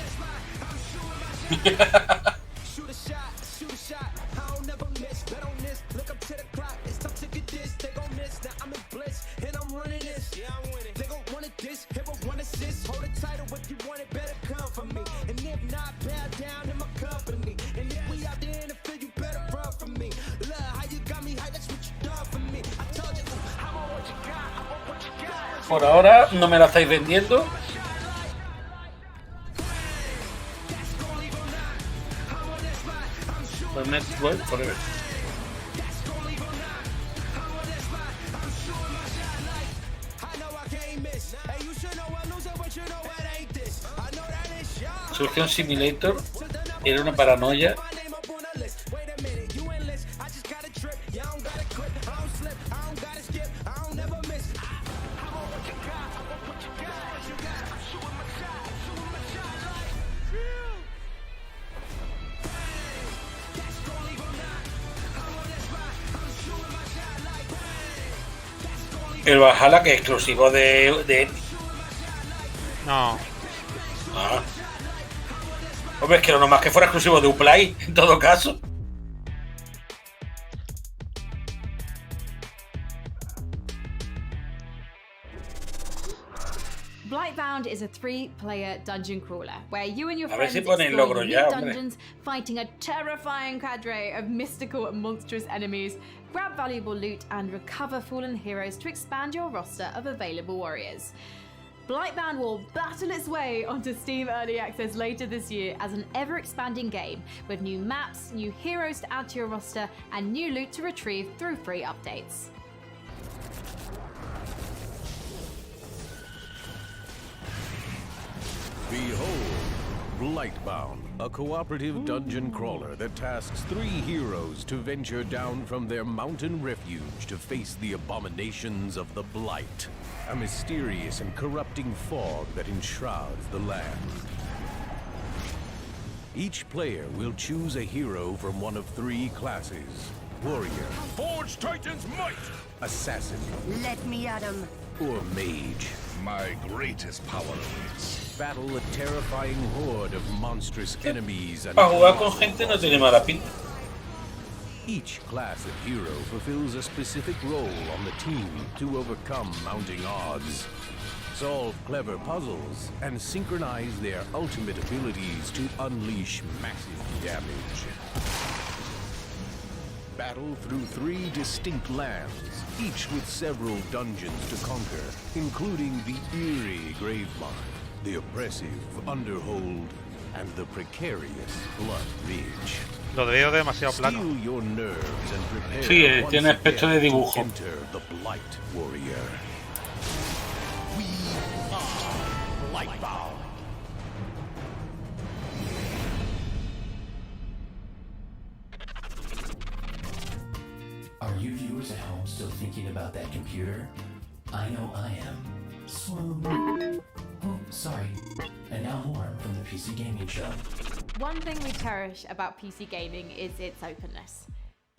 Por ahora no me la estáis vendiendo. Forever. Surgeon Simulator era una paranoia. El Valhalla, que es exclusivo de... No. Ah. Hombre, es que no más que fuera exclusivo de Uplay, en todo caso. Blightbound is a 3-player dungeon crawler where you and your A ver friends si pone el explore logro unique ya, hombre. dungeons, fighting a terrifying cadre of mystical and monstrous enemies, grab valuable loot, and recover fallen heroes to expand your roster of available warriors. Blightbound will battle its way onto Steam Early Access later this year as an ever-expanding game with new maps, new heroes to add to your roster, and new loot to retrieve through free updates. Behold, Blightbound, a cooperative dungeon crawler that tasks 3 heroes to venture down from their mountain refuge to face the abominations of the Blight, a mysterious and corrupting fog that enshrouds the land. Each player will choose a hero from one of 3 classes: warrior, Forge Titan's might! assassin, Let me at him. or mage. My greatest power awaits. Battle a terrifying horde of monstrous enemies and Para jugar con gente no tiene mala pinta. each class of hero fulfills a specific role on the team to overcome mounting odds, solve clever puzzles, and synchronize their ultimate abilities to unleash massive damage. battle through 3 distinct lands, each with several dungeons to conquer, including the eerie Gravemine, the oppressive Underhold, and the precarious Blood Ridge. Lo veo demasiado plano. Steel your nerves and prepare Sí, once tiene aspecto de again to dibujo. enter the Blight Warrior. We are Blightbound. Are you viewers at home still thinking about that computer? I know I am. Swoon. Oh, sorry. And now more from the PC Gaming Show. One thing we cherish about PC gaming is its openness.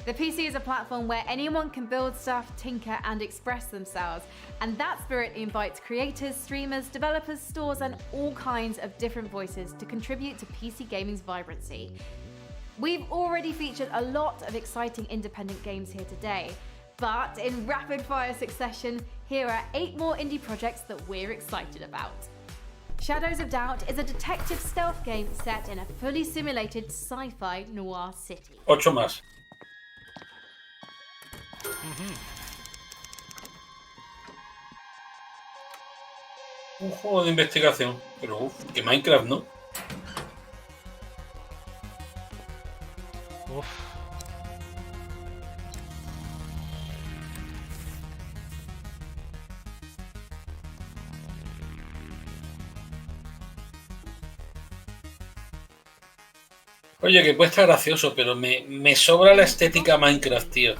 The PC is a platform where anyone can build stuff, tinker, and express themselves, and that spirit invites creators, streamers, developers, stores, and all kinds of different voices to contribute to PC gaming's vibrancy. We've already featured a lot of exciting independent games here today, but in rapid-fire succession, here are 8 more indie projects that we're excited about. Shadows of Doubt is a detective stealth game set in a fully simulated sci-fi noir city. 8 más. Un juego de investigación, pero que Minecraft, ¿no? Oye, que puede estar gracioso, pero me sobra la estética Minecraft, tío.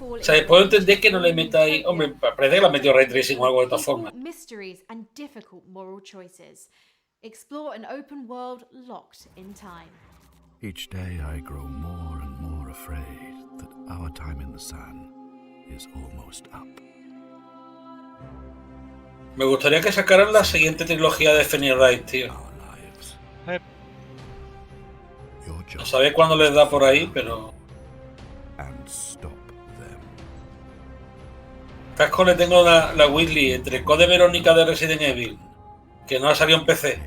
O sea, puedo entender que no le metáis... Hombre, parece que le han metido ray tracing o algo de todas formas. Mysteries and difficult moral choices. Explore an open world locked in time. Each day I grow more and more afraid that our time in the sun is almost up. Me gustaría que sacaran la siguiente trilogía de Phoenix Wright, tío. No sabe cuándo les da por ahí, pero... Casco le tengo la Whitley entre el Code Verónica de Resident Evil, que no ha salido en PC,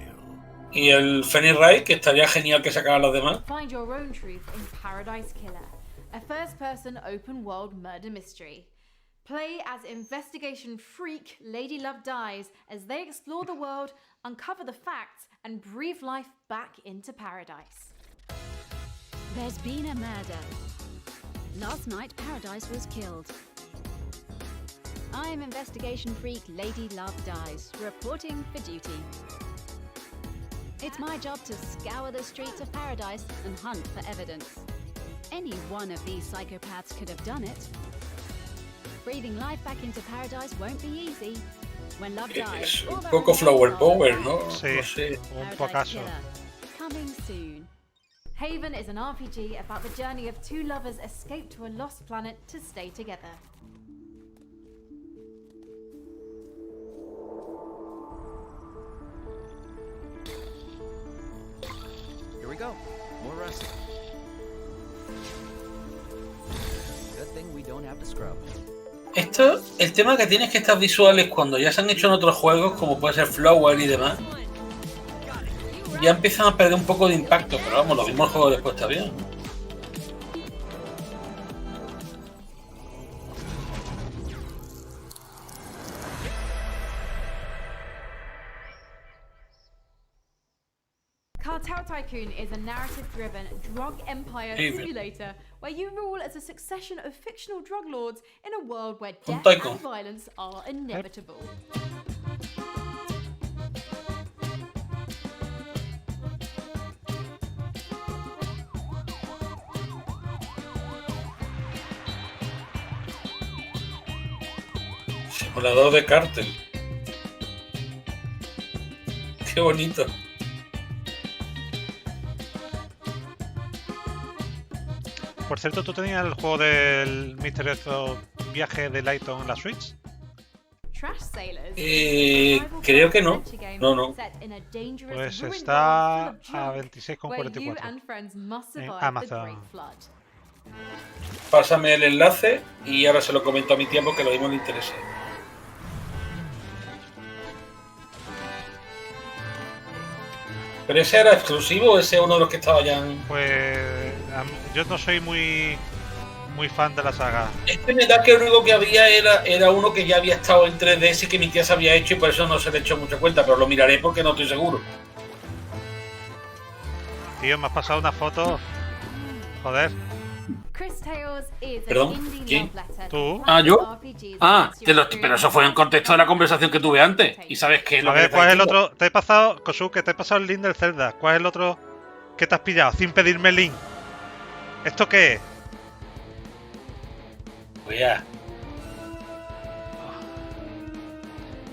y el Phoenix Wright, que estaría genial que sacaran los demás. Find your own truth in Paradise Killer, a first-person open-world murder mystery. Play as investigation freak Lady Love Dies as they explore the world, uncover the facts, and breathe life back into paradise. There's been a murder. Last night, Paradise was killed. I am investigation freak Lady Love Dies, reporting for duty. It's my job to scour the streets of Paradise and hunt for evidence. Any one of these psychopaths could have done it. Breathing life back into Paradise won't be easy. When love dies, Un poco flower power, ¿no? Sí, No sé. un pocaso. Coming soon. Haven is an RPG about the journey of 2 lovers escaped to a lost planet to stay together. Here we go. More wrestling. Good thing we don't have to scrub. Esto, el tema que tiene es que estas visuales, cuando ya se han hecho en otros juegos, como puede ser Flower y demás, ya empiezan a perder un poco de impacto, pero vamos, lo mismo el juego después está bien. Cartel Tycoon is a narrative-driven drug empire Haven. simulator where you rule as a succession of fictional drug lords in a world where death Tycoon. and violence are inevitable. Simulador de cártel. Qué bonito. Por cierto, ¿tú tenías el juego del misterioso viaje de Lighton en la Switch? Creo que no. No. Pues está a 26,44 en Amazon. Pásame el enlace y ahora se lo comento a mi tía porque lo mismo le interesa. ¿Pero ese era exclusivo o ese es uno de los que estaba ya en...? Pues yo no soy muy muy fan de la saga. Este me da que lo único que había era uno que ya había estado en 3DS y que mi tía se había hecho y por eso no se le echó mucha cuenta, pero lo miraré porque no estoy seguro. Tío, me has pasado una foto. Joder. ¿Perdón? ¿Quién? ¿Tú? Ah, ¿yo? Ah, pero eso fue en contexto de la conversación que tuve antes. Y sabes que A ver, ¿cuál es el otro? Te he pasado, Kosuke, te he pasado el link del Zelda. ¿Cuál es el otro que te has pillado sin pedirme el link? ¿Esto qué es? Pues ya.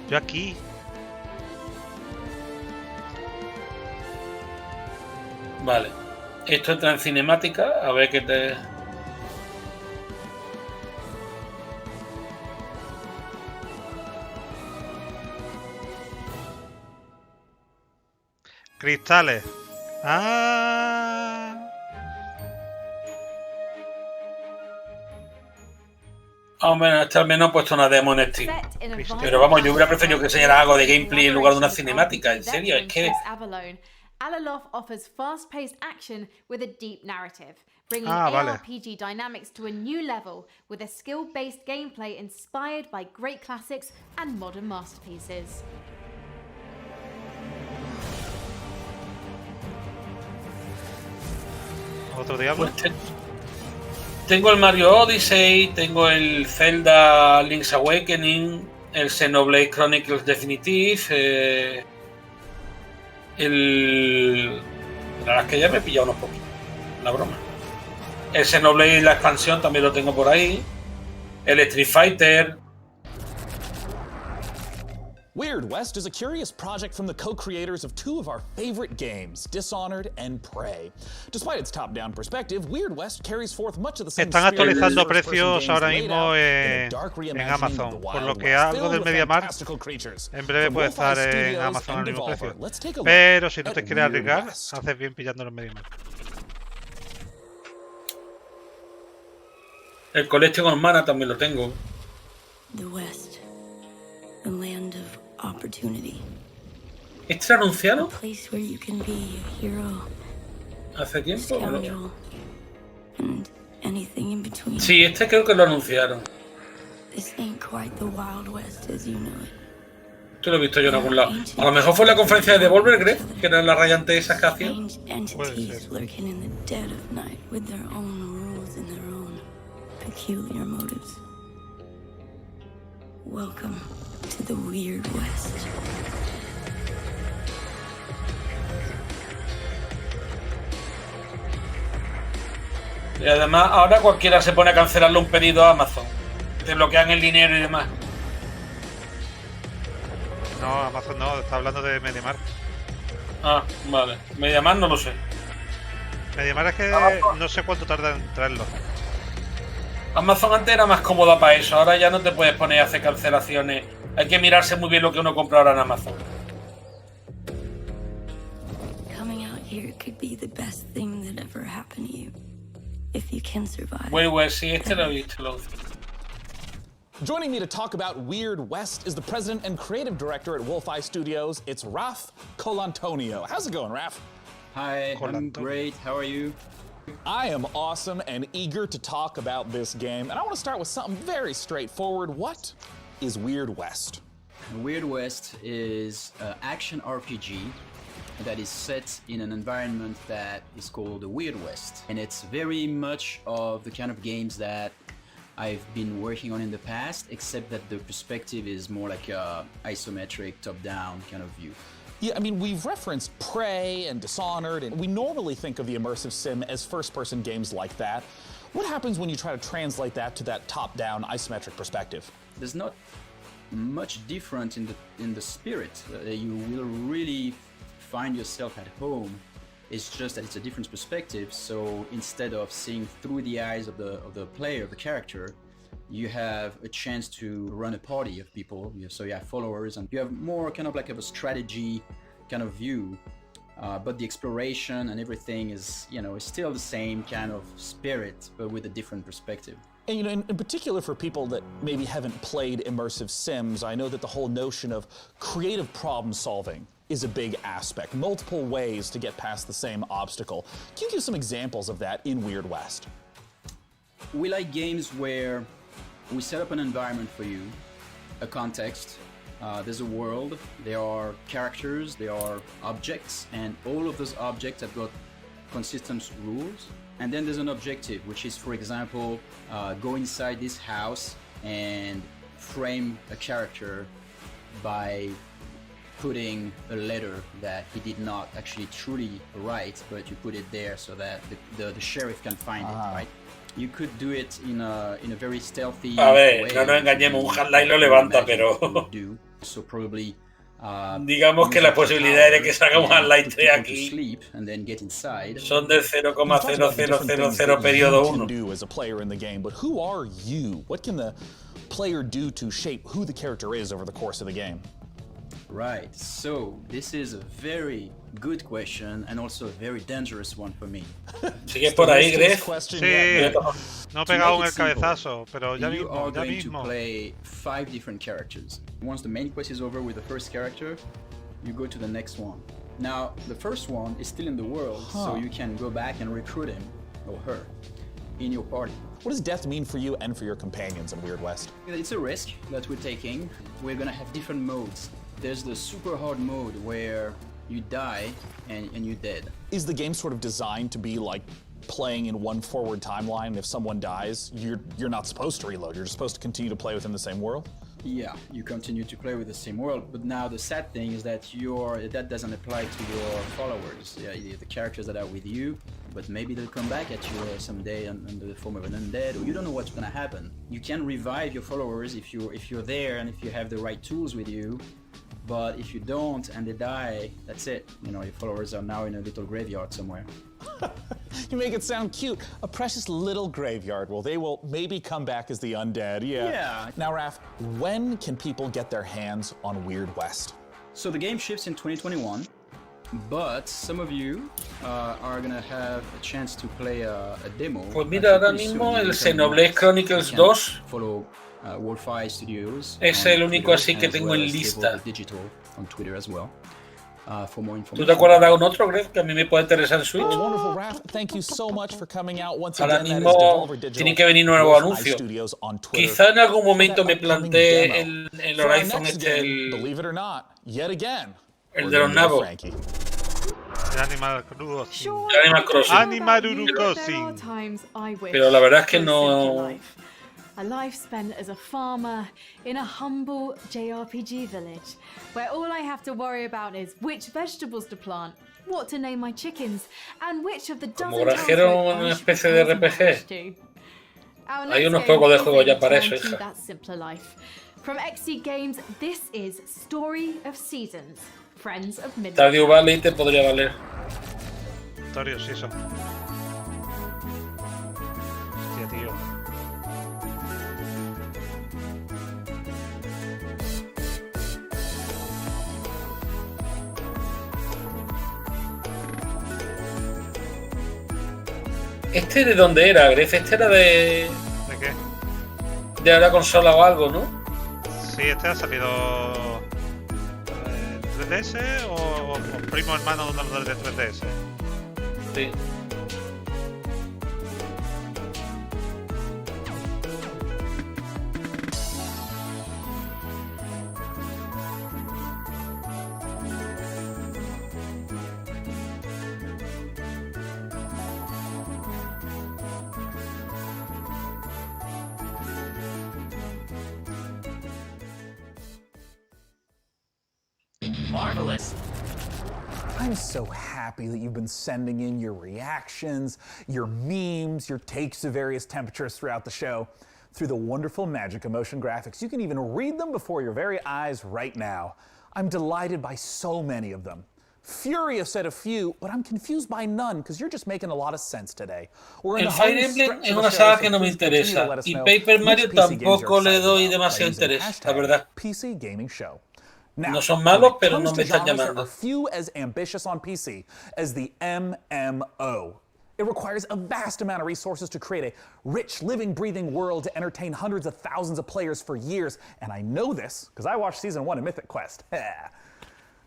Yo aquí. Vale. Esto entra en cinemática, a ver qué te... Cristales. Ah. Hombre, al menos he puesto una demo en Steam. Pero vamos, yo hubiera preferido que enseñara algo de gameplay en lugar de una cinemática. En serio, es que... Alaloth offers fast-paced action with a deep narrative, bringing vale. ARPG dynamics to a new level with a skill-based gameplay inspired by great classics and modern masterpieces. ¿Otro diablo? Pues tengo el Mario Odyssey, tengo el Zelda Link's Awakening, el Xenoblade Chronicles Definitive, la verdad es que ya me he pillado unos pocos, la broma. El Xenoblade, la expansión, también lo tengo por ahí. El Street Fighter. Weird West is a curious project from the co-creators of two of our favorite games, Dishonored and Prey. Despite its top-down perspective, Weird West carries forth much of the same Están actualizando precios ahora mismo en Amazon, por lo que algo del MediaMarkt en breve puede estar en Amazon al mismo precio. Pero si no te quieres arriesgar, haces bien pillándolo en MediaMarkt. El Collection of Mana también lo tengo. The West, the land of opportunity. ¿Este lo anunciaron? A place where you can be a hero, ¿Hace tiempo? scoundrel, and anything in between. Sí, este creo que lo anunciaron. This ain't quite the Wild West as you know it. Esto lo he visto yo en algún lado. A lo mejor fue la conferencia de Devolver, ¿crees? Que era la rayante esa que hacían. Entities lurking in the dead of night with their own rules and their own peculiar motives. Welcome to the Weird West. Y además, ahora cualquiera se pone a cancelarle un pedido a Amazon. Te bloquean el dinero y demás. No, Amazon no, está hablando de MediaMarkt. Ah, vale. MediaMarkt no lo sé. MediaMarkt es que no sé cuánto tarda en traerlo. Amazon antes era más cómoda para eso, ahora ya no te puedes poner a hacer cancelaciones. Hay que mirarse muy bien lo que uno compra ahora en Amazon. Coming out here could be the best thing that ever happened to you. If you can survive. Well, sí, este lo he visto, lo he visto. Joining me to talk about Weird West is the president and creative director at Wolf-Eye Studios. It's Raf Colantonio. How's it going, Raf? Hi, I'm great. How are you? I am awesome and eager to talk about this game, and I want to start with something very straightforward. What is Weird West? Weird West is an action RPG that is set in an environment that is called the Weird West, and it's very much of the kind of games that I've been working on in the past, except that the perspective is more like a isometric, top-down kind of view. Yeah, I mean, we've referenced Prey and Dishonored, and we normally think of the immersive sim as first-person games like that. What happens when you try to translate that to that top-down isometric perspective? There's not much different in the spirit. You will really find yourself at home. It's just that it's a different perspective. So instead of seeing through the eyes of the player, of the character, you have a chance to run a party of people. So you have followers, and you have more kind of like a strategy kind of view. But the exploration and everything is, is still the same kind of spirit, but with a different perspective. And in particular for people that maybe haven't played immersive sims, I know that the whole notion of creative problem solving is a big aspect, multiple ways to get past the same obstacle. Can you give some examples of that in Weird West? we like games where we set up an environment for you, a context, there's a world, there are characters, there are objects, and all of those objects have got consistent rules. And then there's an objective, which is, for example, go inside this house and frame a character by putting a letter that he did not actually truly write, but you put it there so that the sheriff can find it, right? You could do it in a very stealthy way. No nos engañemos, un Half-Life lo levanta, pero so probably digamos que la posibilidad de que salga un Half-Life 3 aquí son del 0,0000 periodo 1. Do as a player in the game, but who are you? What can the player do to shape who the character is over the course of the game? Right, so this is a very good question and also a very dangerous one for me. ¿Sigues por ahí, Greg? Sí, no he pegado un el cabezazo, pero ya You are mismo, ya going to mismo. play 5 different characters. Once the main quest is over with the first character, you go to the next one. Now, the first one is still in the world, so you can go back and recruit him or her in your party. What does death mean for you and for your companions in Weird West? It's a risk that we're taking. We're gonna have different modes. There's the super hard mode where you die and you're dead. Is the game sort of designed to be like playing in one forward timeline? If someone dies, you're not supposed to reload. You're just supposed to continue to play within the same world? Yeah, you continue to play with the same world, but now the sad thing is that that doesn't apply to your followers, the characters that are with you, but maybe they'll come back at you someday under the form of an undead, or you don't know what's gonna happen. You can revive your followers if you're there and if you have the right tools with you, but if you don't and they die, that's it. You know, your followers are now in a little graveyard somewhere. You make it sound cute. A precious little graveyard. Well, they will maybe come back as the undead, yeah. Now, Raph, when can people get their hands on Weird West? So the game ships in 2021, but some of you are gonna have a chance to play a demo. Pues mira, ahora mismo el Xenoblade Chronicles 2 follow Wolfeye Studios. Es el único así que tengo en lista. Digital on Twitter as well. For more information. ¿Tú te acuerdas de algún otro, Greg, que a mí me puede interesar en Switch? Wonderful, Raph. Thank you so much for coming out once Ahora again. mismo tienen que venir nuevos anuncios. Quizá en algún momento me plantee el Horizon Believe it or not, yet again. El de los nabos. El Animal Crossing. El Animal Crossing. Animal Crossing. Pero la verdad es que no. A life spent as a farmer in a humble JRPG village, where all I have to worry about is which vegetables to plant, what to name my chickens, and which of the Como granjero, una especie de RPG. Hay unos juegos de juego ya para eso, hija. That simpler life. From XC Games, this is Story of Seasons, Friends of Midnight. Stardew Valley te podría valer. Story of Seasons. Hostia, tío. ¿Este de dónde era, Gref? Este era de... ¿De qué? De la consola o algo, ¿no? Sí, este ha salido... ¿3DS o primo hermano de uno de 3DS? Sí. Marvelous. I'm so happy that you've been sending in your reactions, your memes, your takes to various temperatures throughout the show. Through the wonderful magic of motion graphics, you can even read them before your very eyes right now. I'm delighted by so many of them. Furious at a few, but I'm confused by none because you're just making a lot of sense today. El Fire Emblem es una saga que no me interesa y Paper Mario tampoco le doy demasiado interés, la verdad. PC Gaming Show. No son malos, pero no me están llamando. There are few as ambitious on PC as the MMO. It requires a vast amount of resources to create a rich, living, breathing world to entertain hundreds of thousands of players for years. And I know this because I watched Season 1 of Mythic Quest.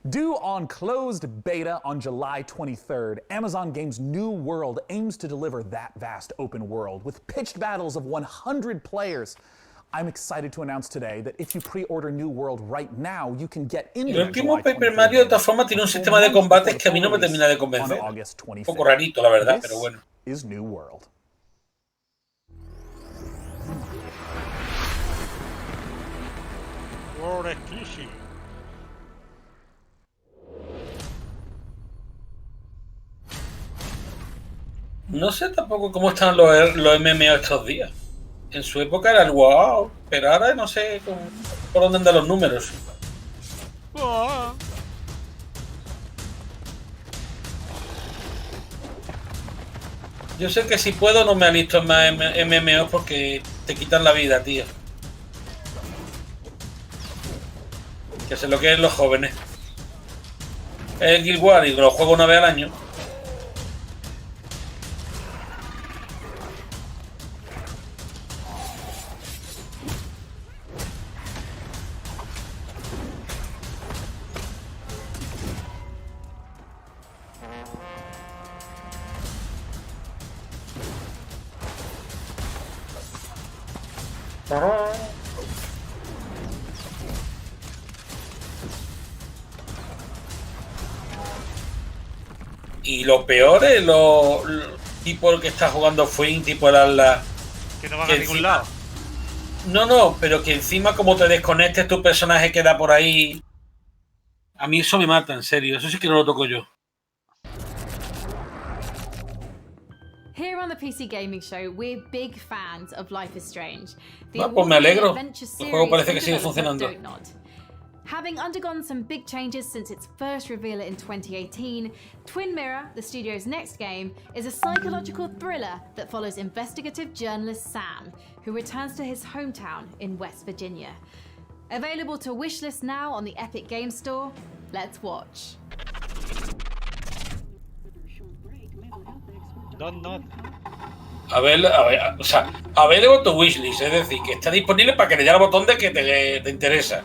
Due on closed beta on July 23rd, Amazon Games' New World aims to deliver that vast open world with pitched battles of 100 players. I'm excited to announce today that if you pre-order New World right now, you can get in El último Paper Mario, de todas formas, tiene un sistema de combates que a mí no me termina de convencer. Un poco rarito, la verdad, pero bueno. Is New World. World exclusive. No sé tampoco cómo están los MMO estos días. En su época era el wow, pero ahora no sé por dónde andan los números. Yo sé que si puedo no me alisto en más MMO porque te quitan la vida, tío. Que sé lo que es los jóvenes. Es Guild Wars y lo juego una vez al año. Y lo peor es tipo el que está jugando Fuin, tipo el Atlas. Que no van a ningún lado. No, pero que encima como te desconectes tu personaje queda por ahí. A mí eso me mata, en serio. Eso sí que no lo toco yo. Here on the PC Gaming Show, we're big fans of Life is Strange. Pues me alegro. El juego parece que sigue funcionando. Having undergone some big changes since its first reveal in 2018, Twin Mirror, the studio's next game, is a psychological thriller that follows investigative journalist Sam, who returns to his hometown in West Virginia. Available to wishlist now on the Epic Games Store. Let's watch. A ver, o sea, available to wishlist, es decir, que está disponible para que le dé al botón de que te interesa.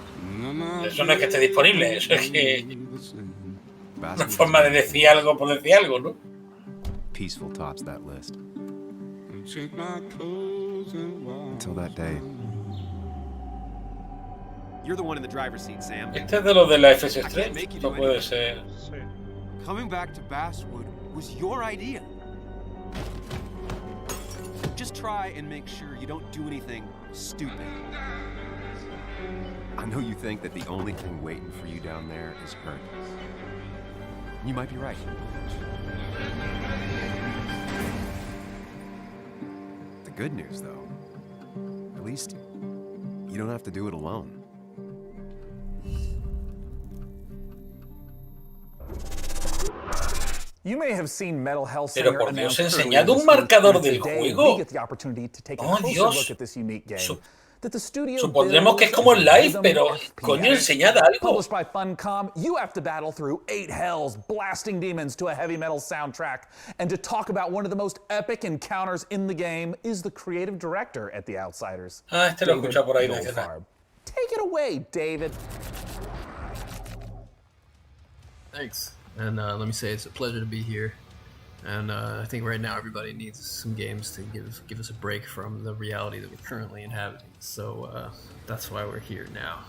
Eso no es que esté disponible, eso es que una forma de decir algo por decir algo, ¿no? Peaceful tops that list. Until that day. You're the one in the driver's seat, Sam. Este es de los de la FS3, no puede ser. Coming back to Basswood was your idea. Just try and make sure you don't do anything stupid. I know you think that the only thing waiting for you down there is hurt. You might be right. The good news, though, at least you don't have to do it alone. You may have seen Metal Hellsinger. Pero por Dios, enseñado un marcador del juego. Oh, Dios. Supondremos que es como en live, pero coño, enseñad algo. Published by Funcom, you have to battle through 8 hells, blasting demons to a heavy metal soundtrack. And to talk about one of the most epic encounters in the game is the creative director at The Outsiders. Este lo escucha por ahí mencionar. Take it away, David. Thanks. And let me say it's a pleasure to be here. And I think right now everybody needs some games to give us a break from the reality that we're currently inhabiting. So that's why we're here now.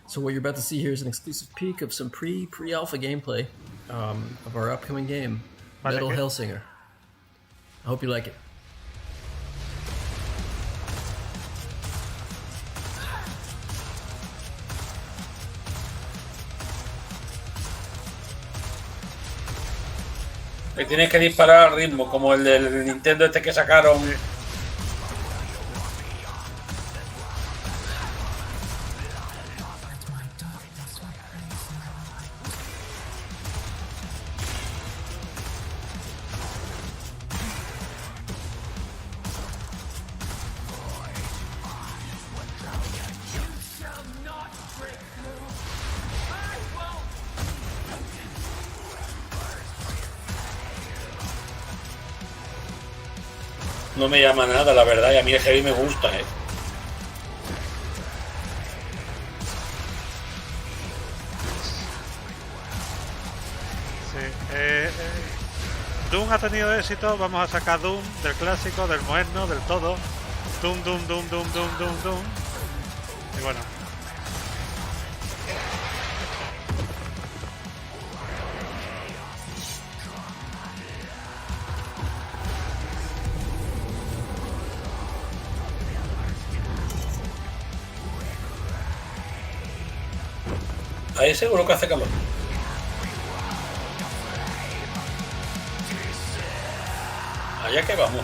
So what you're about to see here is an exclusive peek of some pre-alpha gameplay of our upcoming game, Metal Hellsinger. I hope you like it. Le tienes que disparar al ritmo, como el del Nintendo este que sacaron. No me llama nada, la verdad, y a mí el heavy me gusta, Doom ha tenido éxito, vamos a sacar Doom del clásico, del moderno, del todo. Doom. Y bueno. Ahí seguro que hace calor. Allá que vamos.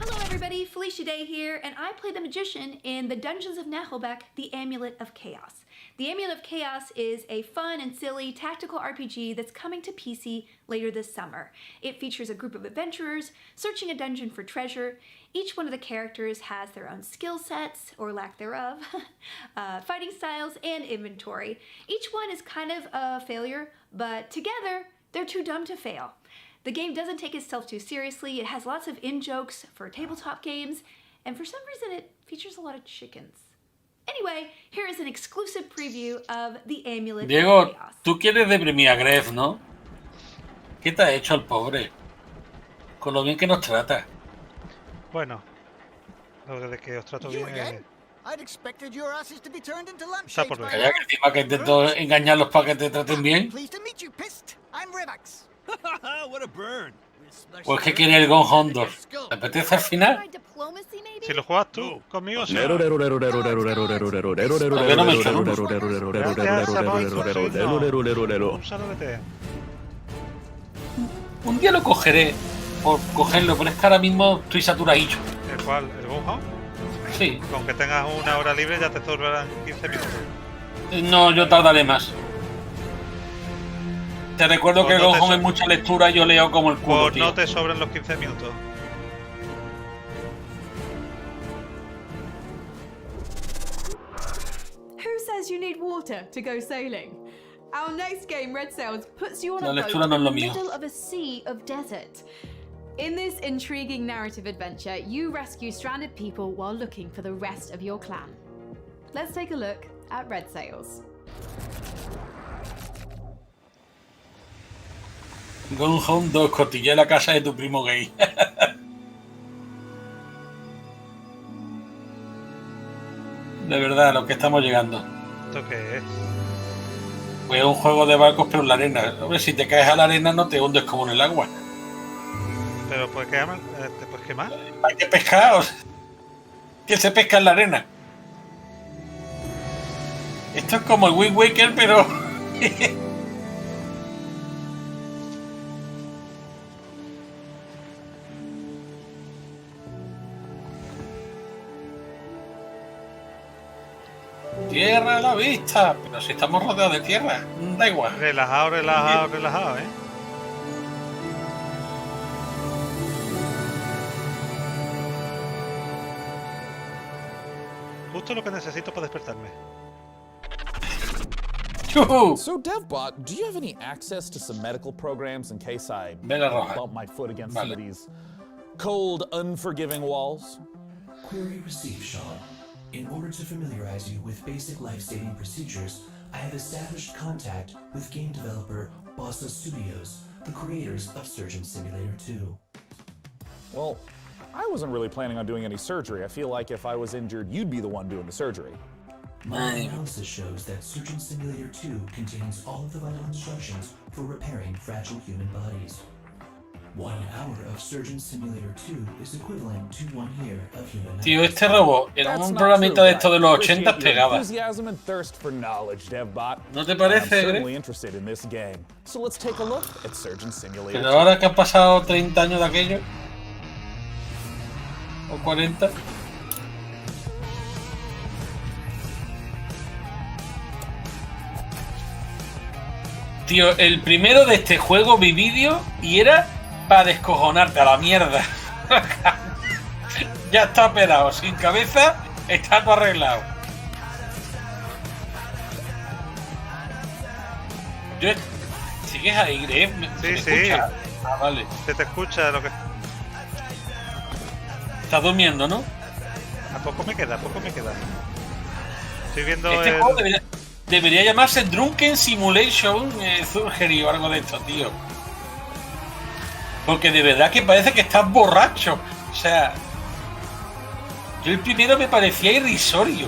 Hello everybody, Felicia Day here, and I play the Magician in the Dungeons of Nahelbeck, The Amulet of Chaos. The Amulet of Chaos is a fun and silly tactical RPG that's coming to PC later this summer. It features a group of adventurers searching a dungeon for treasure. Each one of the characters has their own skill sets, or lack thereof, fighting styles, and inventory. Each one is kind of a failure, but together, they're too dumb to fail. The game doesn't take itself too seriously. It has lots of in-jokes for tabletop games, and for some reason it features a lot of chickens. Anyway, here is an exclusive preview of The Amulet Diego, of Chaos. tú quieres deprimir a Gref, ¿no? ¿Qué te ha hecho el pobre? Con lo bien que nos trata. Bueno, lo de que os trato bien es... I'd expected your asses to be turned into Está lampshades por by ver. Calla, que encima que intento engañarlos para que te traten bien. Pleased to meet you, Pist. I'm Rivax. What a burn. O es que quiere el Gone Home 2. ¿Te apetece al final? Si lo juegas tú conmigo, sí. Un día lo cogeré por cogerlo, pero es que ahora mismo estoy saturadillo. ¿El cuál? ¿El Gone Home? Sí. Con que tengas una hora libre ya te sobrarán 15 minutos. No, yo tardaré más. Te recuerdo Pues que no Gone te Home es mucha lectura y yo leo como el culo, Pues tío. no te sobran los 15 minutos. Who says you need water to go sailing? Our next game, Red Sails, puts you on La a boat lectura no es in lo the mío. middle of a sea of desert. In this intriguing narrative adventure, you rescue stranded people while looking for the rest of your clan. Let's take a look at Red Sails. Gone Home 2, cotillé la casa de tu primo gay. De verdad, a lo que estamos llegando. ¿Esto qué es? Pues es un juego de barcos, pero en la arena. Hombre, si te caes a la arena no te hundes como en el agua. Pero pues ¿te puedes quemar? Hay que pescar. Que se pesca en la arena. Esto es como el Wind Waker, pero... Tierra a la vista. Pero si estamos rodeados de tierra, da igual. Relajado, ¿eh? Justo lo que necesito para despertarme. So, DevBot, do you have any access to some medical programs in case I bump my foot against some of these cold, unforgiving walls? Query received, Sean. In order to familiarize you with basic life-saving procedures, I have established contact with game developer Bossa Studios, the creators of Surgeon Simulator 2. Well, I wasn't really planning on doing any surgery. I feel like if I was injured, you'd be the one doing the surgery. My analysis shows that Surgeon Simulator 2 contains all of the vital instructions for repairing fragile human bodies. 1 hour of Surgeon Simulator 2 is equivalent to 1 year of human life. Tío, este robot era un programita de estos de los 80 pegaba. Enthusiasm and thirst for knowledge, DevBot. ¿No te parece, I'm Greg? certainly interested in this game. So let's take a look at Surgeon Simulator. Pero ahora que han pasado 30 años de aquello, o 40. Tío, el primero de este juego vi vídeo y era para descojonarte a la mierda. Ya está operado, sin cabeza, está todo arreglado. ¿Sigues ahí, Gref? Sí, sí. Escucha? Ah, vale. Se te escucha lo que... Estás durmiendo, ¿no? A poco me queda, Estoy viendo este juego debería llamarse Drunken Simulation Surgery o algo de esto, tío. Porque de verdad que parece que estás borracho. O sea, yo el primero me parecía irrisorio.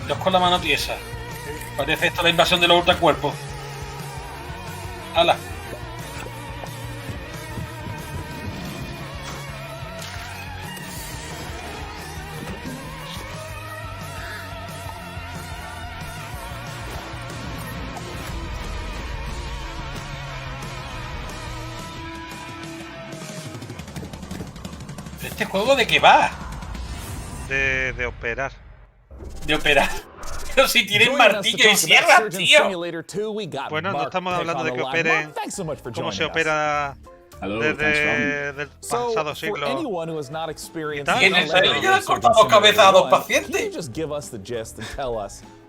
Dos con la mano tiesa. Parece esto la invasión de los ultracuerpos. ¡Hala! ¿Este juego de qué va? De operar. De operar. Pero si tienen martillo y sierra, tío. Bueno, no estamos hablando de que operen cómo se opera desde el pasado siglo. ¿En el serio ya han cortado cabezas a dos pacientes?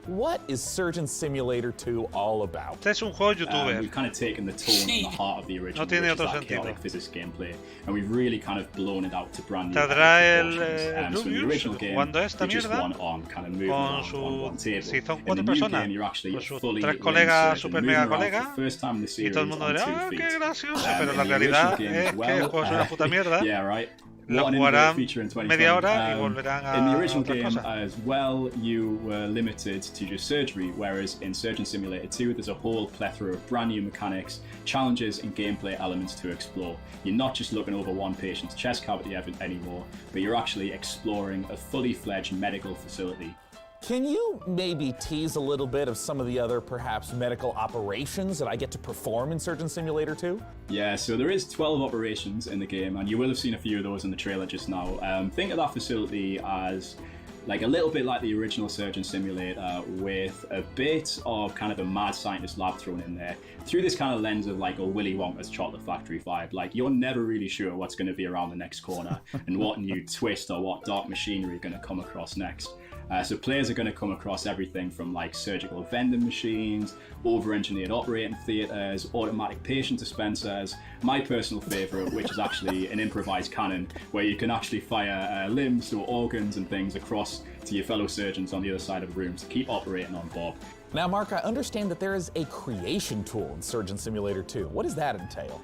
What is Surgeon Simulator 2 all about? Este es un juego youtuber. We've kind of taken the tone and the heart of the original, No tiene which otro is that sentido. chaotic physics gameplay, and we've really kind of blown it out to brand new ¿Tendrá proportions. So in the original game, jugando esta you're just mierda? one arm kind of moving Con around on one table. Si son In the 4 new personas, game, you're actually con sus fully 3 colegas, limb-circed super and mega moving around colegas, for the first time in the y series todo el mundo on dirá, 2 ¡ah, feet. qué gracioso! Pero In la the realidad original game es as que well, el juego es una puta mierda. yeah, right. Lo What an jugarán innovative feature in 2020. media hora y volverán In the a original otra game cosa. as well, you were limited to just surgery, whereas in Surgeon Simulator 2, there's a whole plethora of brand new mechanics, challenges, and gameplay elements to explore. You're not just looking over one patient's chest cavity anymore, but you're actually exploring a fully fledged medical facility. Can you maybe tease a little bit of some of the other, perhaps, medical operations that I get to perform in Surgeon Simulator 2? Yeah, so there is 12 operations in the game, and you will have seen a few of those in the trailer just now. Think of that facility as like a little bit like the original Surgeon Simulator, with a bit of kind of a mad scientist lab thrown in there through this kind of lens of like a Willy Wonka's Chocolate Factory vibe. Like, you're never really sure what's going to be around the next corner and what new twist or what dark machinery you're going to come across next. So players are going to come across everything from like surgical vending machines, over-engineered operating theatres, automatic patient dispensers, my personal favourite, which is actually an improvised cannon where you can actually fire limbs or organs and things across to your fellow surgeons on the other side of the room to keep operating on Bob. Now, Mark, I understand that there is a creation tool in Surgeon Simulator 2. What does that entail?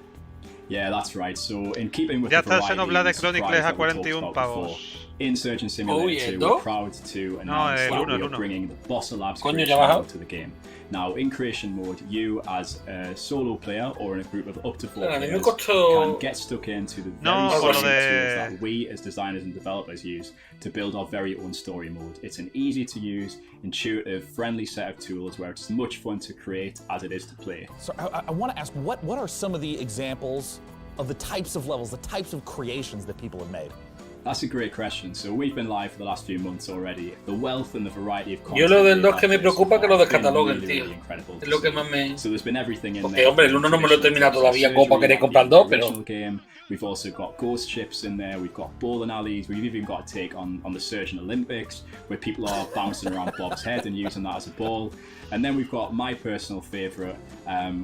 Yeah, that's right. So, in keeping with Ya the está variety Xenoblade and Chronicles surprise a that we talked 41 about pavos. before, in Surgeon Simulator 2, we're proud to announce that we are bringing the Bossa Labs creation mode to the game. Now, in creation mode, you as a solo player or in a group of up to 4 players can get stuck into the very same tools that we as designers and developers use to build our very own story mode. It's an easy to use, intuitive, friendly set of tools where it's as much fun to create as it is to play. So I want to ask, what are some of the examples of the types of levels, the types of creations that people have made? That's a great question. So we've been live for the last few months already. The wealth and the variety of Yo content. lo del 2 que me preocupa que lo descataloguen, tío. Incredible. Es lo que más me... So there's been everything in Porque, there. hombre, el 1 no me lo he terminado todavía como para querer comprar el 2, pero... Game. We've also got ghost ships in there. We've got bowling alleys. We've even got a take on the Surgeon Olympics, where people are bouncing around Bob's head and using that as a ball. And then we've got my personal favourite,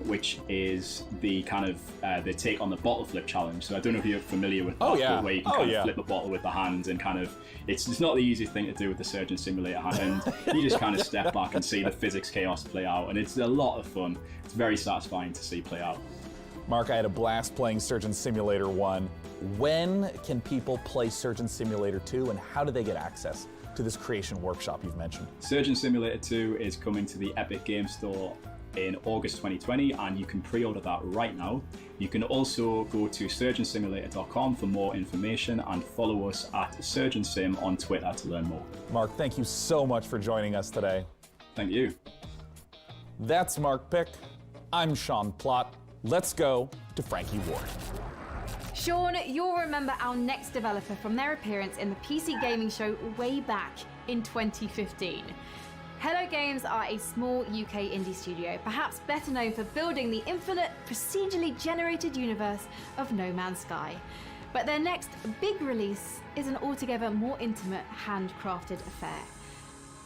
which is the kind of the take on the bottle flip challenge. So I don't know if you're familiar with that, but where you can kind of flip a bottle with the hand and kind of, it's not the easiest thing to do with the Surgeon Simulator hand. And you just kind of step back and see the physics chaos play out, and it's a lot of fun. It's very satisfying to see play out. Mark, I had a blast playing Surgeon Simulator 1. When can people play Surgeon Simulator 2, and how do they get access to this creation workshop you've mentioned? Surgeon Simulator 2 is coming to the Epic Game Store in August 2020, and you can pre-order that right now. You can also go to surgeonsimulator.com for more information and follow us at SurgeonSim on Twitter to learn more. Mark, thank you so much for joining us today. Thank you. That's Mark Pick. I'm Sean Plott. Let's go to Frankie Ward. Sean, you'll remember our next developer from their appearance in the PC gaming show way back in 2015. Hello Games are a small UK indie studio, perhaps better known for building the infinite, procedurally generated universe of No Man's Sky. But their next big release is an altogether more intimate, handcrafted affair.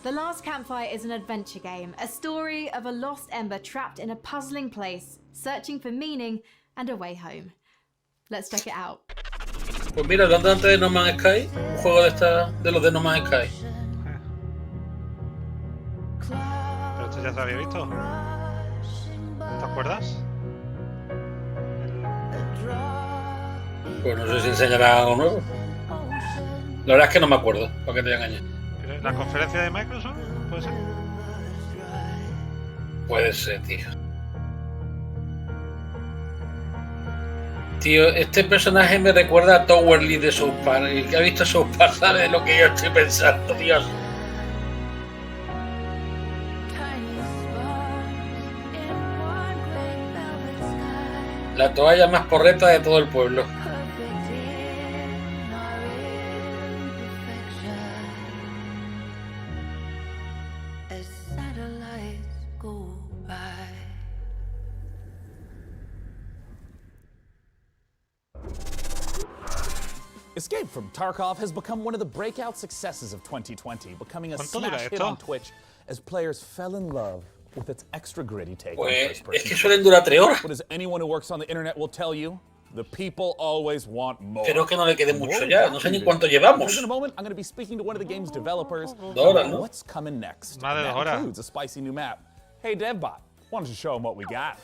The Last Campfire is an adventure game, a story of a lost ember trapped in a puzzling place, searching for meaning and a way home. Let's check it out. Pues mira, hablando antes de No Man's Sky, un juego de los de No Man's Sky. Pero esto ya se había visto. ¿Te acuerdas? Pues no sé si enseñará algo nuevo. La verdad es que no me acuerdo, para que te engañe. ¿La conferencia de Microsoft? ¿Puede ser? Puede ser, tío. Tío, este personaje me recuerda a Towerly de South Park. El que ha visto South Park sabe de lo que yo estoy pensando, Dios. La toalla más correcta de todo el pueblo. Escape from Tarkov has become one of the breakout successes of 2020, becoming a smash hit on Twitch as players fell in love with its extra gritty take on first person. Es que suelen durar 3 horas. But as anyone who works on the internet will tell you, the people always want more. Creo que no le quede mucho ya, no sé ni cuánto llevamos. In a moment, I'm going to be speaking to one of the game's developers about what's coming next. That includes a spicy new map. Hey, DevBot, why don't you show them what we got?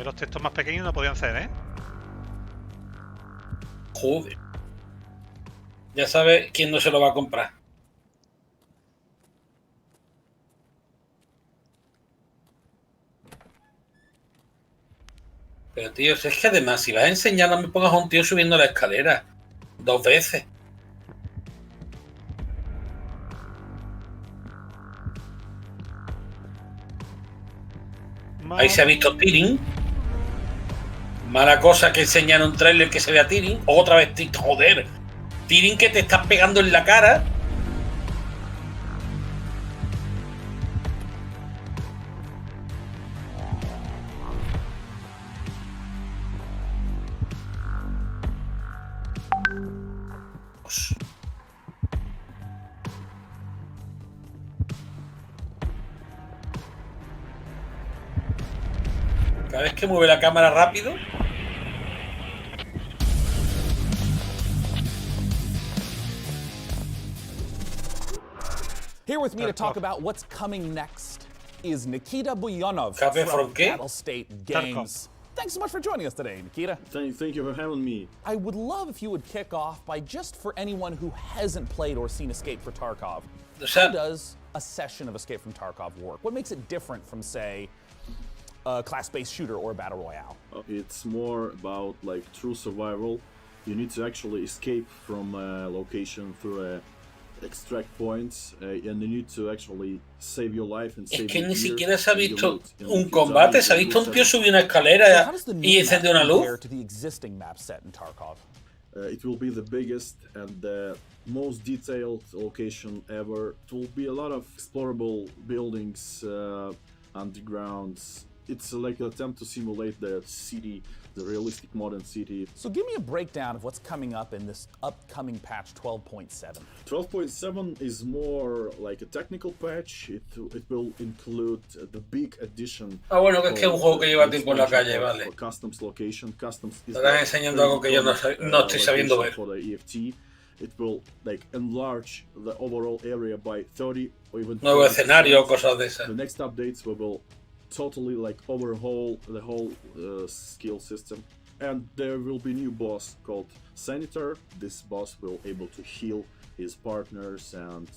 Los textos más pequeños no podían ser, ¿eh? Joder. Ya sabes quién no se lo va a comprar. Pero tío, si es que además, si vas a enseñar, no me pongas a un tío subiendo la escalera 2 veces. Ahí se ha visto Tiring. Mala cosa que enseñar un trailer que se vea Tiring. Otra vez, joder. Tiring que te estás pegando en la cara. Cada vez que mueve la cámara rápido. Here with me to talk about what's coming next is Nikita Buyanov from Battle State Games. Thanks so much for joining us today, Nikita. Thank you for having me. I would love if you would kick off by, just for anyone who hasn't played or seen Escape from Tarkov, how does a session of Escape from Tarkov work? What makes it different from, say, a class-based shooter or a battle royale? It's more about like true survival. You need to actually escape from a location through extract points, and you need to actually save your life and save Es que your ni gear, siquiera se ha and your visto loot. And un if you combate, die, se ha you visto lose un tío everything. subir una escalera y encender una luz. To the existing map set in Tarkov? It will be the biggest and the most detailed location ever. It will be a lot of explorable buildings, undergrounds. It's like an attempt to simulate the city, the realistic modern city. So give me a breakdown of what's coming up in this upcoming patch 12.7. 12.7 is more like a technical patch. It will include the big addition. Ah, bueno, que es que es un juego que lleva tiempo en la calle, vale. For customs location. Customs is Te están enseñando algo que yo no estoy sabiendo ver. For the EFT. It will like enlarge the overall area by 30 or even. Nuevo escenario, cosas de esas. The next updates will totally like overhaul the whole skill system, and there will be new boss called Senator. This boss will able to heal his partners and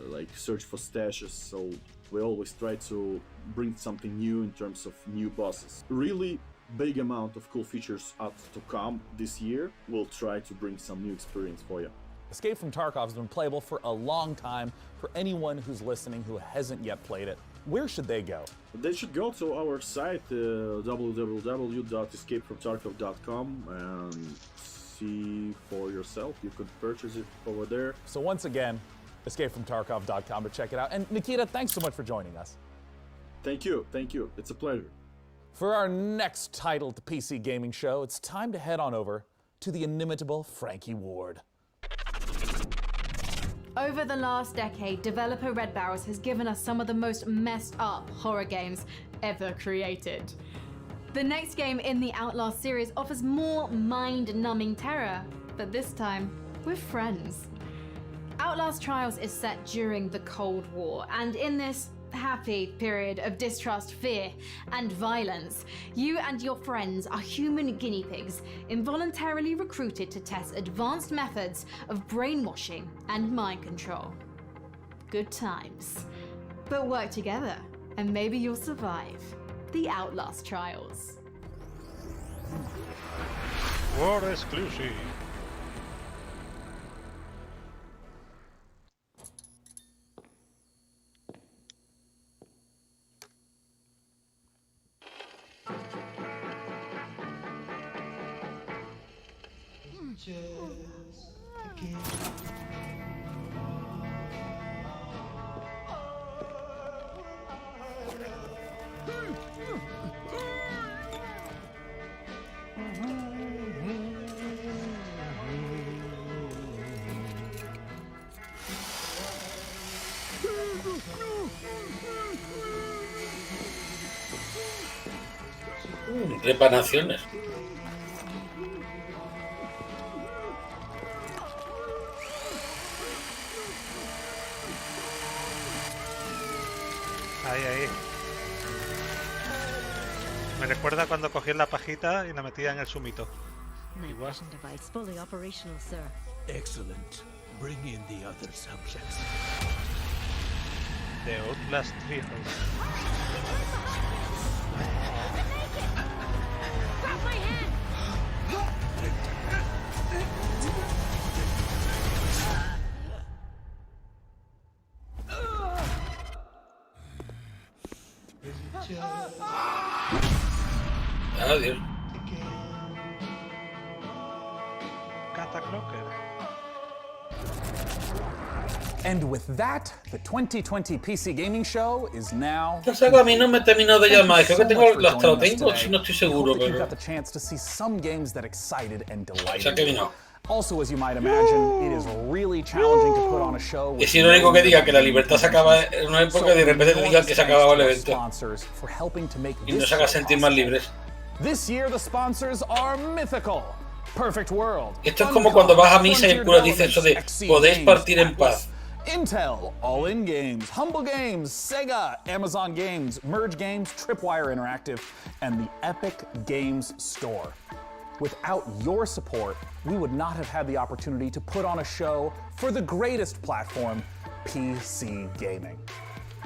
like search for stashes, so we always try to bring something new in terms of new bosses. Really big amount of cool features out to come this year. We'll try to bring some new experience for you. Escape from Tarkov has been playable for a long time. For anyone who's listening who hasn't yet played it, where should they go? They should go to our site, www.escapefromtarkov.com, and see for yourself. You could purchase it over there. So once again, escapefromtarkov.com to check it out. And Nikita, thanks so much for joining us. Thank you. It's a pleasure. For our next title at the PC Gaming Show, it's time to head on over to the inimitable Frankie Ward. Over the last decade, developer Red Barrels has given us some of the most messed up horror games ever created. The next game in the Outlast series offers more mind-numbing terror, but this time, with friends. Outlast Trials is set during the Cold War, and in this happy period of distrust, fear, and violence, you and your friends are human guinea pigs involuntarily recruited to test advanced methods of brainwashing and mind control. Good times. But work together, and maybe you'll survive the Outlast Trials. War exclusive. Reparaciones. Ahí. Me recuerda cuando cogí la pajita y la metía en el sumito. Igual. Device fully operational, sir. Excellent. Bring in the other subjects. The Outlast Trials. Grab my hand! Adiós. And with that, the 2020 PC Gaming Show is now. Esta saga a mí no me terminó de llamar. Creo que hasta lo tengo, si no estoy seguro, You pero. got the chance to see some games that excited and O sea delighted que you. no. Also, as you might imagine, it is really challenging to put on a show. Es irónico que diga que la libertad se acaba en una época y de repente te digan que se acababa el evento. Y nos haga sentir más libres. This year the sponsors are mythical. Perfect World. Esto es como cuando vas a misa y el cura dice eso de podéis partir en paz. Intel, All In Games, Humble Games, Sega, Amazon Games, Merge Games, Tripwire Interactive, and the Epic Games Store. Without your support, we would not have had the opportunity to put on a show for the greatest platform, PC gaming.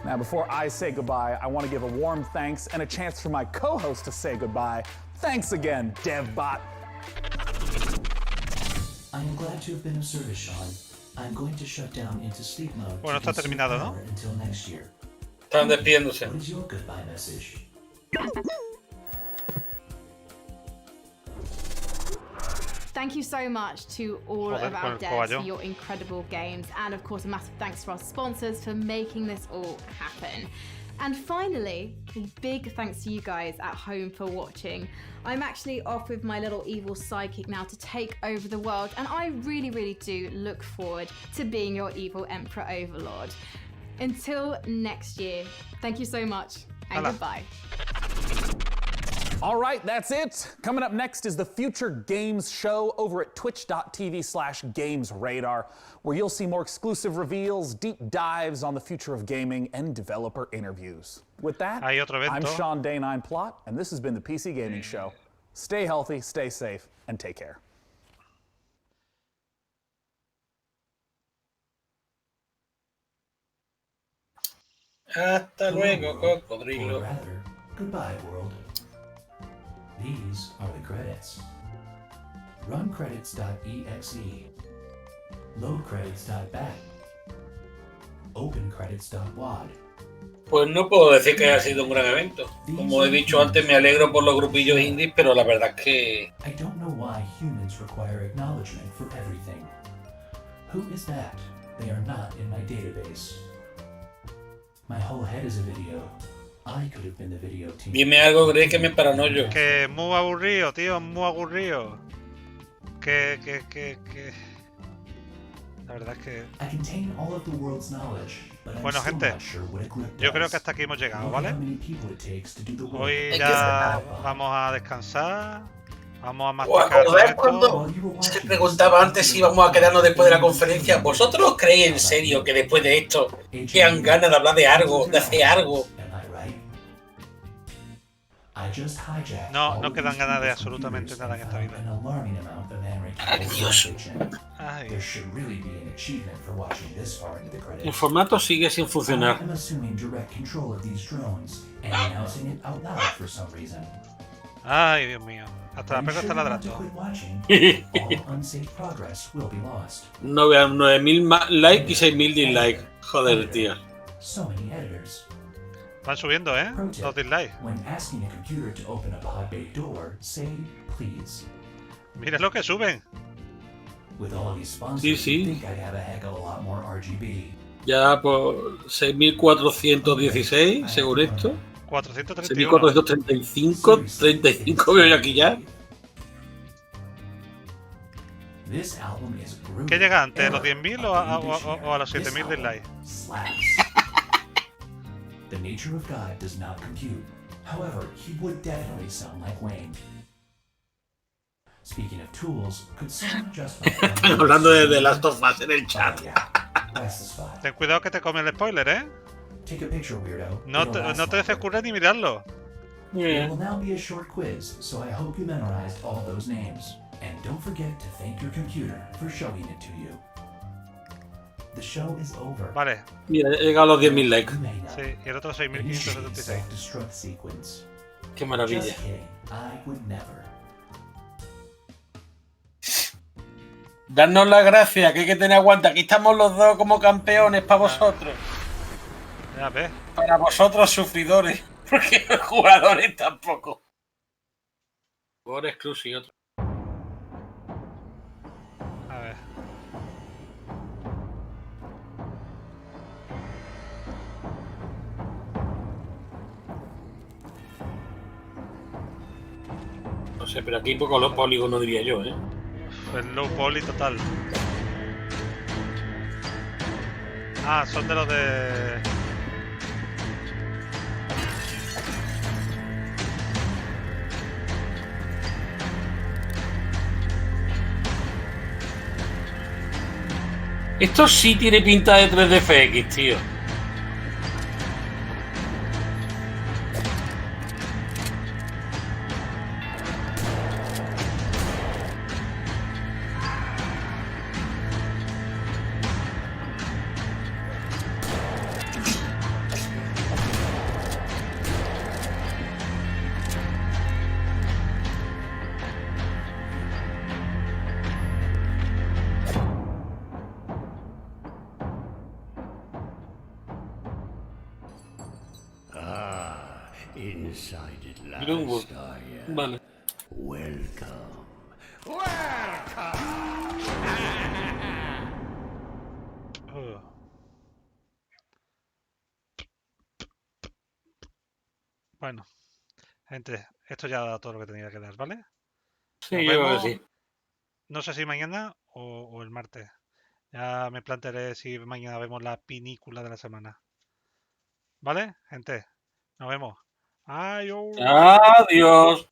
Now, before I say goodbye, I want to give a warm thanks and a chance for my co-host to say goodbye. Thanks again, DevBot. I am glad to have been of service, Sean. I'm going to shut down into sleep mode. Bueno, está terminado, ¿no? Until next year. Están despidiéndose. What is your goodbye message? Thank you so much to all Joder, of our con el devs caballo. for your incredible games, and of course a massive thanks to our sponsors for making this all happen. And finally, a big thanks to you guys at home for watching. I'm actually off with my little evil sidekick now to take over the world, and I really do look forward to being your evil Emperor Overlord. Until next year, thank you so much, and goodbye. All right, that's it. Coming up next is the Future Games Show over at twitch.tv/GamesRadar, where you'll see more exclusive reveals, deep dives on the future of gaming, and developer interviews. With that, Hay otro evento. I'm Sean Day9 Plot, and this has been the PC Gaming Show. Stay healthy, stay safe, and take care. Hasta luego, cocodrilo. Or rather, goodbye, world. These are the credits. Runcredits.exe. Load credits.bat. Open credits.wad. Pues no puedo decir que haya sido un gran evento. Como he dicho antes, me alegro por los grupillos indies, pero la verdad es que... I don't know why humans require acknowledgement for everything. Who is that? They are not in my database. My whole head is a video. I could have been the video team. Dime algo, Grey, que me paranoio. Que es muy aburrido, tío, es muy aburrido. Que... La verdad es que... I contain all of the world's knowledge, but I'm Bueno, still gente, not sure what a grip yo creo does. que hasta aquí hemos llegado, Look at ¿vale? how many people it takes to do the work. Hoy ya vamos a descansar, vamos a ¿Os masticar todo acordáis esto. cuando se preguntaba antes si íbamos a quedarnos después de la conferencia? ¿Vosotros creéis en serio que después de esto quedan ganas de hablar de algo, de hacer algo? No, no quedan ganas de absolutamente nada en esta vida. Adiós. Ay. There should really be an achievement for watching this far into the credits. El formato sigue sin funcionar. I'm assuming direct control of these drones and announcing it out loud for some reason. Ay, Dios mío. Hasta la pega hasta la To quit watching, all unsafe progress will be lost. 9.000 likes y 6.000 dislikes. Joder, tío. So many editors. Van subiendo, ¿eh? Los dislikes. When asking a computer to open a pod bay door, say please. Mira lo que suben. With all these sponsors, Sí, sí. you'd think I'd have a heck of a lot more RGB. Ya por 6.416, según esto. 431. 6.435, 35 veo yo aquí ya. This album is ¿Qué llega antes? ¿A los 10.000 o a los 7.000 dislikes? The nature of God does not compute. However, he would definitely sound like Wayne. Speaking of tools, could someone just Hablando de Last of Us en el chat. Ten cuidado que te come el spoiler, ¿eh? Take a picture, weirdo. No te descurre ni mirarlo. There will now be a short quiz, so I hope you memorized all those names. And don't forget to thank your computer for showing it to you. The show is over. Vale. Mira, he llegado a los 10.000 likes. Sí, y el otro 6.576. Self-destruct sequence. Qué maravilla. Just kidding. I would never. Dadnos las gracias, que hay que tener aguanta. Aquí estamos los dos como campeones para vosotros. Ya ves. Para vosotros sufridores. Porque los jugadores tampoco. Jugadores Cruz y otro. A ver. No sé, pero aquí poco los polígonos diría yo, ¿eh? El low poly total. Ah, son de los de... Esto sí tiene pinta de 3DFX, tío. Inside it last, Greenwood. Vale. Welcome. Bueno, gente, esto ya ha dado todo lo que tenía que dar, ¿vale? Sí, Nos yo creo vemos, que sí. no sé si mañana o el martes. Ya me plantearé si mañana vemos la pinícula de la semana. ¿Vale, gente? Nos vemos. Adiós. Adiós.